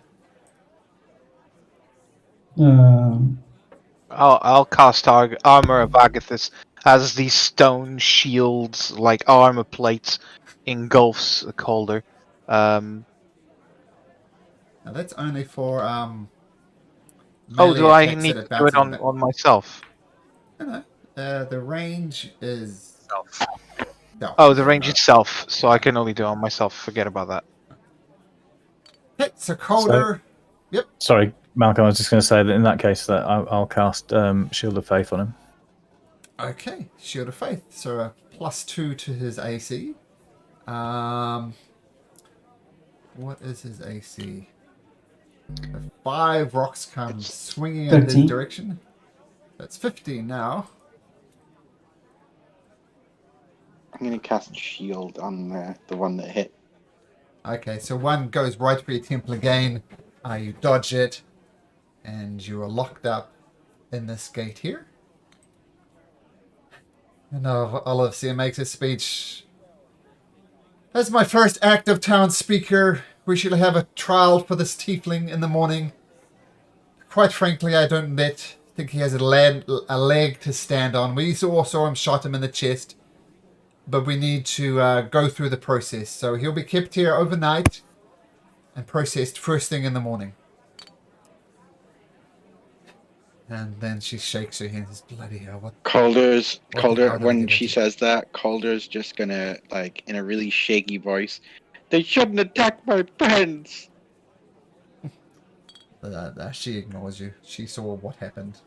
I'll cast armor of Agathis as these stone shields, like armor plates, engulfs Calder. Now that's only for Oh, melee do I attacks need that to are do it bouncing back. on myself? No. The range is. No. Oh, the range itself, so I can only do it on myself. Forget about that. Okay, so Calder. Yep. Sorry, Malcolm. I was just going to say that in that case, that I'll cast Shield of Faith on him. Okay, Shield of Faith. So a +2 to his AC. What is his AC? 5 rocks come swinging in his 13. direction. That's 15 now. I'm gonna cast shield on the one that hit. Okay, so one goes right for your temple again. You dodge it, and you are locked up in this gate here. And Oliver makes a speech. As my first active town speaker, we shall have a trial for this tiefling in the morning. Quite frankly, I don't think he has a leg to stand on. We saw him shot him in the chest. But we need to go through the process. So he'll be kept here overnight and processed first thing in the morning. And then she shakes her hands. Bloody hell! Calder, hell did I when get she into? says that, Calder's just gonna, like, in a really shaky voice, they shouldn't attack my friends! She ignores you. She saw what happened.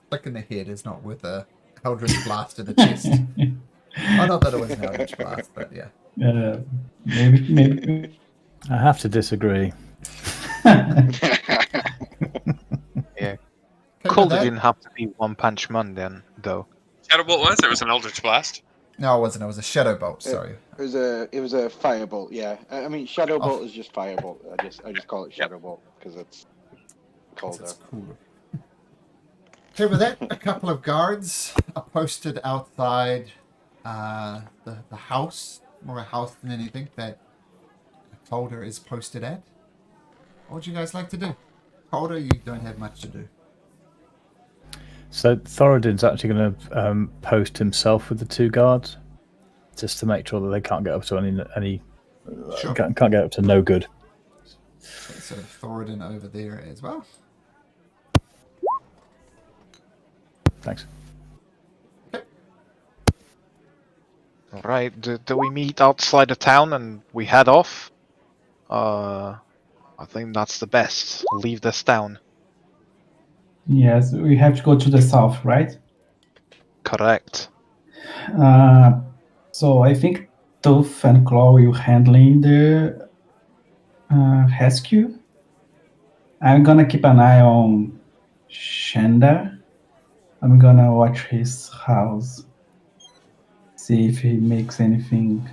Flick in the head is not worth a Eldritch blast to the chest. Oh, not that it was an Eldritch blast, but yeah. Maybe. I have to disagree. Yeah. Okay, Calder with that- didn't have to be One Punch Man then, though. Shadowbolt was? It was an Eldritch Blast? No, it wasn't. It was a Shadow Bolt. Sorry. It was a firebolt, yeah. I mean, Shadowbolt is just firebolt. I just call it Shadowbolt because it's colder. It's cooler. Okay, with that, a couple of guards are posted outside the house, more a house than anything, that Calder is posted at. What would you guys like to do? Calder, you don't have much to do. So Thoradin's actually going to post himself with the 2 guards, just to make sure that they can't get up to any Sure. can't get up to no good. Okay, so Thoradin over there as well. Thanks. Right, do we meet outside the town and we head off? I think that's the best. Leave this town. Yes, we have to go to the south, right? Correct. So I think Tooth and Claw will handling the rescue. I'm gonna keep an eye on Shanda. I'm gonna watch his house, see if he makes anything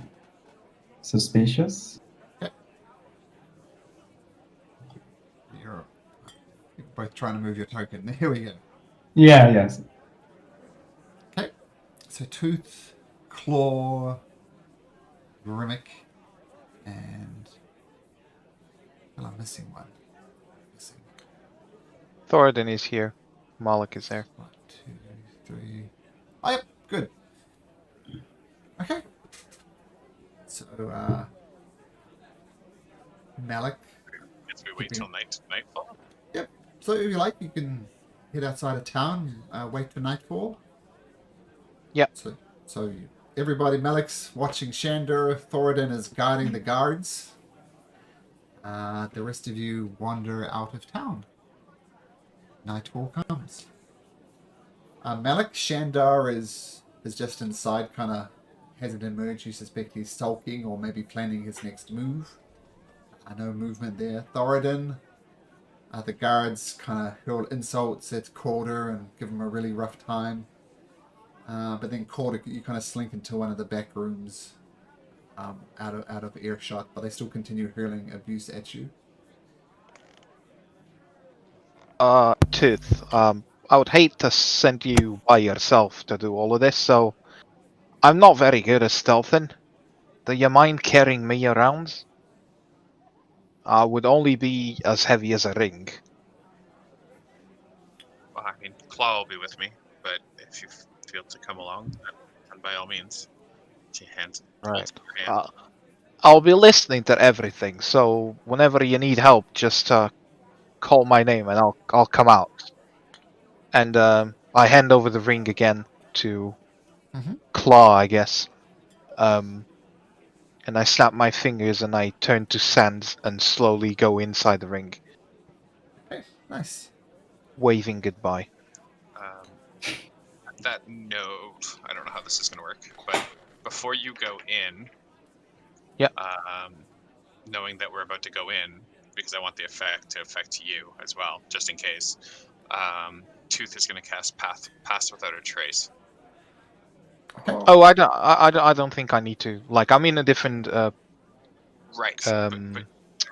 suspicious. You're both trying to move your token. Here we go. Yeah, yes. Okay. So Tooth, Claw, Grimmick, and... Well, I'm missing one. Thoradin is here. Malik is there. 1, 2, 3. Oh, yep. Good. Okay. So, Malik. Guess we wait till nightfall. Yep. So if you like, you can head outside of town, wait for nightfall. Yep. So everybody, Malik's watching Shandor, Thoradin is guiding the guards. The rest of you wander out of town. Nightfall comes. Malik, Shandar is just inside, kind of hasn't emerged. You suspect he's sulking or maybe planning his next move. No movement there. Thoradin, The guards kind of hurl insults at Calder and give him a really rough time. But then Calder, you kind of slink into one of the back rooms, out of earshot, but they still continue hurling abuse at you. Tooth, I would hate to send you by yourself to do all of this, so I'm not very good at stealthing. Do you mind carrying me around? I would only be as heavy as a ring. Well, I mean, Claw will be with me, but if you feel to come along, then by all means. She hands Right. holds your hand. I'll be listening to everything, so whenever you need help, just call my name and I'll come out. And I hand over the ring again to Mhm. Claw, I guess. And I snap my fingers and I turn to sand and slowly go inside the ring, Okay, nice. waving goodbye. That note, I don't know how this is going to work, but before you go in, Yep. Knowing that we're about to go in, because I want the effect to affect you as well, just in case. Tooth is going to cast Pass Without a Trace. Okay. Oh, I don't think I need to. Like, I'm in a different Right. But I don't know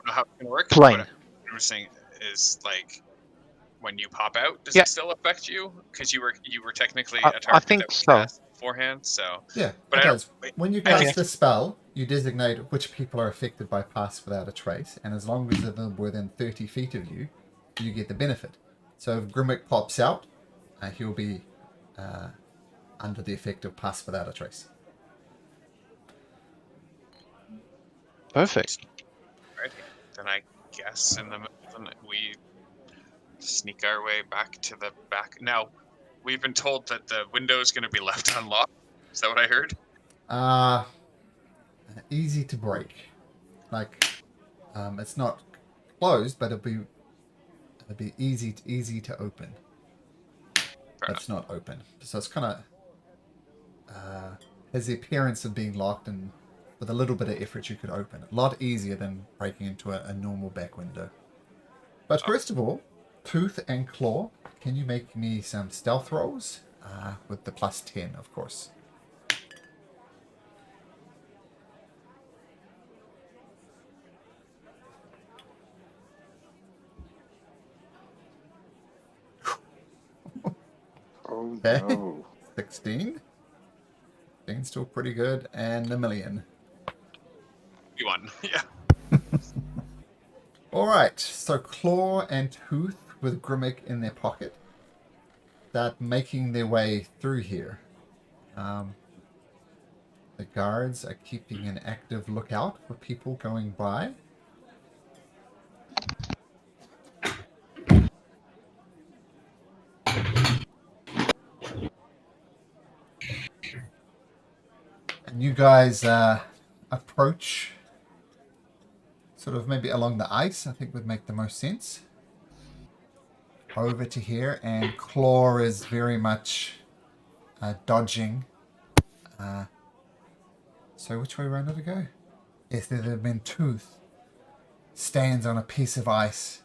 how it's going to work. plane. What I'm saying is, like, when you pop out, does Yeah. it still affect you? Because you were technically I a target think that was so. cast beforehand. So Yeah, But it I don't- does. When you I cast think- the spell, you designate which people are affected by Pass Without a Trace, and as long as they're within 30 feet of you, you get the benefit. So if Grimmick pops out, he'll be under the effect of Pass Without a Trace. Perfect. Alrighty. Then I guess we sneak our way back to the back. Now, we've been told that the window is going to be left unlocked. Is that what I heard? Easy to break. Like, it's not closed, but it'll be easy to open. But it's not open, so it's kind of has the appearance of being locked, and with a little bit of effort you could open. A lot easier than breaking into a normal back window. But first of all, Tooth and Claw, can you make me some stealth rolls? With the plus 10, of course. Oh Okay. no. 16. 16 still pretty good. And a million. You won. Yeah. Alright, so Claw and Tooth with Grimmick in their pocket start making their way through here. The guards are keeping an active lookout for people going by. And you guys approach sort of maybe along the ice, I think would make the most sense. Over to here, and Claw is very much dodging. So which way around did it go? Yes, there had been Tooth. Stands on a piece of ice,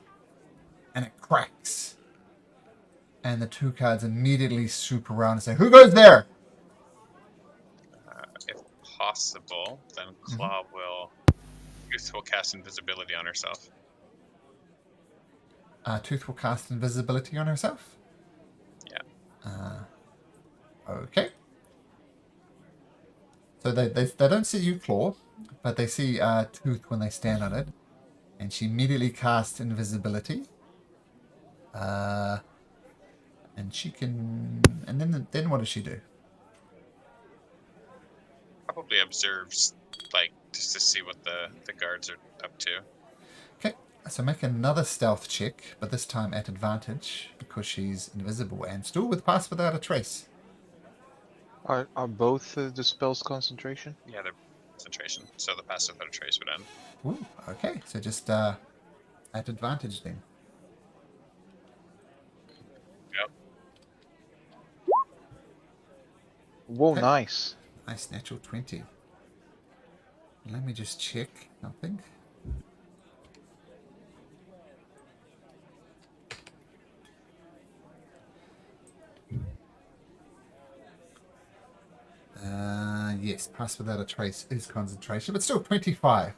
and it cracks. And the two cards immediately swoop around and say, "Who goes there?" If possible, then Claw will cast invisibility on herself. Tooth will cast invisibility on herself. Yeah. Okay. So they don't see you, Claw, but they see Tooth when they stand on it, and she immediately casts invisibility. And she can, and then what does she do? Probably observes, like, just to see what the guards are up to. Okay, so make another stealth check, but this time at advantage because she's invisible and still with Pass Without a Trace. Are both the spells concentration? Yeah, they're concentration, so the Pass Without a Trace would end. Ooh, okay, so just at advantage then. Yep. Whoa, Okay. nice. Nice, natural 20. Let me just check something. yes, pass without a trace is concentration, but still 25.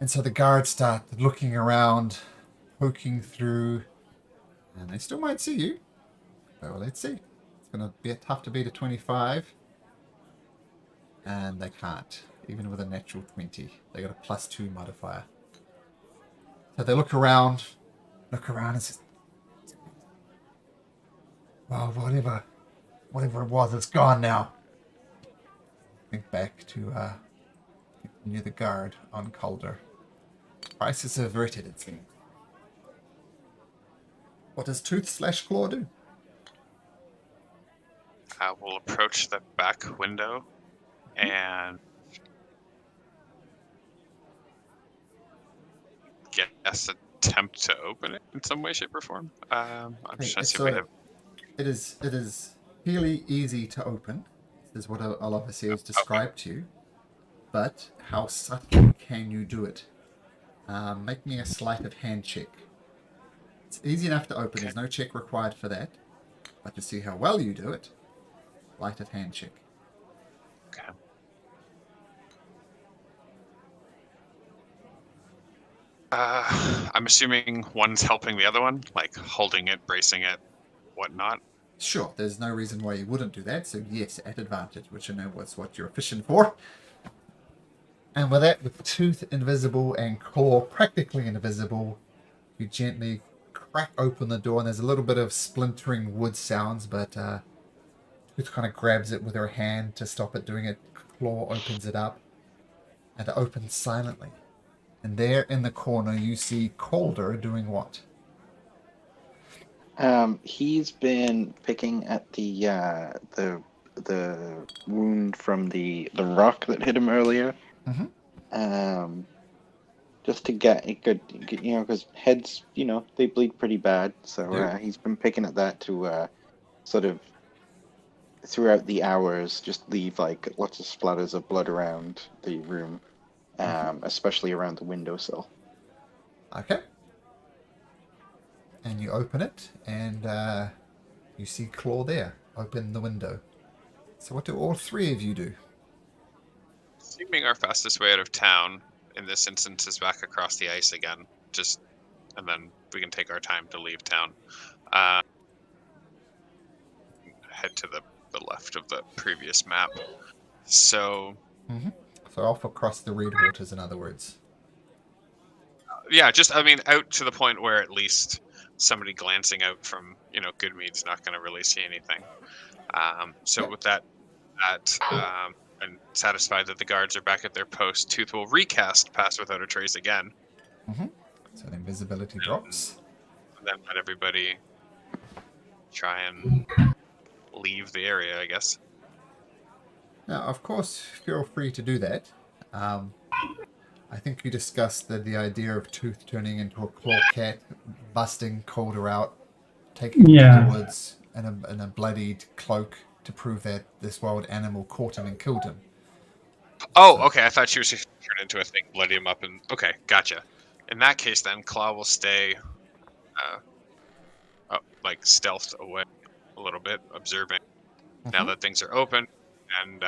And so the guards start looking around, poking through, and they still might see you. Well, let's see. It's going to be tough to beat a 25. And they can't, even with a natural 20. They got a +2 modifier. So they look around and say, well, whatever it was, it's gone now. Think back to near the guard on Calder. Crisis averted, it seems. What does Tooth/Claw do? We'll approach the back window and attempt to open it in some way, shape, or form. I'm just trying to see if we have... It is fairly easy to open. This is what Olafacir has described to you. But how subtly can you do it? Make me a sleight of hand check. It's easy enough to open. Okay. There's no check required for that. But to see how well you do it, sleight of hand check. Okay. I'm assuming one's helping the other one, like holding it, bracing it, whatnot. Sure, there's no reason why you wouldn't do that, so yes, at advantage, which I know was what you're efficient for. And with that, with Tooth invisible and Claw practically invisible, you gently crack open the door, and there's a little bit of splintering wood sounds, but Tooth kind of grabs it with her hand to stop it doing it. Claw opens it up, and it opens silently. And there in the corner, you see Calder doing what? He's been picking at the wound from the rock that hit him earlier. Mm-hmm. Just to get a good, because heads, they bleed pretty bad. So he's been picking at that to sort of throughout the hours just leave like lots of splatters of blood around the room, especially around the windowsill. Okay. And you open it, and you see Claw there. Open the window. So what do all three of you do? Assuming our fastest way out of town in this instance is back across the ice again, and then we can take our time to leave town. Head to the left of the previous map. So... Mm-hmm. So off across the Red Waters, in other words. Yeah, out to the point where at least somebody glancing out from, Goodmead's not going to really see anything. With that, and satisfied that the guards are back at their post, Tooth will recast Pass Without a Trace again. Mm-hmm. So the invisibility drops. And then let everybody try and leave the area, I guess. Now, of course, feel free to do that. I think you discussed the idea of Tooth turning into a claw cat, busting Calder out, taking him to the woods in a bloodied cloak to prove that this wild animal caught him and killed him. Oh, okay. I thought she was just turned into a thing, bloody him up, and okay, gotcha. In that case, then Claw will stay, stealthed away a little bit, observing. Now that things are open, and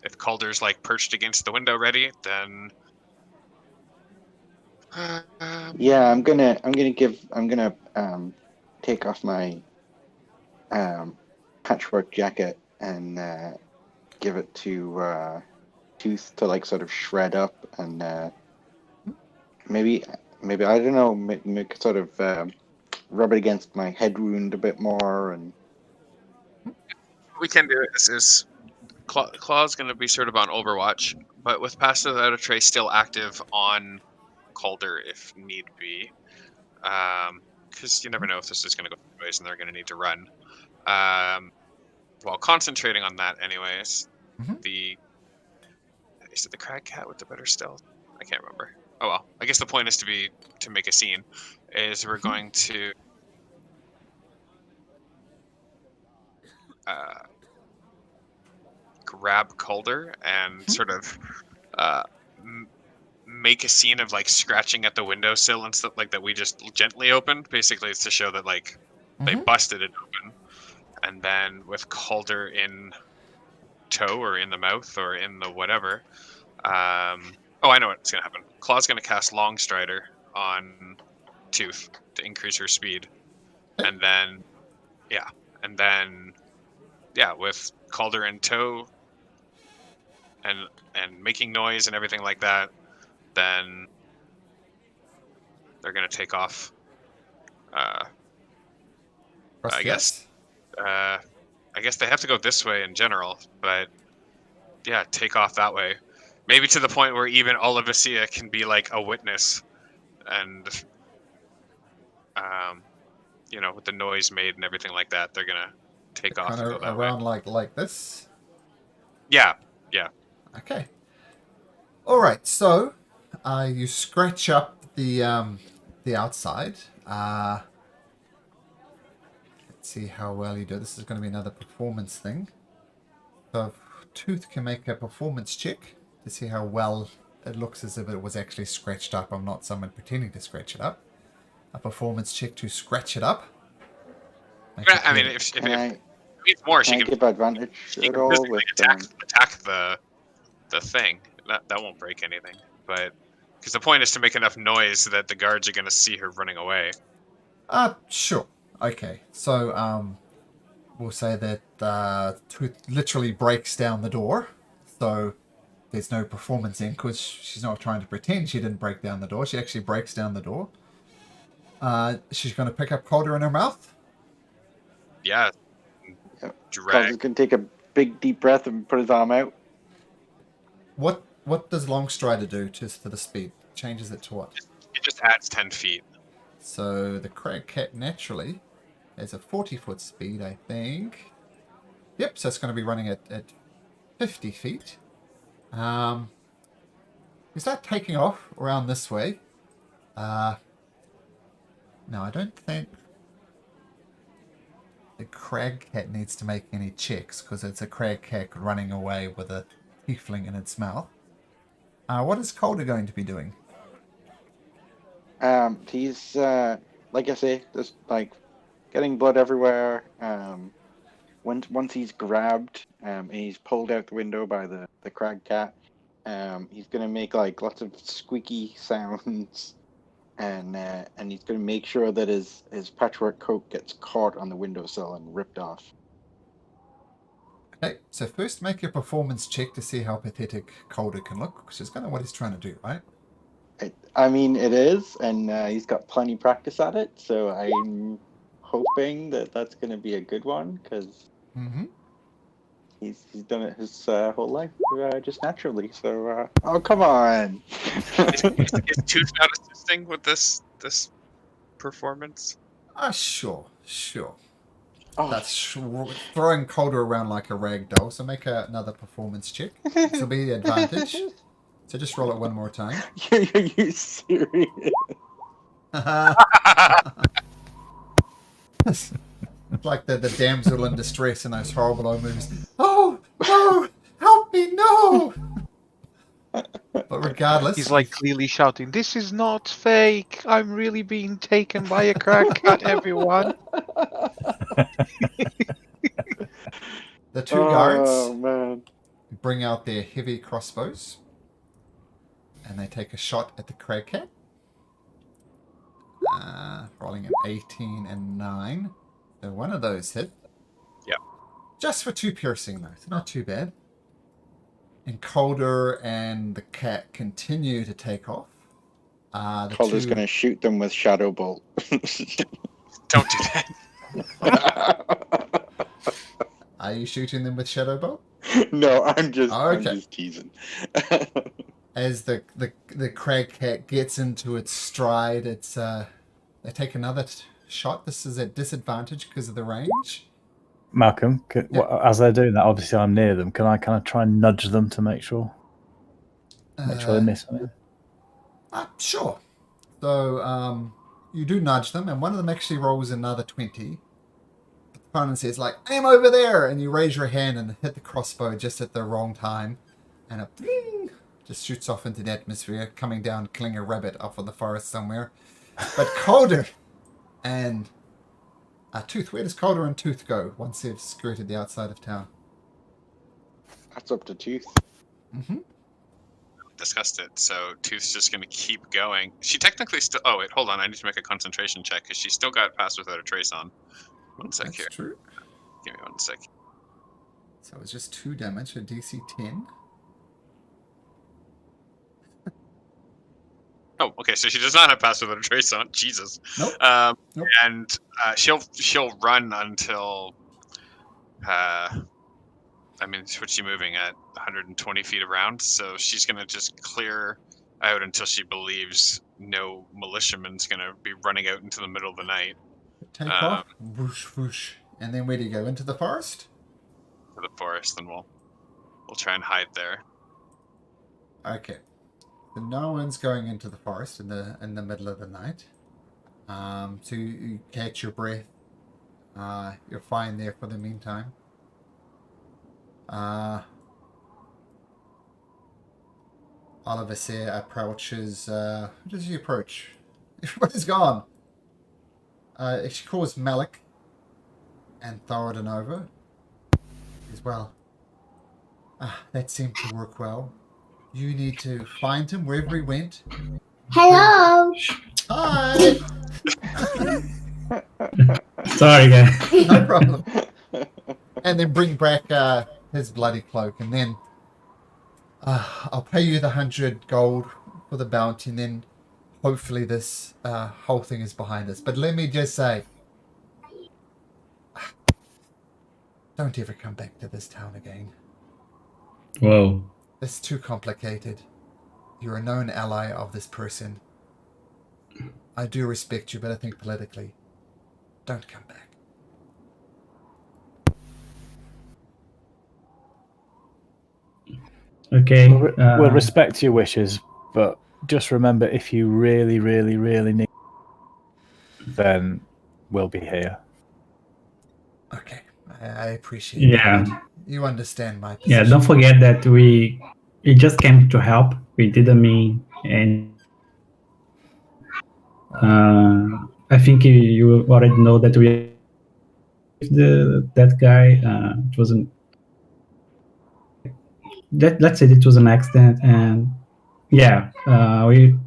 if Calder's perched against the window ready, then yeah, I'm gonna take off my patchwork jacket and give it to Tooth to sort of shred up, and maybe I don't know, make sort of rub it against my head wound a bit more, and we can do it. Is Claw's going to be sort of on Overwatch, but with Pass Without a Trace still active on Calder if need be, because you never know if this is going to go sideways and they're going to need to run. While concentrating on that, anyways, is it the Crag Cat with the better stealth? I can't remember. Oh well, I guess the point is to make a scene. Is we're going to grab Calder and sort of make a scene of scratching at the windowsill and stuff like that we just gently opened. Basically, it's to show that they busted it open. and then with Calder in tow or in the mouth or in the whatever. Oh, I know what's gonna happen. Claw's gonna cast Long Strider on Tooth to increase her speed, and then with Calder in tow and making noise and everything like that, then they're gonna take off. Across I the guess. ice? I guess they have to go this way in general, but yeah, take off that way. Maybe to the point where even Olivacia can be like a witness, and with the noise made and everything like that, they're gonna take off Kind and go of that around way. like this. Yeah. Okay. All right. So, you scratch up the outside. Let's see how well you do. This is going to be another performance thing. So, Tooth can make a performance check to see how well it looks as if it was actually scratched up. I'm not someone pretending to scratch it up. A performance check to scratch it up. I mean, if Can I needs more, she can I can give advantage she at can all physically with attack the thing. That won't break anything, but because the point is to make enough noise so that the guards are gonna see her running away. Sure. Okay. So, we'll say that Tooth literally breaks down the door. So there's no performance in because she's not trying to pretend she didn't break down the door. She actually breaks down the door. She's going to pick up Calder in her mouth. Yeah. Yep. Drag. Calder's gonna take a big deep breath and put his arm out. What does Long Strider do to the speed? Changes it to what? It just adds 10 feet. So the Crag Cat naturally has a 40-foot speed, I think. Yep, so it's going to be running at 50 feet. We start taking off around this way. No, I don't think the Crag Cat needs to make any checks because it's a Crag Cat running away with a tiefling in its mouth. What is Calder going to be doing? He's like I say, just like getting blood everywhere. Once he's grabbed, and he's pulled out the window by the crag cat. He's gonna make like lots of squeaky sounds, and he's gonna make sure that his patchwork coat gets caught on the windowsill and ripped off. Okay, so first make a performance check to see how pathetic Calder can look, which is kind of what he's trying to do, right? I mean, it is, and he's got plenty practice at it, so I'm hoping that that's going to be a good one, because he's done it his whole life just naturally. So, oh come on! Is Tooth not assisting with this performance? Sure. Oh, That's throwing Calder around like a rag doll. So make another performance check. This will be the advantage. So just roll it one more time. Are you serious? It's like the damsel in distress in those horrible old movies. Oh, no! Help me, no! But regardless... He's like clearly shouting, "This is not fake! I'm really being taken by a crack cat, everyone!" The two guards man. bring out their heavy crossbows. And they take a shot at the Crag Cat. Rolling an 18 and 9. So one of those hit. Yep. Just for 2 piercing, though. So not too bad. And Calder and the cat continue to take off. Calder's going to shoot them with Shadow Bolt. Don't do that. Are you shooting them with Shadow Bolt? No, I'm just teasing. As the Crag Cat gets into its stride, they take another shot. This is at disadvantage because of the range. Malcolm, as they're doing that, obviously I'm near them. Can I kind of try and nudge them to make sure they miss something? Sure. So you do nudge them, and one of them actually rolls another 20. The opponent says, like, "Aim over there!" And you raise your hand and hit the crossbow just at the wrong time. And a bling just shoots off into the atmosphere, coming down, killing a rabbit off of the forest somewhere. But Calder and Tooth, where does Calder and Tooth go once they've skirted the outside of town? That's up to Tooth. Mm-hmm. Discussed it, so Tooth's just gonna keep going. She technically still. Oh wait, hold on. I need to make a concentration check because she's still got Pass Without a Trace on. One sec That's here. true. Give me 1 sec. So it's just 2 damage, a DC 10. Oh, okay. So she does not have Pass Without a Trace on. Jesus. Nope. Nope. And she'll run until. I mean, what's she moving at? 120 feet around. So she's gonna just clear out until she believes no militiaman's gonna be running out into the middle of the night. Take off. Whoosh, whoosh. And then where do you go? Into the forest? To the forest, and we'll try and hide there. Okay. So no one's going into the forest in the middle of the night. So you catch your breath. You're fine there for the meantime. Oliver Sayre approaches. Who does he approach? Everybody's gone. She calls Malik and Thoradin over as well. That seemed to work well. You need to find him wherever he went. Hello. Hi. Sorry, guys. No problem. And then bring back his bloody cloak, and then I'll pay you the 100 gold for the bounty, and then hopefully this whole thing is behind us. But let me just say, don't ever come back to this town again. Whoa. It's too complicated. You're a known ally of this person. I do respect you, but I think politically, don't come back. Okay. We'll respect your wishes, but just remember, if you really, really, really need, then we'll be here. Okay, I appreciate Yeah. that. You understand my position. Yeah, don't forget that we just came to help. We didn't mean, and I think you already know that that guy. It wasn't. Let's say it was an accident, and yeah, we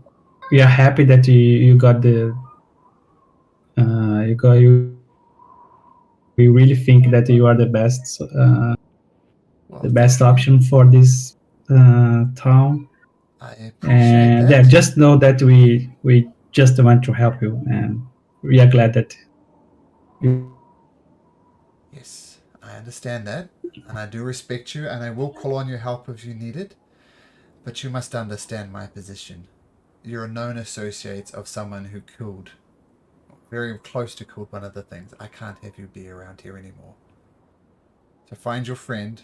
are happy that you got the. We really think that you are the best. The best option for this town. I appreciate And that. yeah, just know that we just want to help you, and we are glad that Yes, I understand that, and I do respect you, and I will call on your help if you need it. But you must understand my position. You're a known associate of someone who killed, very close to killed one of the things. I can't have you be around here anymore. So find your friend,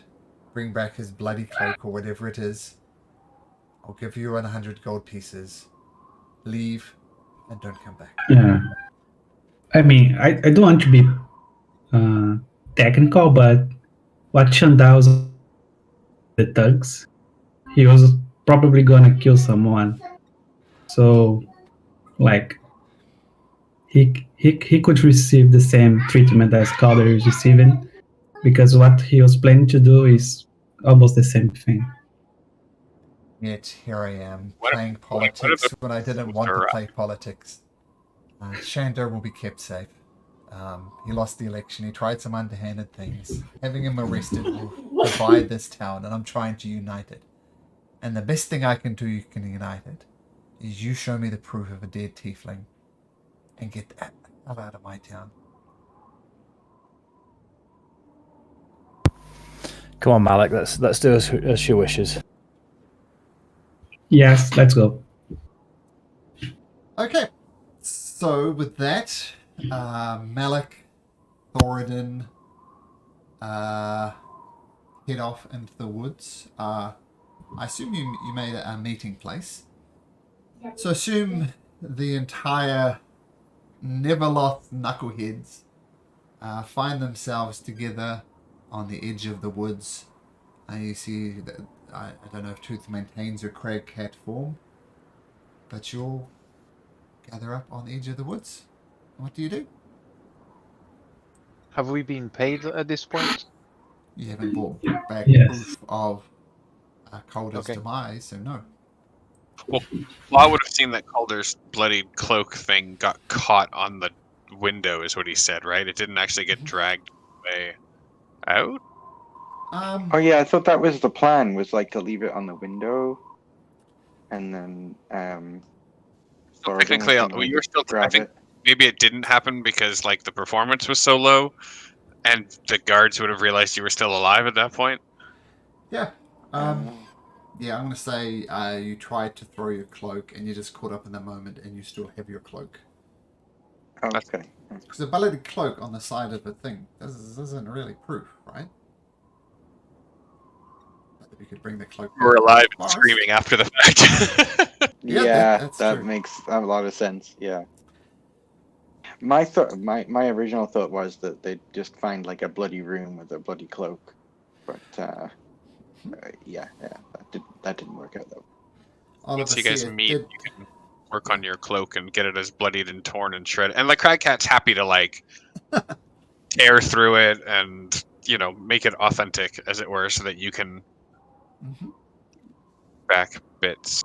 bring back his bloody cloak or whatever it is. I'll give you 100 gold pieces. Leave, and don't come back. yeah. I mean, I don't want to be technical, but what Shandau's the thugs, he was probably gonna kill someone. So, like, he could receive the same treatment as Calder is receiving, because what he was planning to do is almost the same thing. Yet here I am, What if- playing what if politics the- when I didn't want to play politics. Shandor will be kept safe. He lost the election. He tried some underhanded things. Having him arrested will divide this town, and I'm trying to unite it. And the best thing I can do, you can unite it, is you show me the proof of a dead tiefling, and get that hell out of my town. Come on, Malik. Let's do as she wishes. Yes, let's go. Okay, so with that, Malik, Thoradin, head off into the woods. I assume you made a meeting place. So assume the entire Neverlost Knuckleheads find themselves together on the edge of the woods. And you see that I don't know if Tooth maintains her crag cat form, but you'll gather up on the edge of the woods. What do you do? Have we been paid at this point? You haven't brought back Yes. proof of Calder's Okay. demise, so no. Well, I would have seen that Calder's bloody cloak thing got caught on the window, is what he said, right? It didn't actually get dragged away out. Oh yeah, I thought that was the plan. Was like to leave it on the window, and then So Thoradin technically, was gonna you were still. I grab think it. maybe it didn't happen because like the performance was so low, and the guards would have realized you were still alive at that point. Yeah. Oh, Yeah, I'm going to say you tried to throw your cloak and you just caught up in the moment and you still have your cloak. okay. Because the bulleted cloak on the side of the thing isn't really proof, right? But if you could bring the cloak You were back alive to the and forest- screaming after the fact. Yeah, Yeah, that's that true. makes a lot of sense. Yeah. My thought, my original thought was that they'd just find like a bloody room with a bloody cloak, but yeah, that didn't work out though. Oliver Once you guys Sear meet, did... you can work on your cloak and get it as bloodied and torn and shredded. And the Crag Cat's happy to like tear through it and make it authentic, as it were, so that you can Mhm. back bits.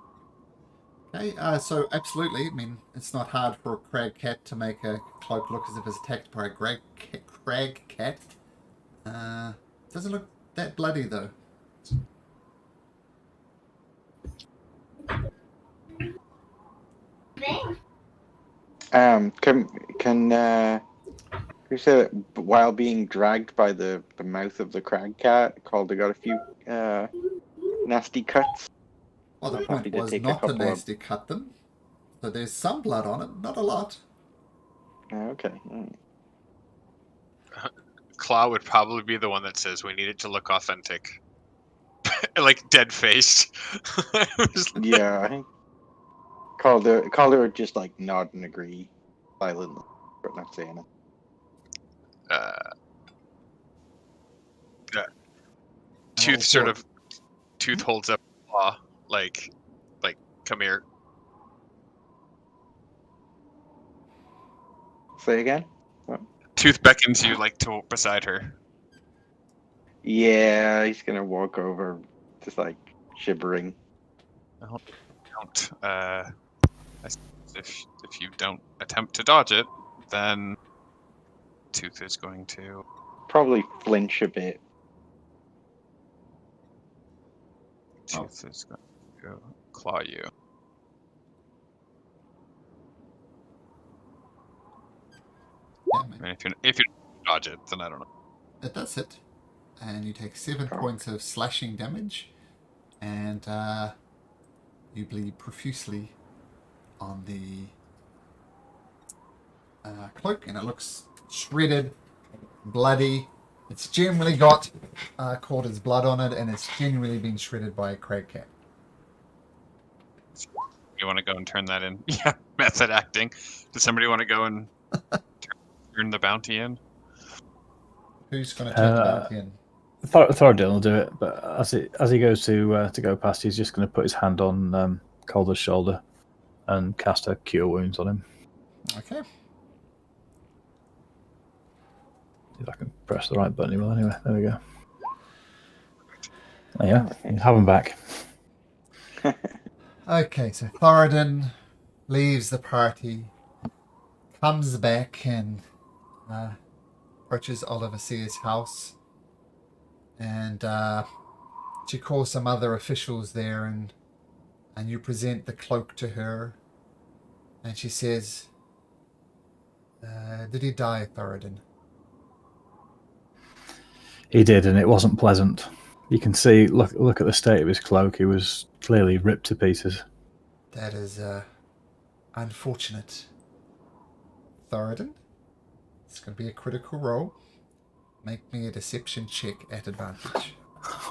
Okay, so absolutely, I mean, it's not hard for a crag cat to make a cloak look as if it's attacked by a crag cat. Doesn't look that bloody though. Can you say that while being dragged by the mouth of the crag cat, Calder got a few nasty cuts? Well, the I'm point happy to was take a not to couple of- nasty cut them. So there's some blood on it, not a lot. Okay. Claw would probably be the one that says we need it to look authentic. Like dead faced. Yeah, I think Calder would just like nod and agree silently, but not say anything. Tooth sort of Tooth holds up Claw like come here. Say again? What? Tooth beckons you like to beside her. Yeah, he's gonna walk over, just like shivering. Don't I suppose if you don't attempt to dodge it, then Tooth is going to Probably flinch a bit. Tooth is going to claw you. Yeah, And if you dodge it, then I don't know. it does hit. And you take 7 Oh. points of slashing damage. And you bleed profusely on the cloak. And it looks shredded, bloody. It's generally got Calder's blood on it. And it's genuinely been shredded by a crag cat. You want to go and turn that in? Yeah, method acting. Does somebody want to go and turn the bounty in? Who's going to turn the bounty in? Thoradin will do it, but as he goes to go past, he's just going to put his hand on Calder's shoulder and cast a cure wounds on him. Okay. See if I can press the right button. Well, anyway, there we go. Oh, yeah, you have him back. Okay, so Thoradin leaves the party, comes back and approaches Oliver Sear's house. And she calls some other officials there and you present the cloak to her. And she says, did he die, Thoradin? He did, and it wasn't pleasant. You can see, look at the state of his cloak. He was clearly ripped to pieces. That is unfortunate. Thoradin, it's going to be a critical roll. Make me a deception check at advantage.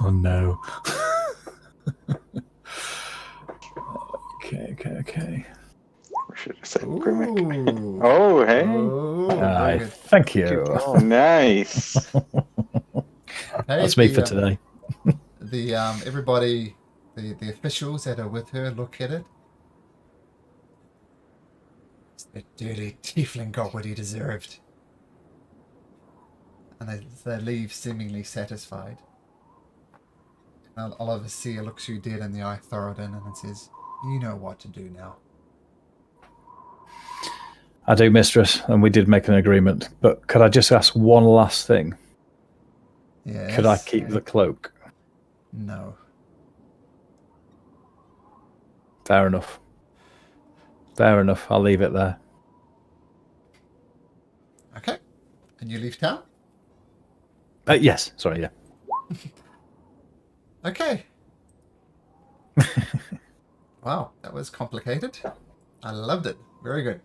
Oh no. Okay. Should have said Ooh. Grimmick. Oh, hey. Oh, very good. Thank you. Oh, nice. Hey, That's me for today. The everybody, the officials that are with her look at it. The dirty tiefling got what he deserved. And they leave seemingly satisfied. And Oliver Seer looks you dead in the eye, Thoradin, and says, "You know what to do now." I do, mistress, and we did make an agreement. But could I just ask one last thing? Yes. Could I keep the cloak? No. Fair enough. Fair enough. I'll leave it there. Okay. And you leave town? Yes. Sorry, yeah. Okay. Wow, that was complicated. I loved it. Very good.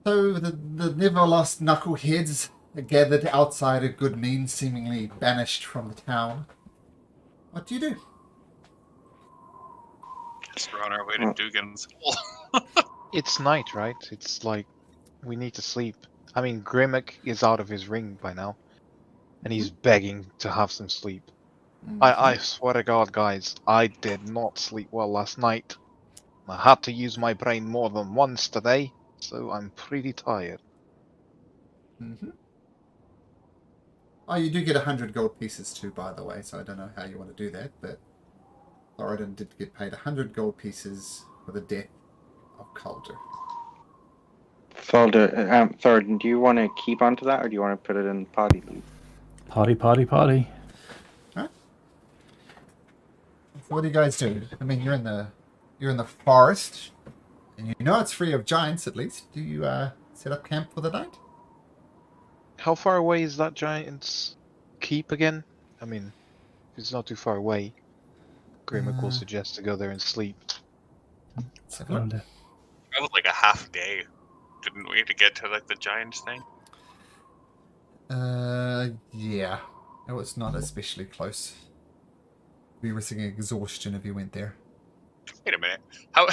So the Neverlost Knuckleheads are gathered outside a good means, seemingly banished from the town. What do you do? Guess we're on our way to Dugan's hole. It's night, right? It's like we need to sleep. I mean, Grimmick is out of his ring by now, and he's begging to have some sleep. I swear to God, guys, I did not sleep well last night. I had to use my brain more than once today, so I'm pretty tired. Mm-hmm. Oh, you do get 100 gold pieces too, by the way, so I don't know how you want to do that, but Thoradin did get paid 100 gold pieces for the death of Calder. Thoradin, do you want to keep onto that, or do you want to put it in party loot? Party, party, party. Right. So what do you guys do? I mean, you're in the forest, and you know it's free of giants at least. Do you set up camp for the night? How far away is that giant's keep again? I mean, if it's not too far away, Grimmick will suggest to go there and sleep. So look. That was like a half day, didn't we, to get to like the giants thing? Yeah. No, it's not especially close. You'd be risking exhaustion if you went there. Wait a minute. How?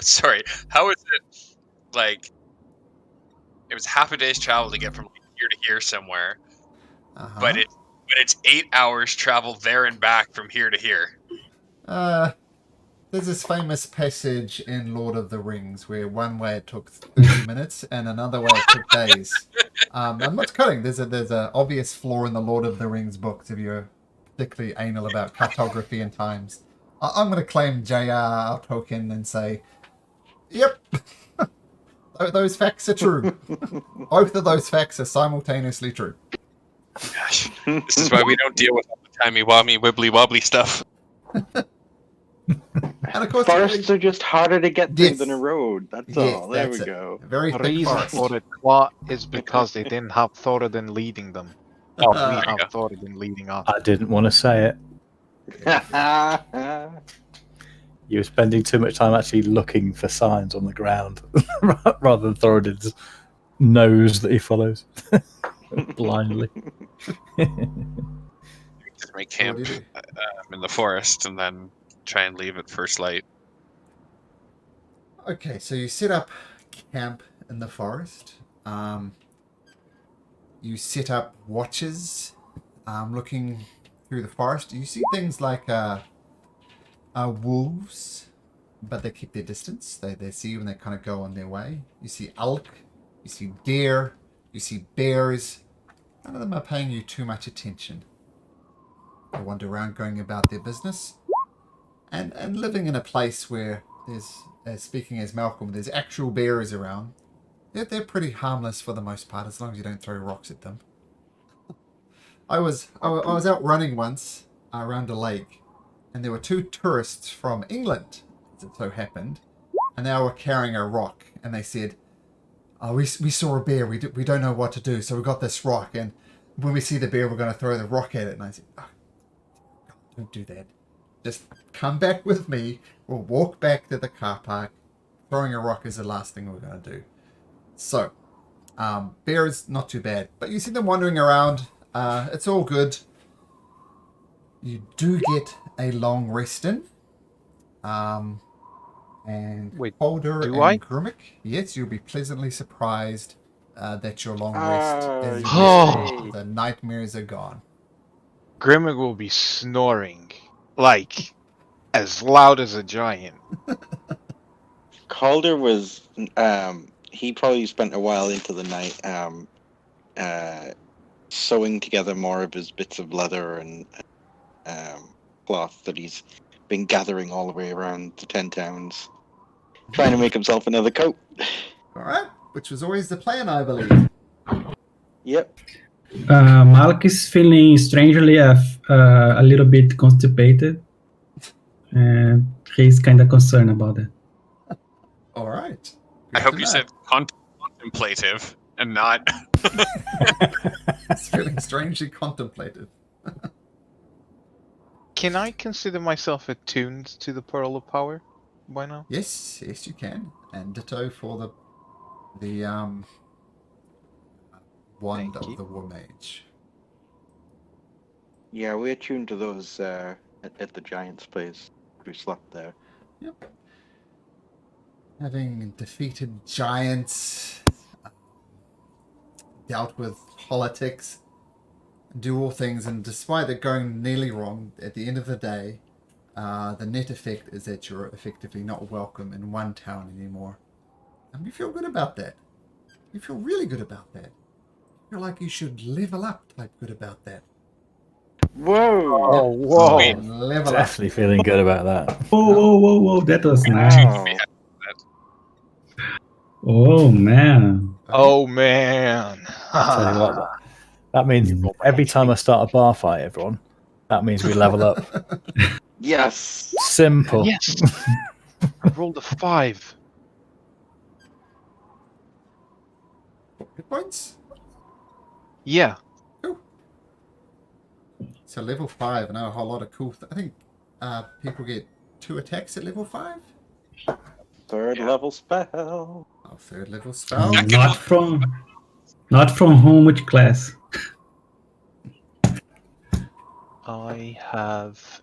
Sorry. How is it like? It was half a day's travel to get from here to here somewhere, but it's 8 hours travel there and back from here to here. There's this famous passage in Lord of the Rings where one way it took 30 minutes and another way it took days. I'm not kidding. There's a obvious flaw in the Lord of the Rings books if you're particularly anal about cartography and times. I'm going to claim J.R.R. Tolkien and say, yep, those facts are true. Both of those facts are simultaneously true. Gosh, this is why we don't deal with all the timey-wimey, wibbly-wobbly stuff. And of course, forests are just harder to get through than a road. That's all. There we go. Very The thick reason forest. for it is because they didn't have Thoradin leading them. Oh, we have Thoradin leading us. I didn't want to say it. You were spending too much time actually looking for signs on the ground rather than Thoradin's nose that he follows blindly. Just make camp in the forest and then try and leave at first light. Okay, so you set up camp in the forest. You set up watches, looking through the forest. You see things like wolves, but they keep their distance. They see you and they kind of go on their way. You see elk, you see deer, you see bears. None of them are paying you too much attention. They wander around going about their business. And living in a place where there's, speaking as Malcolm, there's actual bears around. They're pretty harmless for the most part, as long as you don't throw rocks at them. I was out running once around a lake, and there were two tourists from England, as it so happened, and they were carrying a rock, and they said, "Oh, we saw a bear. We don't know what to do, so we got this rock, and when we see the bear, we're going to throw the rock at it." And I said, "Oh, God, don't do that. Just come back with me. We'll walk back to the car park. Throwing a rock is the last thing we're going to do." So, bear is not too bad. But you see them wandering around. It's all good. You do get a long rest in. And Wait, Holder do and I? Grimmick, yes, you'll be pleasantly surprised that your long rest is Oh. rested. The nightmares are gone. Grimmick will be snoring, like, as loud as a giant. Calder was he probably spent a while into the night sewing together more of his bits of leather and cloth that he's been gathering all the way around the 10 towns, trying to make himself another coat. All right, which was always the plan, I believe. Yep. Malik is feeling strangely a little bit constipated, and he's kind of concerned about it. All right. I Good hope to you know. said contemplative and not. It's feeling strangely contemplative. Can I consider myself attuned to the Pearl of Power by now? Yes, you can. And ditto for the wand Thank of you. the War Mage. Yeah, we attuned to those at the Giants' place. We slept there. Yep. Having defeated giants, dealt with politics, do all things, and despite it going nearly wrong, at the end of the day, the net effect is that you're effectively not welcome in one town anymore. And you feel good about that. You feel really good about that. You feel like you should level up type good about that. Whoa! Oh, whoa! Sweet. Level up. Definitely feeling good about that. Whoa! That was nice. Wow. Oh man. Oh man! Tell you what, that means every time I start a bar fight, everyone, that means we level up. Yes. Simple. Yes! I rolled a 5. Hit points. Yeah. So level 5, and a whole lot of cool. I think people get 2 attacks at level 5. Third level spell. Oh, 3rd level spell. Not from whom, which class? I have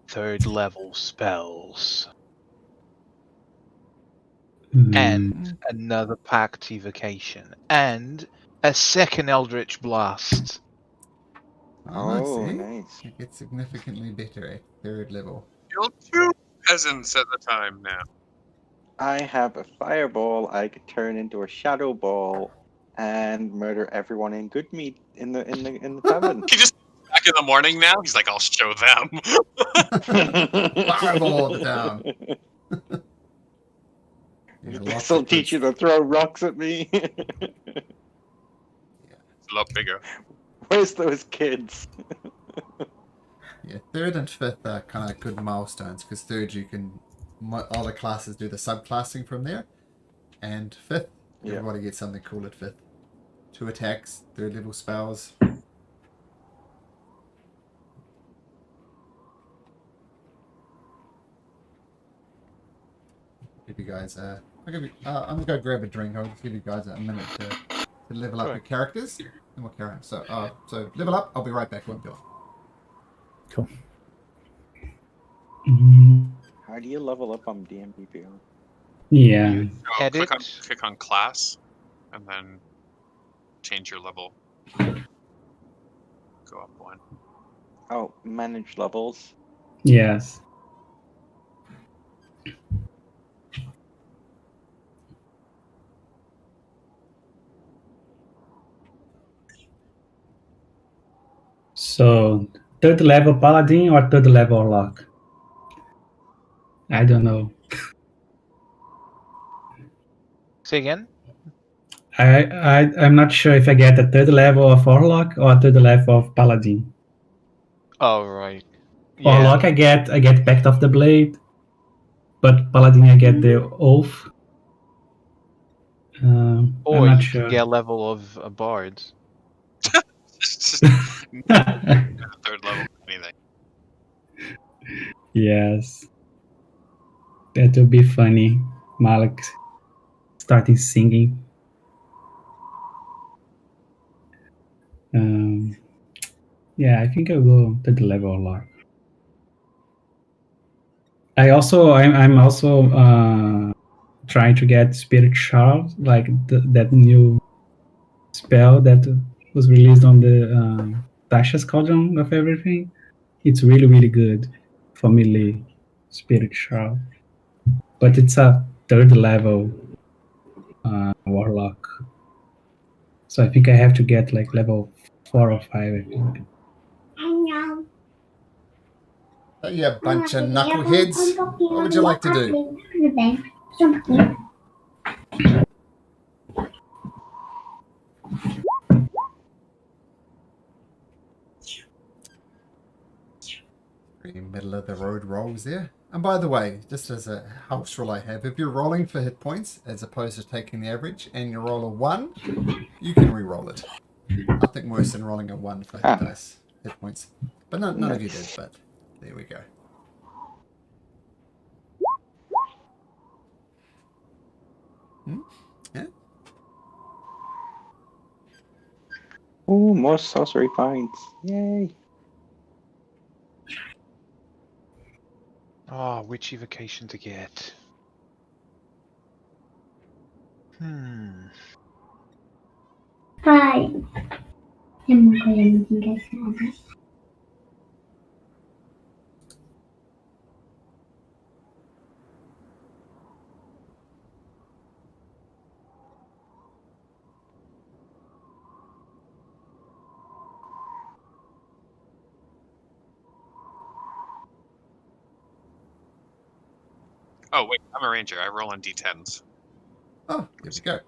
3rd level spells. And another pact evocation. And a 2nd Eldritch Blast. Oh, see? nice. It gets significantly better at 3rd level. Kill 2 peasants at a time now. I have a fireball I could turn into a shadow ball and murder everyone in Goodmead in the tavern. He just back in the morning now. He's like, I'll show them. Fireball the town. Yeah, lots They'll of teach you good- to throw rocks at me. It's a lot bigger. Where's those kids? Yeah, 3rd and 5th are kind of good milestones because 3rd you can all the classes do the subclassing from there, and 5th Yeah. everybody gets something cool at 5th. 2 attacks, 3rd level spells. Give you guys I'm gonna go grab a drink. I'll just give you guys a minute to level up your characters, and we'll carry on. So level up. I'll be right back. Won't be long. Cool. How do you level up on DMPP? Yeah. So Edit. click on class, and then change your level. Go up 1. Oh, manage levels. Yes. So 3rd level paladin or 3rd level warlock? I don't know. Say again? I'm not sure if I get a 3rd level of warlock or a 3rd level of paladin. Oh, right. Warlock I get Pact of the Blade, but paladin I get the oath. I'm Or not you sure. can get a level of a bard. Third level, anything. Yes. That would be funny. Malik starting singing. Yeah, I think I'll go to the level a lot. I'm also trying to get Spirit Shard, like that new spell that was released on the Tasha's Cauldron of Everything. It's really, really good for melee Spirit Shard. But it's a 3rd level Warlock. So I think I have to get like level 4 or 5, I think. So you bunch of knuckleheads. What would you like to do? Pretty middle of the road rolls there. And by the way, just as a house rule I have, if you're rolling for hit points as opposed to taking the average and you roll a 1, you can re-roll it. Nothing worse than rolling a 1 for hit points. But none of you did, but there we go. Yeah. Oh, more sorcery finds. Yay. Oh, which evocation to get? Hi. Emang kalian bikin guys apa? Oh wait, I'm a ranger. I roll on d10s. Oh, here we go.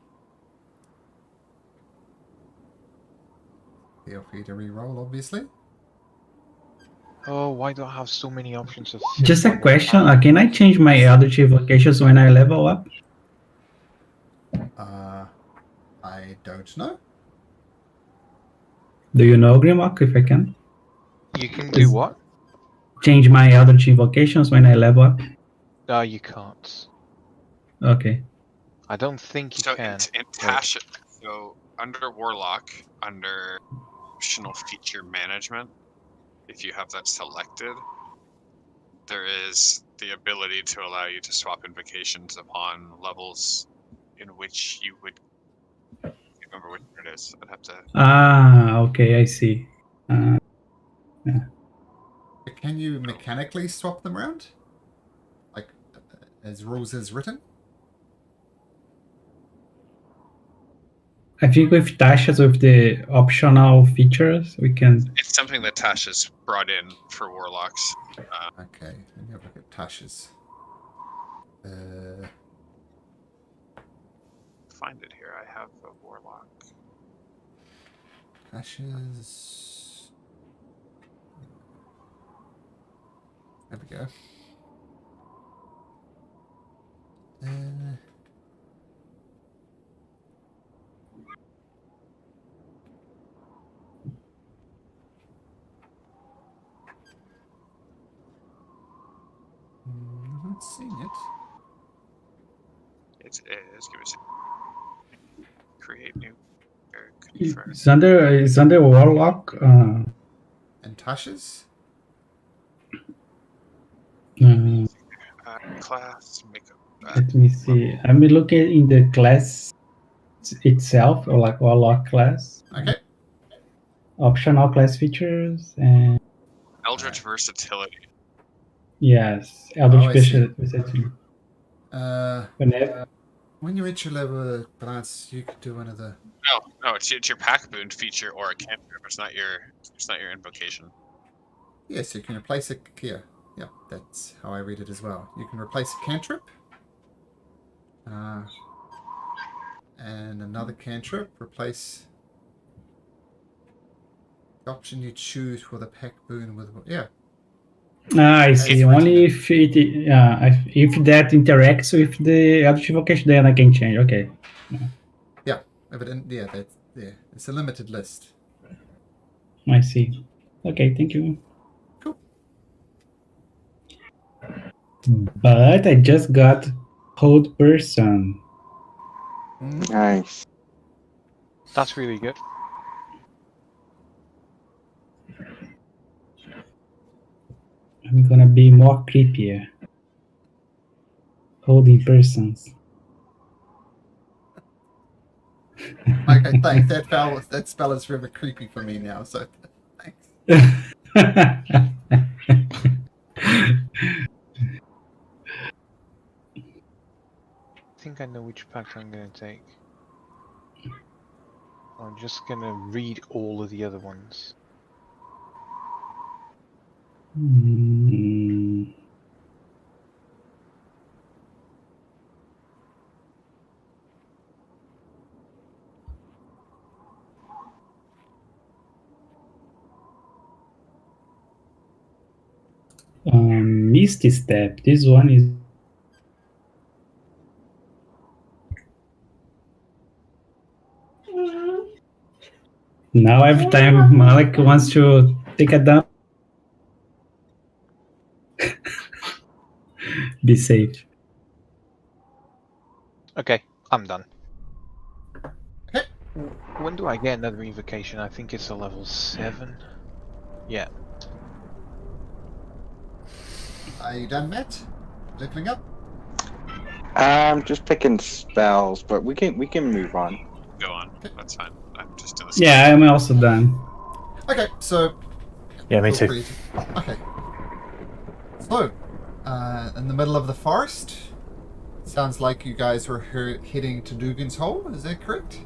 Feel free to re-roll, obviously. Oh, why do I have so many options of? Just a question. Can I change my Eldritch vocations when I level up? I don't know. Do you know, Grimlock, if I can? You can do what? Change my Eldritch vocations when I level up? No, you can't. Okay. I don't think you So can. in Tasha, so under Warlock, under optional feature management, if you have that selected, there is the ability to allow you to swap invocations upon levels in which you would. I can't remember which it is. I'd have to. Okay, I see. Can you mechanically swap them around? Like, as rules is written? I think with Tasha's, with the optional features, we can. It's something that Tasha's brought in for Warlocks. Okay, let me have a look at Tasha's. Find it here. I have a Warlock. Tasha's. There we go. Not seeing it. It is. Give me a second. Create new. Confirm. Is under Warlock. And Tasha's? Class makeup. Let me see. I'm looking in the class itself, or like Warlock class. Okay. Optional class features and Eldritch versatility. yes, Eldritch I see. versatility. When you reach your level, Balance, you could do one of the. No, it's your pack boon feature or a cantrip. It's not your invocation. Yes, you can replace it here. Yeah, that's how I read it as well. You can replace a cantrip. And another cantrip. Replace the option you choose for the pack boon with. Yeah. I see. Only if if that interacts with the Eldritch vocation, then I can change. Okay. Yeah, but it's a limited list. I see. Okay, thank you. Cool. But I just got Hold Person. Nice. That's really good. I'm gonna be more creepier. Holding persons. Okay, thanks. That spell is really creepy for me now, so thanks. I think I know which pact I'm going to take. I'm just gonna read all of the other ones. Mm. Misty Step. This one is. Now every time Malik wants to take a dump, be safe. Okay, I'm done. Okay. When do I get another evocation? I think it's a level 7. Yeah. Are you done, Matt? Leveling up? I'm just picking spells, but we can move on. Go on. That's fine. I'm just in the Yeah, I'm also done. Okay, so Yeah, me feel too. free to- Okay. So, in the middle of the forest, sounds like you guys were heading to Dugan's Hole. Is that correct?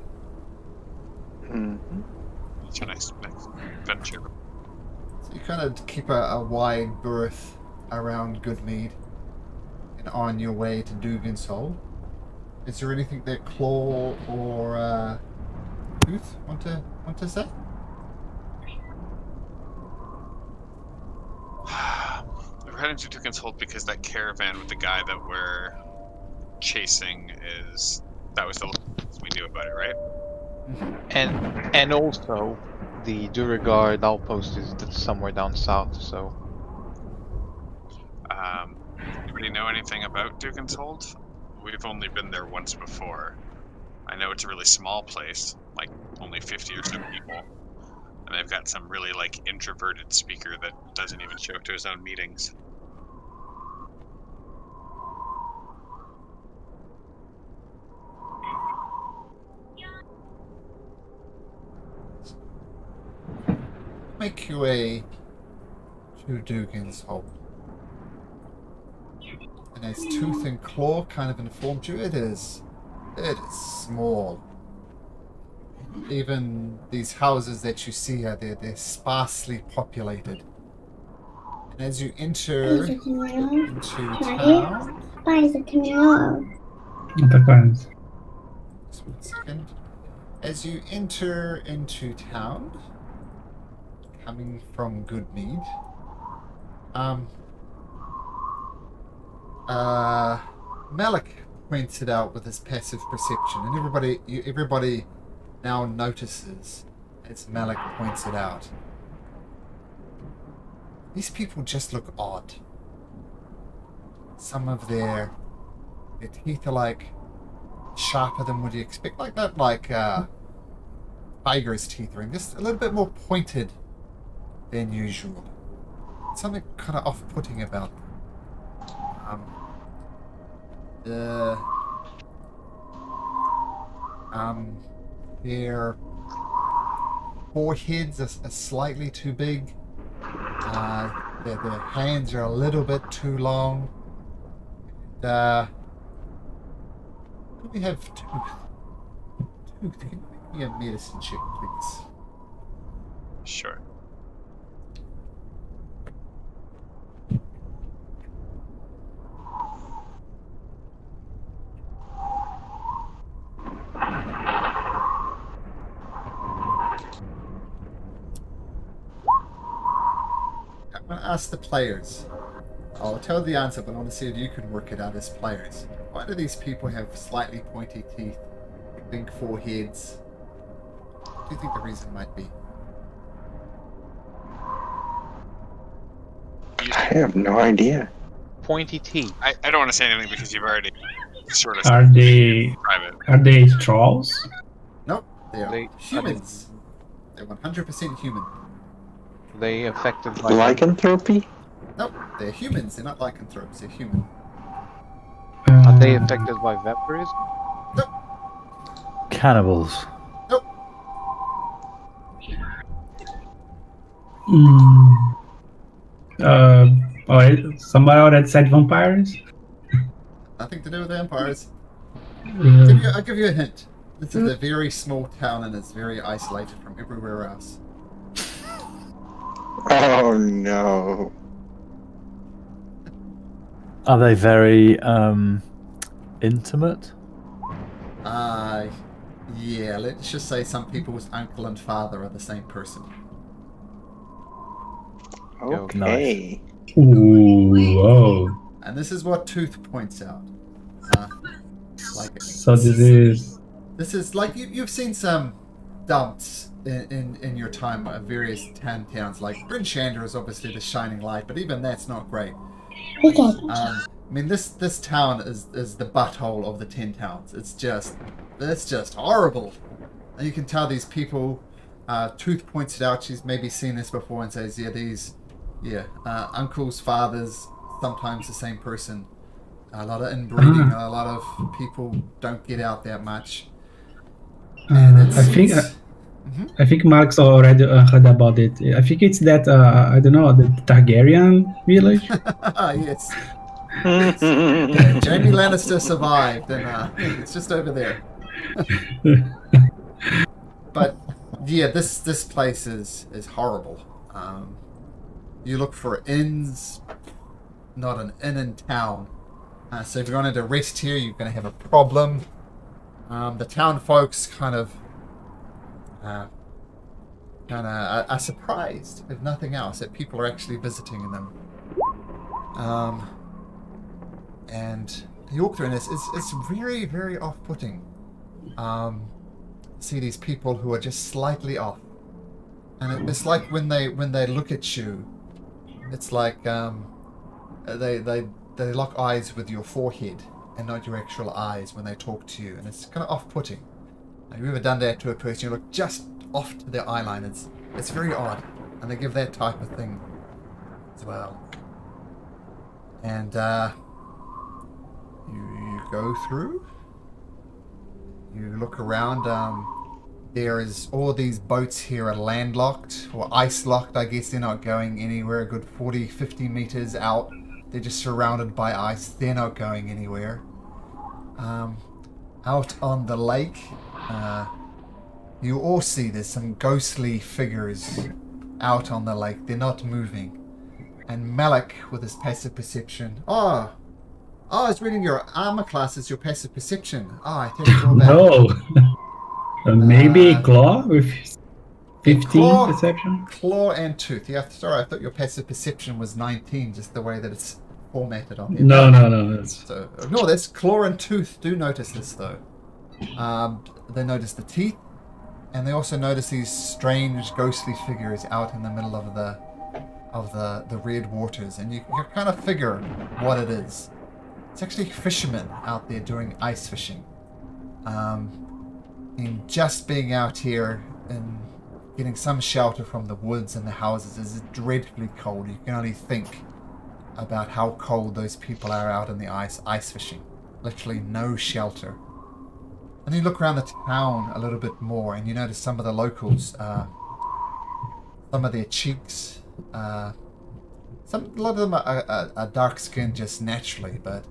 Mm-hmm. It's a nice venture. So you kind of keep a wide berth around Goodmead and on your way to Dugan's Hole. Is there anything that Claw or Tooth want to say? We're heading to Dugan's Hold because that caravan with the guy that we're chasing that was the last we knew about it, right? And also, the Duragard outpost is somewhere down south, so... Anybody know anything about Dugan's Hold? We've only been there once before. I know it's a really small place, like only 50 or so people. And they've got some really introverted speaker that doesn't even show up to his own meetings. Make your way to Dugan's Hole. And as Tooth and Claw kind of informed you, it is small. Even these houses that you see here, they're sparsely populated. And as you enter into town, just 1 second. As you enter into town, coming from Goodmead, Malik points it out with his passive perception, and everybody now notices as Malik points it out. These people just look odd. Some of their teeth are sharper than what you expect, like tiger's teeth are just a little bit more pointed than usual. Something kind of off-putting about them. Their foreheads are slightly too big. Their hands are a little bit too long. And, we have Tooth. Tooth, can you make me a medicine check, please? Sure. I'm going to ask the players. I'll tell the answer, but I want to see if you can work it out as players. Why do these people have slightly pointy teeth, big foreheads? What do you think the reason might be? I have no idea. Pointy teeth. I don't want to say anything because you've already sort of Are they trolls? Nope, they are They- humans. They're 100% human. They affected by... Lycanthropy? Nope, they're humans. They're not lycanthropes. They're human. Are they affected by vampirism? Cannibals. Nope. Somebody already said vampires? Nothing to do with vampires. Uh, I'll give you a hint. This is a very small town and it's very isolated from everywhere else. Oh no. Are they very intimate? Yeah, let's just say some people's uncle and father are the same person. Okay. Ooh, whoa. And this is what Tooth points out. So This is like you've seen some dumps in your time at various towns. Like Bryn Shander is obviously the shining light, but even that's not great. I mean, this town is the butthole of the 10 towns. It's just horrible. And you can tell these people. Tooth points it out. She's maybe seen this before and says, uncles, fathers, sometimes the same person. A lot of inbreeding. A lot of people don't get out that much. And I think Mark's already heard about it. I think it's that I don't know, the Targaryen village. Yes. Yeah, Jaime Lannister survived, and it's just over there. But yeah, this place is horrible. You look for inns, not an inn in town. So if you're going to rest here, you're going to have a problem. The town folks kind of are surprised, if nothing else, that people are actually visiting them. And the walk through this it's very, very off-putting. See these people who are just slightly off, and it's like when they look at you, it's like they lock eyes with your forehead and not your actual eyes when they talk to you, and it's kind of off-putting. Have you ever done that to a person? You look just off to their eyeline. It's very odd, and they give that type of thing as well. And you go through. You look around. There is all these boats here are landlocked or ice-locked. I guess they're not going anywhere. A good 40, 50 meters out. They're just surrounded by ice. They're not going anywhere. Out on the lake, you all see there's some ghostly figures out on the lake. They're not moving. And Malik, with his passive perception. I was reading your armor class as your passive perception. I take it all back. No. Maybe Claw with 15 perception? Claw and Tooth. Yeah, sorry, I thought your passive perception was 19, just the way that it's formatted on here. No. So ignore this. Claw and Tooth do notice this, though. They notice the teeth, and they also notice these strange, ghostly figures out in the middle of the red waters, and you kind of figure what it is. It's actually fishermen out there doing ice fishing. And just being out here and getting some shelter from the woods and the houses is dreadfully cold. You can only think about how cold those people are out in the ice fishing. Literally no shelter. And you look around the town a little bit more, and you notice some of the locals, some of their cheeks, a lot of them are dark skinned just naturally, but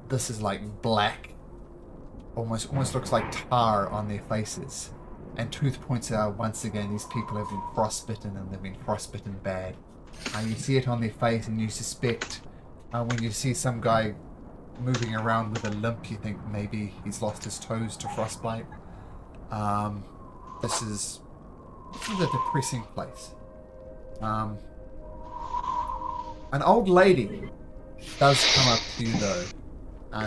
this is like black. Almost looks like tar on their faces. And Tooth points out once again, these people have been frostbitten, and they've been frostbitten bad. You see it on their face, and you suspect when you see some guy moving around with a limp, you think maybe he's lost his toes to frostbite. This is a depressing place. An old lady does come up to you, though.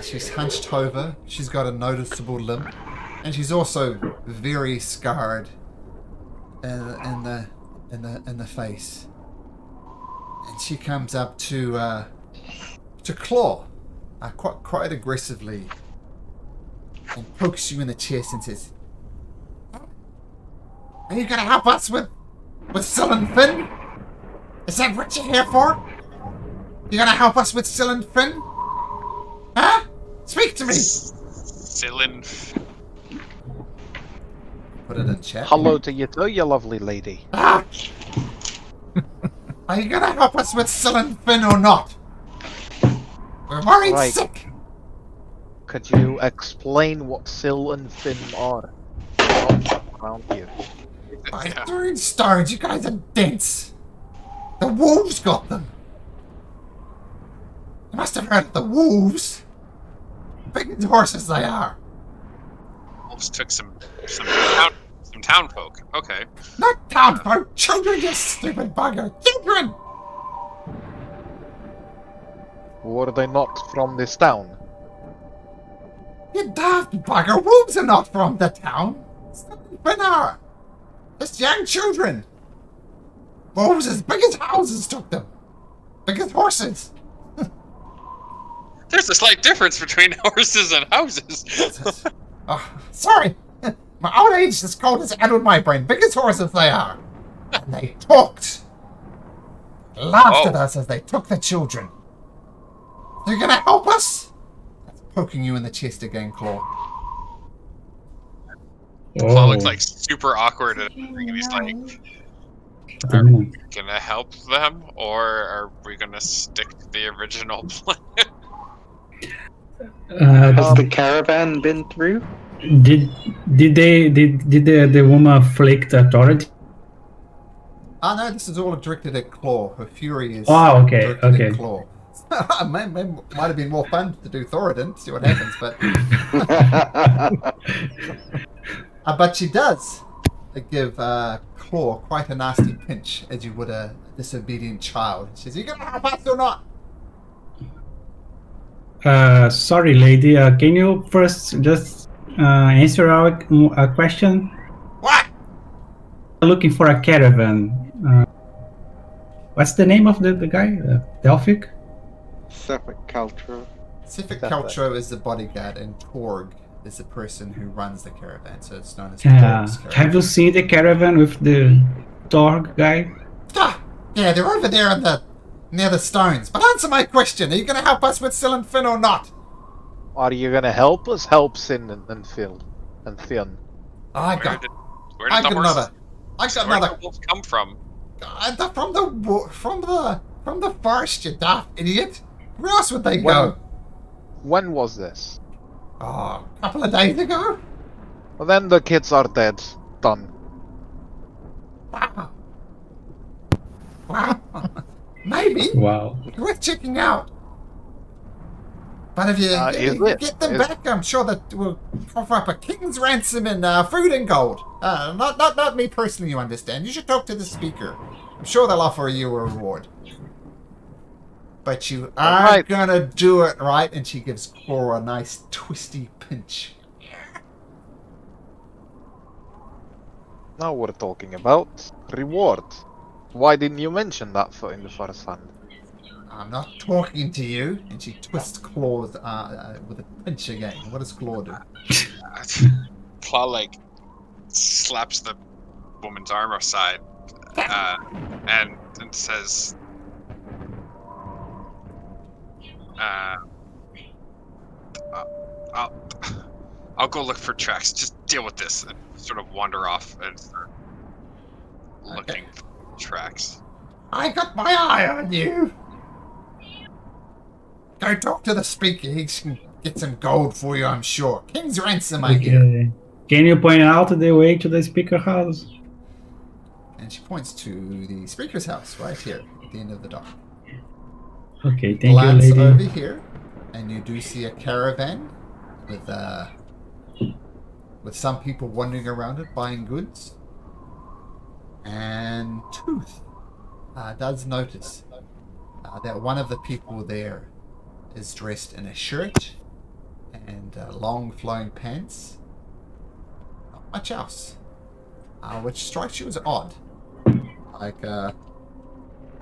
She's hunched over. She's got a noticeable limp, and she's also very scarred in the face. And she comes up to Claw, quite aggressively, and pokes you in the chest and says, "Are you gonna help us with Syl and Finn? Is that what you're here for? You gonna help us with Syl and Finn? Huh? Speak to me!" Cylind. Put it in chat. Hello to you too, you lovely lady. Ah! Are you gonna help us with Syl and Finn or not? We're worried sick. Could you explain what Syl and Finn are? Not around here. I Yeah. threw in stones. You guys are dense. The wolves got them. You must have heard of the wolves. Big as horses they are. Wolves took some town folk. Okay. Not townfolk. Children, you stupid bugger. Children. Were they not from this town? You daft bugger. Wolves are not from the town. It's not even our. Just young children. Wolves as big as houses took them. Big as horses. There's a slight difference between horses and houses. Oh, sorry. My old age has cold as addled my brain. Big as horses they are. And they talked. Laughed at us as they took the children. They're gonna help us? That's poking you in the chest again, Claw. Claw looks like super awkward and he's like, are we gonna help them or are we gonna stick to the original plan? Has the caravan been through? Did the woman flick the authority? Oh no, this is all directed at Claw. Her fury is Okay, directed okay. at Claw. might have been more fun to do Thoradin, see what happens, but she does give Claw quite a nasty pinch, as you would a disobedient child. She says, "You gonna help us or not?" Sorry, lady. Can you first just answer our question? What? Looking for a caravan. What's the name of the guy? Delphic? Suffolk Caltro. Sifik Caltro is the bodyguard, and Torg is the person who runs the caravan, so it's known as Yeah. Torg's caravan. Have you seen the caravan with the Torg guy? Ah, yeah, they're over there near the stones. But answer my question: are you going to help us with Syl and Finn or not? Are you gonna help us help Sin and Phil and Fionn? I Where got did I the got horses, another. I got where another. did the wolves come from? From the forest, you daft idiot. Where else would they go? When was this? Oh, a couple of days ago. Well, then the kids are dead. Done. Wow. Wow. Maybe. Wow. Worth checking out. But if you get them back, I'm sure that we'll offer up a king's ransom in food and gold. Not me personally, you understand. You should talk to the speaker. I'm sure they'll offer you a reward. But you are gonna do it, right? And she gives Cora a nice twisty pinch. Now we're talking about reward. Why didn't you mention that in the first hand? I'm not talking to you. And she twists Claw's with a pinch again. What does Claw do? Claw like slaps the woman's arm aside and says, I'll go look for tracks. Just deal with this and sort of wander off and start looking for tracks. I got my eye on you. Go talk to the speaker. He can get some gold for you, I'm sure. King's ransom, I hear. Okay. Can you point out the way to the speaker house? And she points to the speaker's house right here at the end of the dock. Okay, thank Glance you, lady. over here, and you do see a caravan with some people wandering around it buying goods. And Tooth does notice that one of the people there is dressed in a shirt and long flowing pants. Not much else. Which strikes you as odd. Like,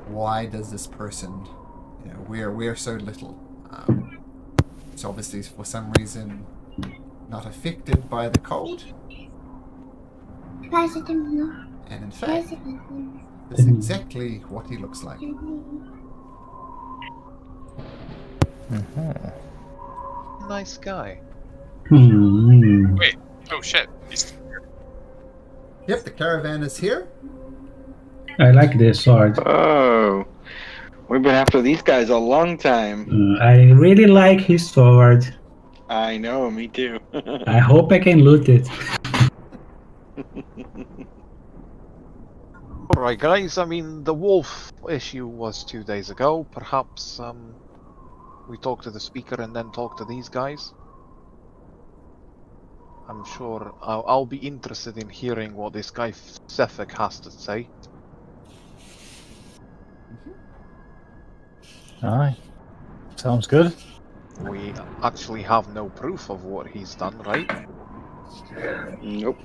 why does this person, wear so little? It's obviously for some reason not affected by the cold. And in fact, this is exactly what he looks like. Nice guy. Wait, oh shit. He's here. Yep, the caravan is here. I like this sword. Oh, we've been after these guys a long time. I really like his sword. I know, me too. I hope I can loot it. Alright, guys, I mean, the wolf issue was 2 days ago. Perhaps we talk to the speaker and then talk to these guys. I'm sure I'll be interested in hearing what this guy Sefik has to say. Aye. Sounds good. We actually have no proof of what he's done, right? Nope.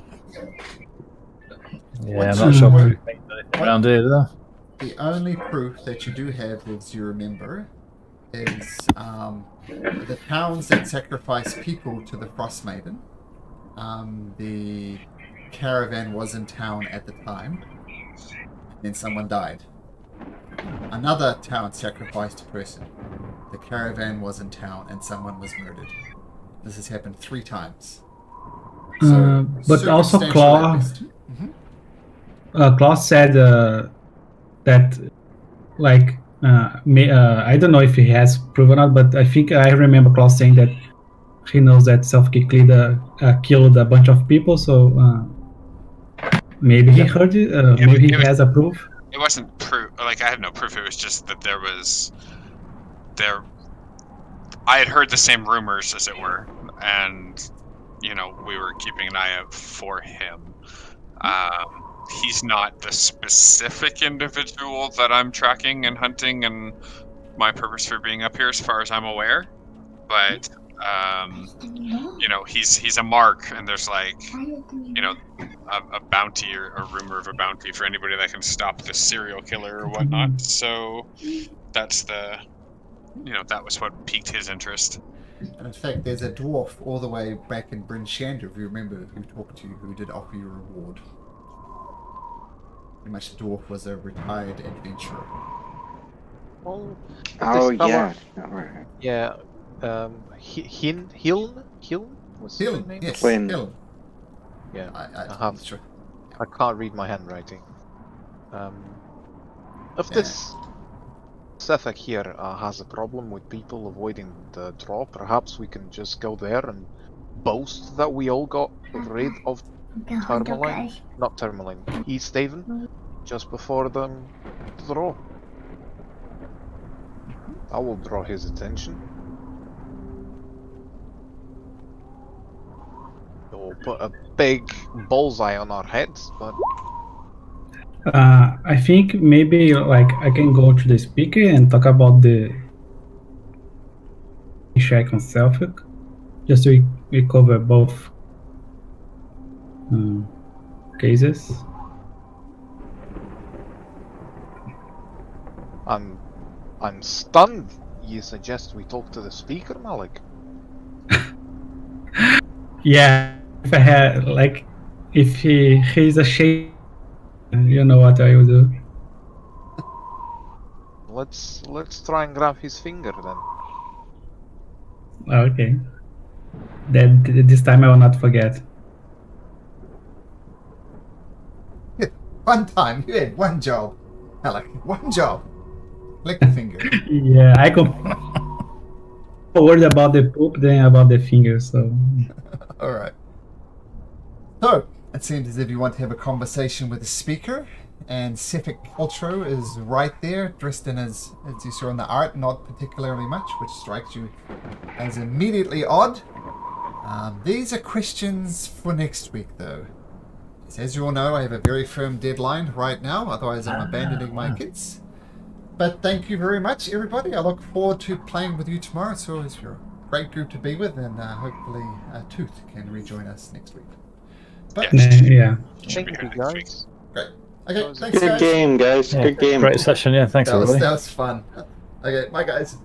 Yeah, I'm not sure proof means anything around here, do they? The only proof that you do have, as you remember, is the towns that sacrifice people to the Frost Maiden. The caravan was in town at the time, then someone died. Another town sacrificed a person. The caravan was in town and someone was murdered. This has happened 3 times. But also circumstantial Claw, at best. Claw said that, like, I don't know if he has proven it, but I think I remember Claw saying that he knows that Self-Kick Leader killed a bunch of people, so maybe he heard it, maybe he has a proof. It wasn't proof. Like, I had no proof. It was just that I had heard the same rumors, as it were, and you know, we were keeping an eye out for him. He's not the specific individual that I'm tracking and hunting, and my purpose for being up here, as far as I'm aware. But you know, he's a mark, and there's, like, you know, a bounty or a rumor of a bounty for anybody that can stop the serial killer or whatnot. So that's that was what piqued his interest. And in fact, there's a dwarf all the way back in Bryn Shander, if you remember, who talked to you, who did offer you a reward. Pretty much the dwarf was a retired adventurer. Well, Oh this fella- yeah. Alright. Yeah, Hiln? What's his Hiln, name? yes, Flynn. Hiln. Yeah, I have- sure. I can't read my handwriting. If this Sefik here has a problem with people avoiding the draw, perhaps we can just go there and boast that we all got rid of Tourmaline, not Tourmaline, Easthaven, just before the draw. I will draw his attention. We'll put a big bullseye on our heads, but I think maybe, like, I can go to the speaker and talk about the check on Selfic, just to recover both cases. I'm stunned. You suggest we talk to the speaker, Malik? Yeah, if I had, like, if he's ashamed, you know what I would do. Let's try and grab his finger then. Okay. Then this time I will not forget. One time, you had one job. Alec, one job. Lick the finger. Yeah, I go worried about the poop than about the finger, so. Alright. So, it seems as if you want to have a conversation with the speaker, and Sefik Ultro is right there, dressed in as you saw in the art, not particularly much, which strikes you as immediately odd. These are questions for next week, though. As you all know, I have a very firm deadline right now, otherwise I'm abandoning my kids. But thank you very much, everybody. I look forward to playing with you tomorrow. It's always a great group to be with, and hopefully Tooth can rejoin us next week. But, Yeah. Thank you, guys. great. Okay, thanks, Good guys. game, guys. Yeah, Good game. great session, yeah. Thanks, That was everybody. fun. Okay, bye, guys.